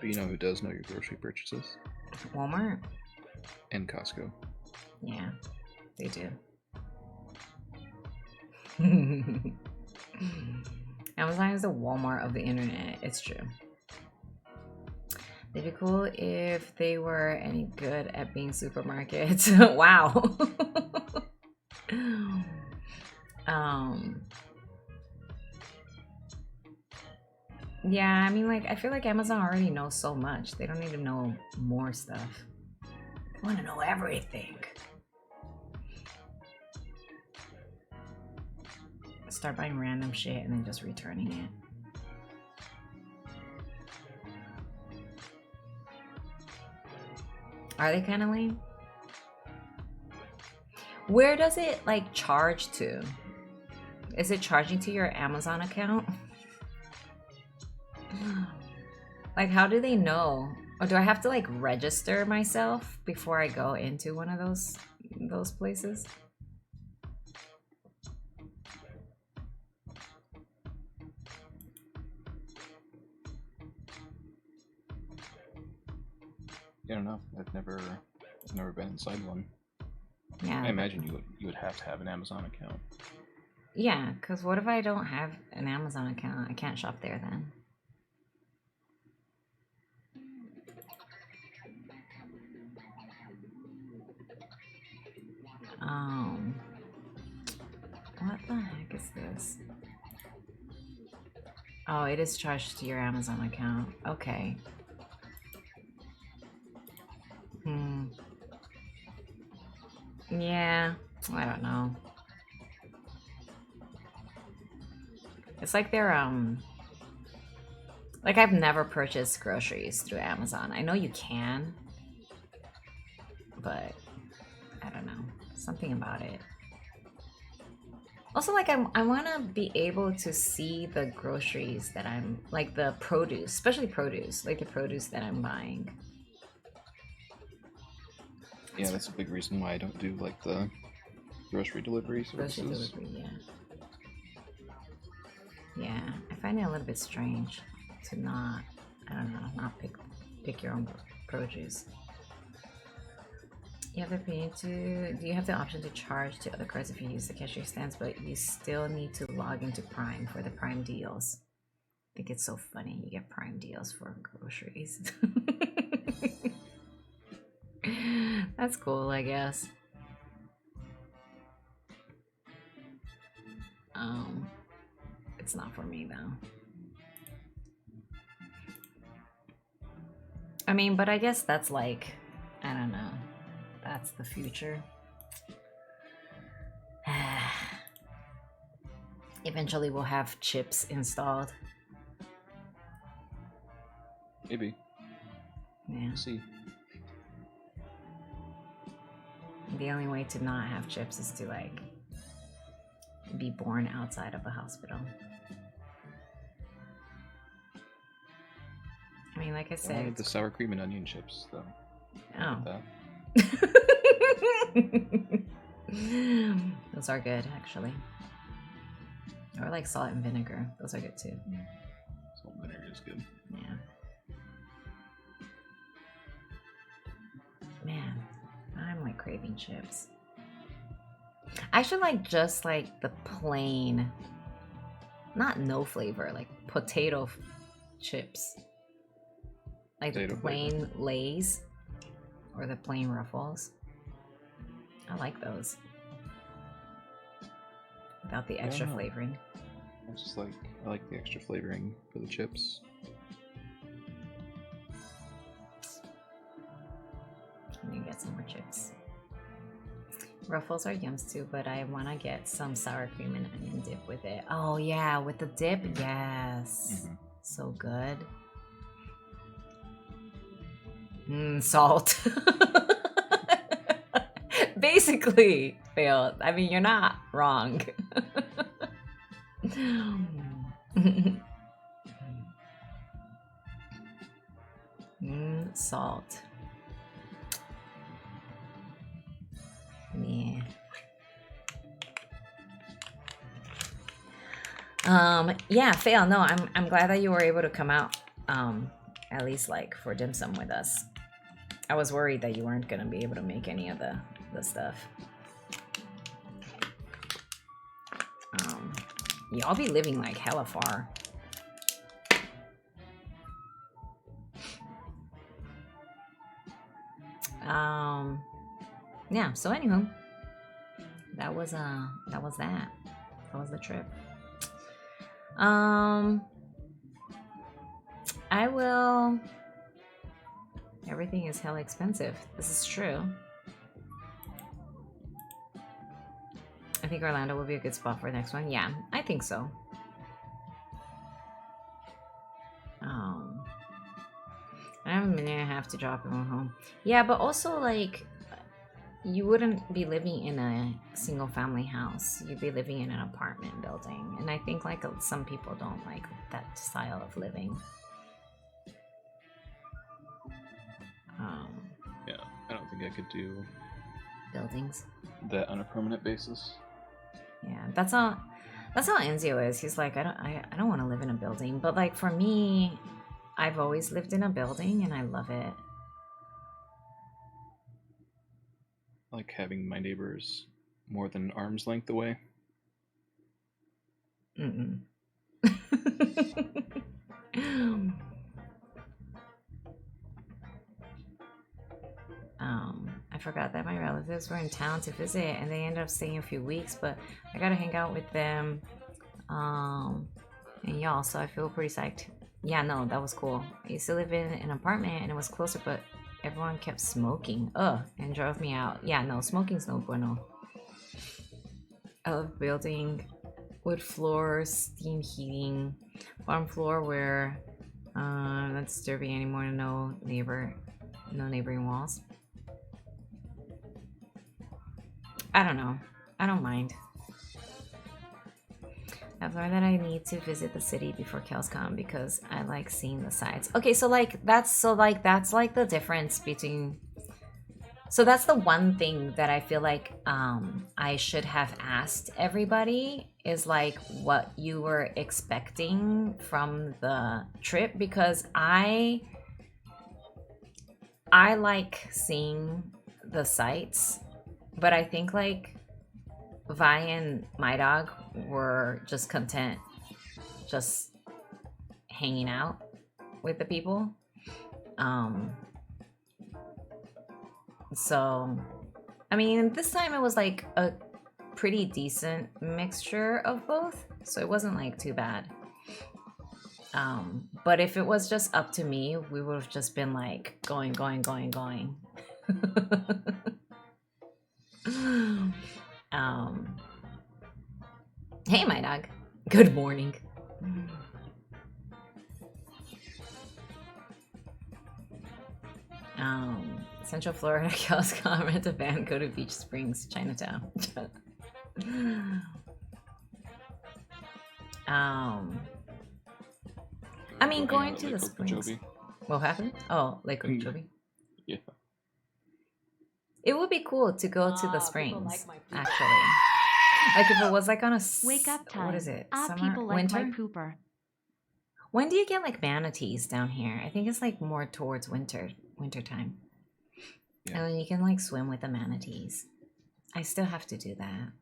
But you know who does know your grocery purchases? Walmart. And Costco. Yeah, they do. Amazon is the Walmart of the internet. It's true. It'd be cool if they were any good at being supermarkets. Wow. Yeah, I mean, like, I feel like Amazon already knows so much. They don't need to know more stuff. They want to know everything. Start buying random shit and then just returning it. Are they kind of lame? Where does it like charge to? Is it charging to your Amazon account? Like, how do they know? Or do I have to like register myself before I go into one of those places? I don't know. I've never been inside one. Yeah. I imagine you would have to have an Amazon account. Yeah, because what if I don't have an Amazon account? I can't shop there then. What the heck is this? Oh, it is charged to your Amazon account. Okay. Yeah, I don't know. It's like they're like I've never purchased groceries through Amazon. I know you can, but I don't know. Something about it. Also, like I want to be able to see the groceries that I'm like the produce, especially produce, like the produce that I'm buying. Yeah, that's a big reason why I don't do like the grocery delivery services. Grocery delivery, yeah. Yeah, I find it a little bit strange to not, I don't know, not pick your own produce. You have the opinion to, do you have the option to charge to other cards if you use the cashier stands, but you still need to log into Prime for the Prime deals? think it's so funny. You get Prime deals for groceries. That's cool, I guess. It's not for me though. I mean, but I guess that's like, I don't know. That's the future. Eventually we'll have chips installed. Maybe. Yeah. We'll see. The only way to not have chips is to like be born outside of a hospital. I mean, like I I said, wanted the sour cream and onion chips, though. oh. Those are good, actually. Or like salt and vinegar. Those are good too. Salt and vinegar is good. Yeah. Man, I'm like craving chips. I should like just like the plain, not no flavor, like potato chips. Like Potato the plain Lay's or the plain Ruffles. I like those. Without the extra flavoring. I like the extra flavoring for the chips. Let me get some more chips. Ruffles are yums too, but I want to get some sour cream and onion dip with it. Oh yeah, with the dip, yes. So good. Salt. Basically failed. I mean, you're not wrong. Salt. Yeah. Yeah, fail. No, I'm glad that you were able to come out at least like for dim sum with us. I was worried that you weren't gonna be able to make any of the stuff. Y'all be living like hella far. Yeah, so anywho, that was that. That was the trip. I will. Everything is hella expensive. This is true. I think Orlando will be a good spot for the next one. Yeah, I think so. I have a minute and a half to drop him home. Yeah, but also like you wouldn't be living in a single family house. You'd be living in an apartment building. And I think like some people don't like that style of living. Yeah, I don't think I could do buildings that on a permanent basis. Yeah, that's how Enzio is. He's like, I don't want to live in a building, but like for me, I've always lived in a building and I love it. I like having my neighbors more than arm's length away. I forgot that my relatives were in town to visit and they ended up staying a few weeks, but I got to hang out with them and y'all, so I feel pretty psyched. Yeah, no, that was cool. I used to live in an apartment and it was closer, but everyone kept smoking. And drove me out. Yeah, no, smoking's no bueno. I love building wood floors, steam heating, farm floor where not disturbing anymore, no neighboring walls. I don't know. I don't mind. I've learned that I need to visit the city before KellsCon because I like seeing the sights. Okay, so that's like the difference between. So that's the one thing that I feel like I should have asked everybody is like what you were expecting from the trip, because I like seeing the sights, but I think like Vi and my dog were just content just hanging out with the people. So I mean, this time it was like a pretty decent mixture of both, so it wasn't like too bad. But if it was just up to me, we would have just been like going. Hey, my dog. Good morning. Central Florida, KellsCon, rent a van, go to Beach Springs, Chinatown. I mean, going to the springs. What happened? Oh, Lake Okeechobee. Yeah. It would be cool to go to the springs, actually. Like if it was like on a wake up time. What is it? Summer, people like winter. my pooper. When do you get like manatees down here? I think it's like more towards winter time. Yeah. And then you can like swim with the manatees. I still have to do that.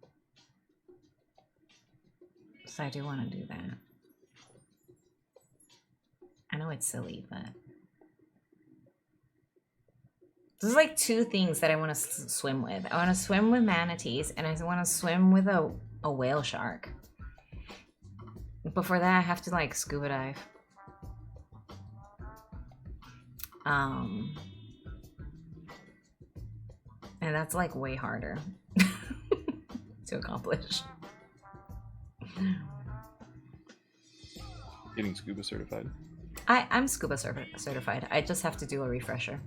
So I do want to do that. I know it's silly, but there's like two things that I want to swim with. I want to swim with manatees, and I want to swim with a whale shark. But for that, I have to like scuba dive. And that's like way harder to accomplish. Getting scuba certified. I'm scuba certified. I just have to do a refresher.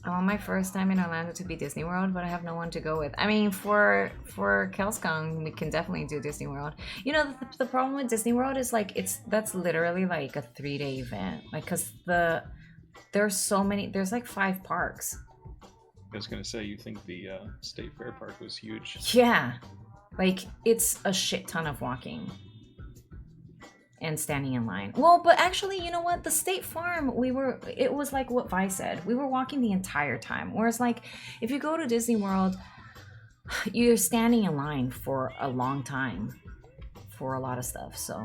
I want my first time in Orlando to be Disney World, but I have no one to go with. I mean, for KellsCon, we can definitely do Disney World. You know, the problem with Disney World is like that's literally like a 3-day event. Like, cause there's so many. There's like 5 parks. I was gonna say, you think the State Fair Park was huge? Yeah, like it's a shit ton of walking and standing in line. Well, but actually, you know what? The State Farm, it was like what Vi said. We were walking the entire time. Whereas like, if you go to Disney World, you're standing in line for a long time for a lot of stuff. So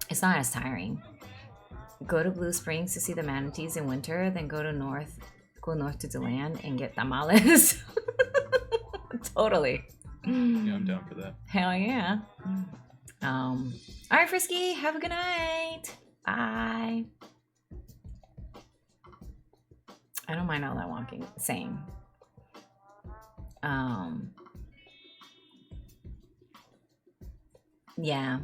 it's not as tiring. Go to Blue Springs to see the manatees in winter, then go north to DeLand and get tamales. Totally. Yeah, I'm down for that. Hell yeah. All right, Frisky, have a good night. Bye. I don't mind all that walking. Same. Yeah.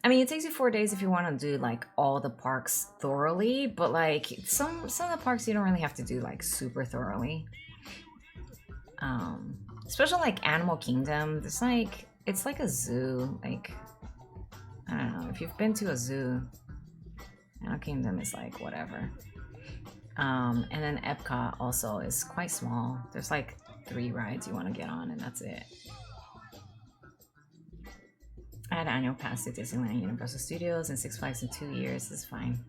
I mean, it takes you 4 days if you want to do like all the parks thoroughly, but like some of the parks you don't really have to do like super thoroughly. Especially like Animal Kingdom, there's like it's like a zoo. Like, I don't know if you've been to a zoo. Animal Kingdom is like whatever. And then Epcot also is quite small. There's like 3 rides you want to get on, and that's it. I had an annual pass to Disneyland, Universal Studios, and Six Flags in 2 years. It's fine.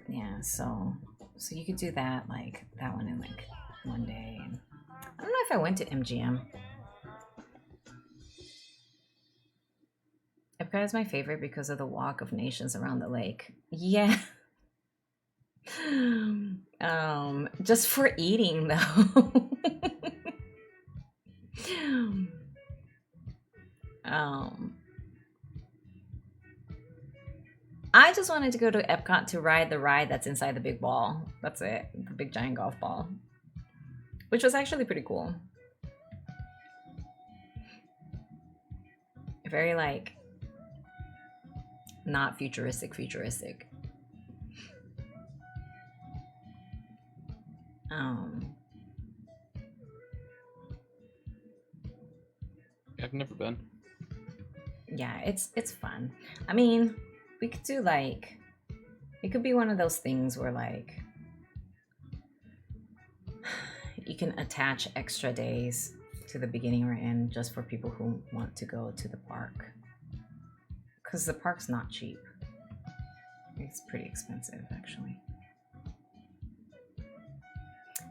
Yeah, so you could do that, like that one in like 1 day. And I don't know if I went to MGM. Epcot is my favorite because of the walk of nations around the lake. Yeah. Just for eating though. I just wanted to go to Epcot to ride the ride that's inside the big ball. That's it. The big giant golf ball. Which was actually pretty cool. Very like not futuristic. I've never been. Yeah, it's fun. I mean, we could do like, it could be one of those things where like you can attach extra days to the beginning or end just for people who want to go to the park, because the park's not cheap. It's pretty expensive actually.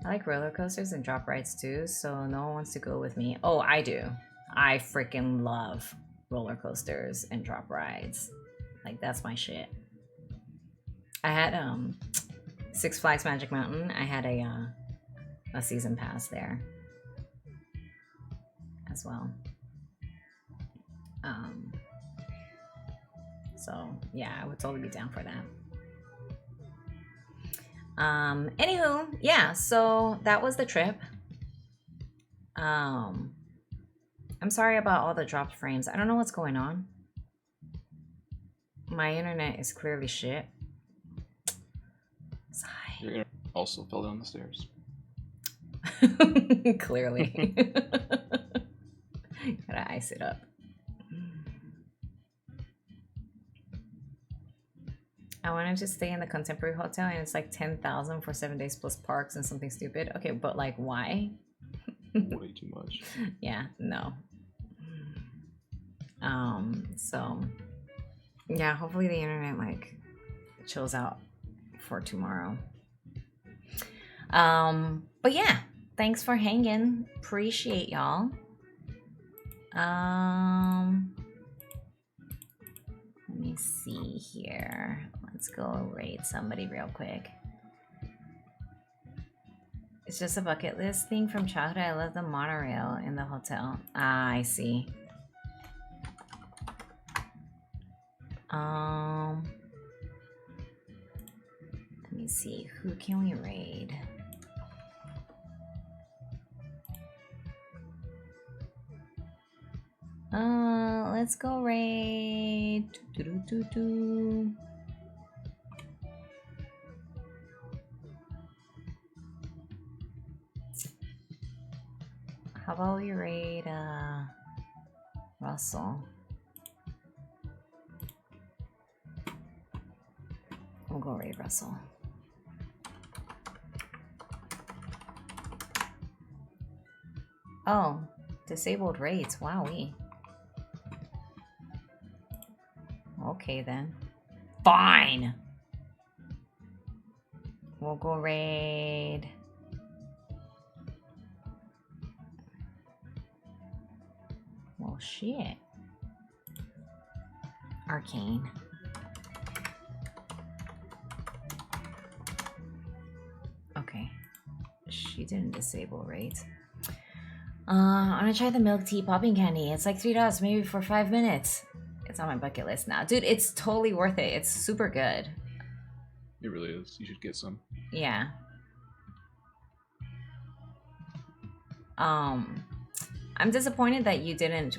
I like roller coasters and drop rides too, so no one wants to go with me. Oh, I do. I freaking love roller coasters and drop rides. Like, that's my shit. I had Six Flags Magic Mountain. I had a season pass there as well. So yeah, I would totally be down for that. Anywho, yeah, so that was the trip. I'm sorry about all the dropped frames. I don't know what's going on. My internet is clearly shit. Sigh. Your internet also fell down the stairs. Clearly. Gotta ice it up. I wanted to stay in the Contemporary Hotel and it's like 10,000 for 7 days plus parks and something stupid. Okay, but like why? Way too much. Yeah, no. So yeah, hopefully the internet like chills out for tomorrow. But yeah, thanks for hanging. Appreciate y'all. Let me see here. Let's go raid somebody real quick. It's just a bucket list thing from childhood. I love the monorail in the hotel. Ah, I see. Let me see. Who can we raid? Let's go raid. How about we raid Russell? We'll go raid Russell. Oh, disabled raids. Wowee. Okay then. Fine. We'll go raid. Well, shit. Arcane. Okay. She didn't disable raids. I'm gonna try the milk tea popping candy. It's like $3, maybe for 5 minutes. It's on my bucket list now. Dude, it's totally worth it. It's super good. It really is. You should get some. Yeah. I'm disappointed that we didn't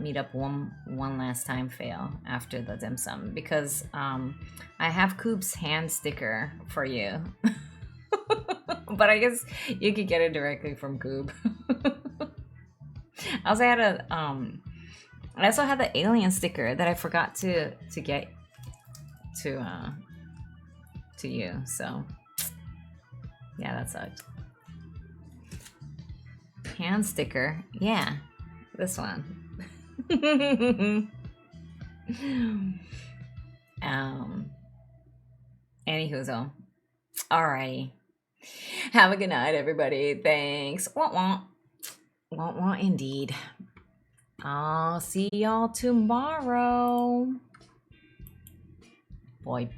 meet up one last time, Fail, after the dim sum, because I have Coop's hand sticker for you. But I guess you could get it directly from Coop. I also had the alien sticker that I forgot to get to you, so yeah, that sucked. Hand sticker, yeah, this one. Anywho, so alrighty. Have a good night, everybody. Thanks. Want indeed. I'll see y'all tomorrow. Boy.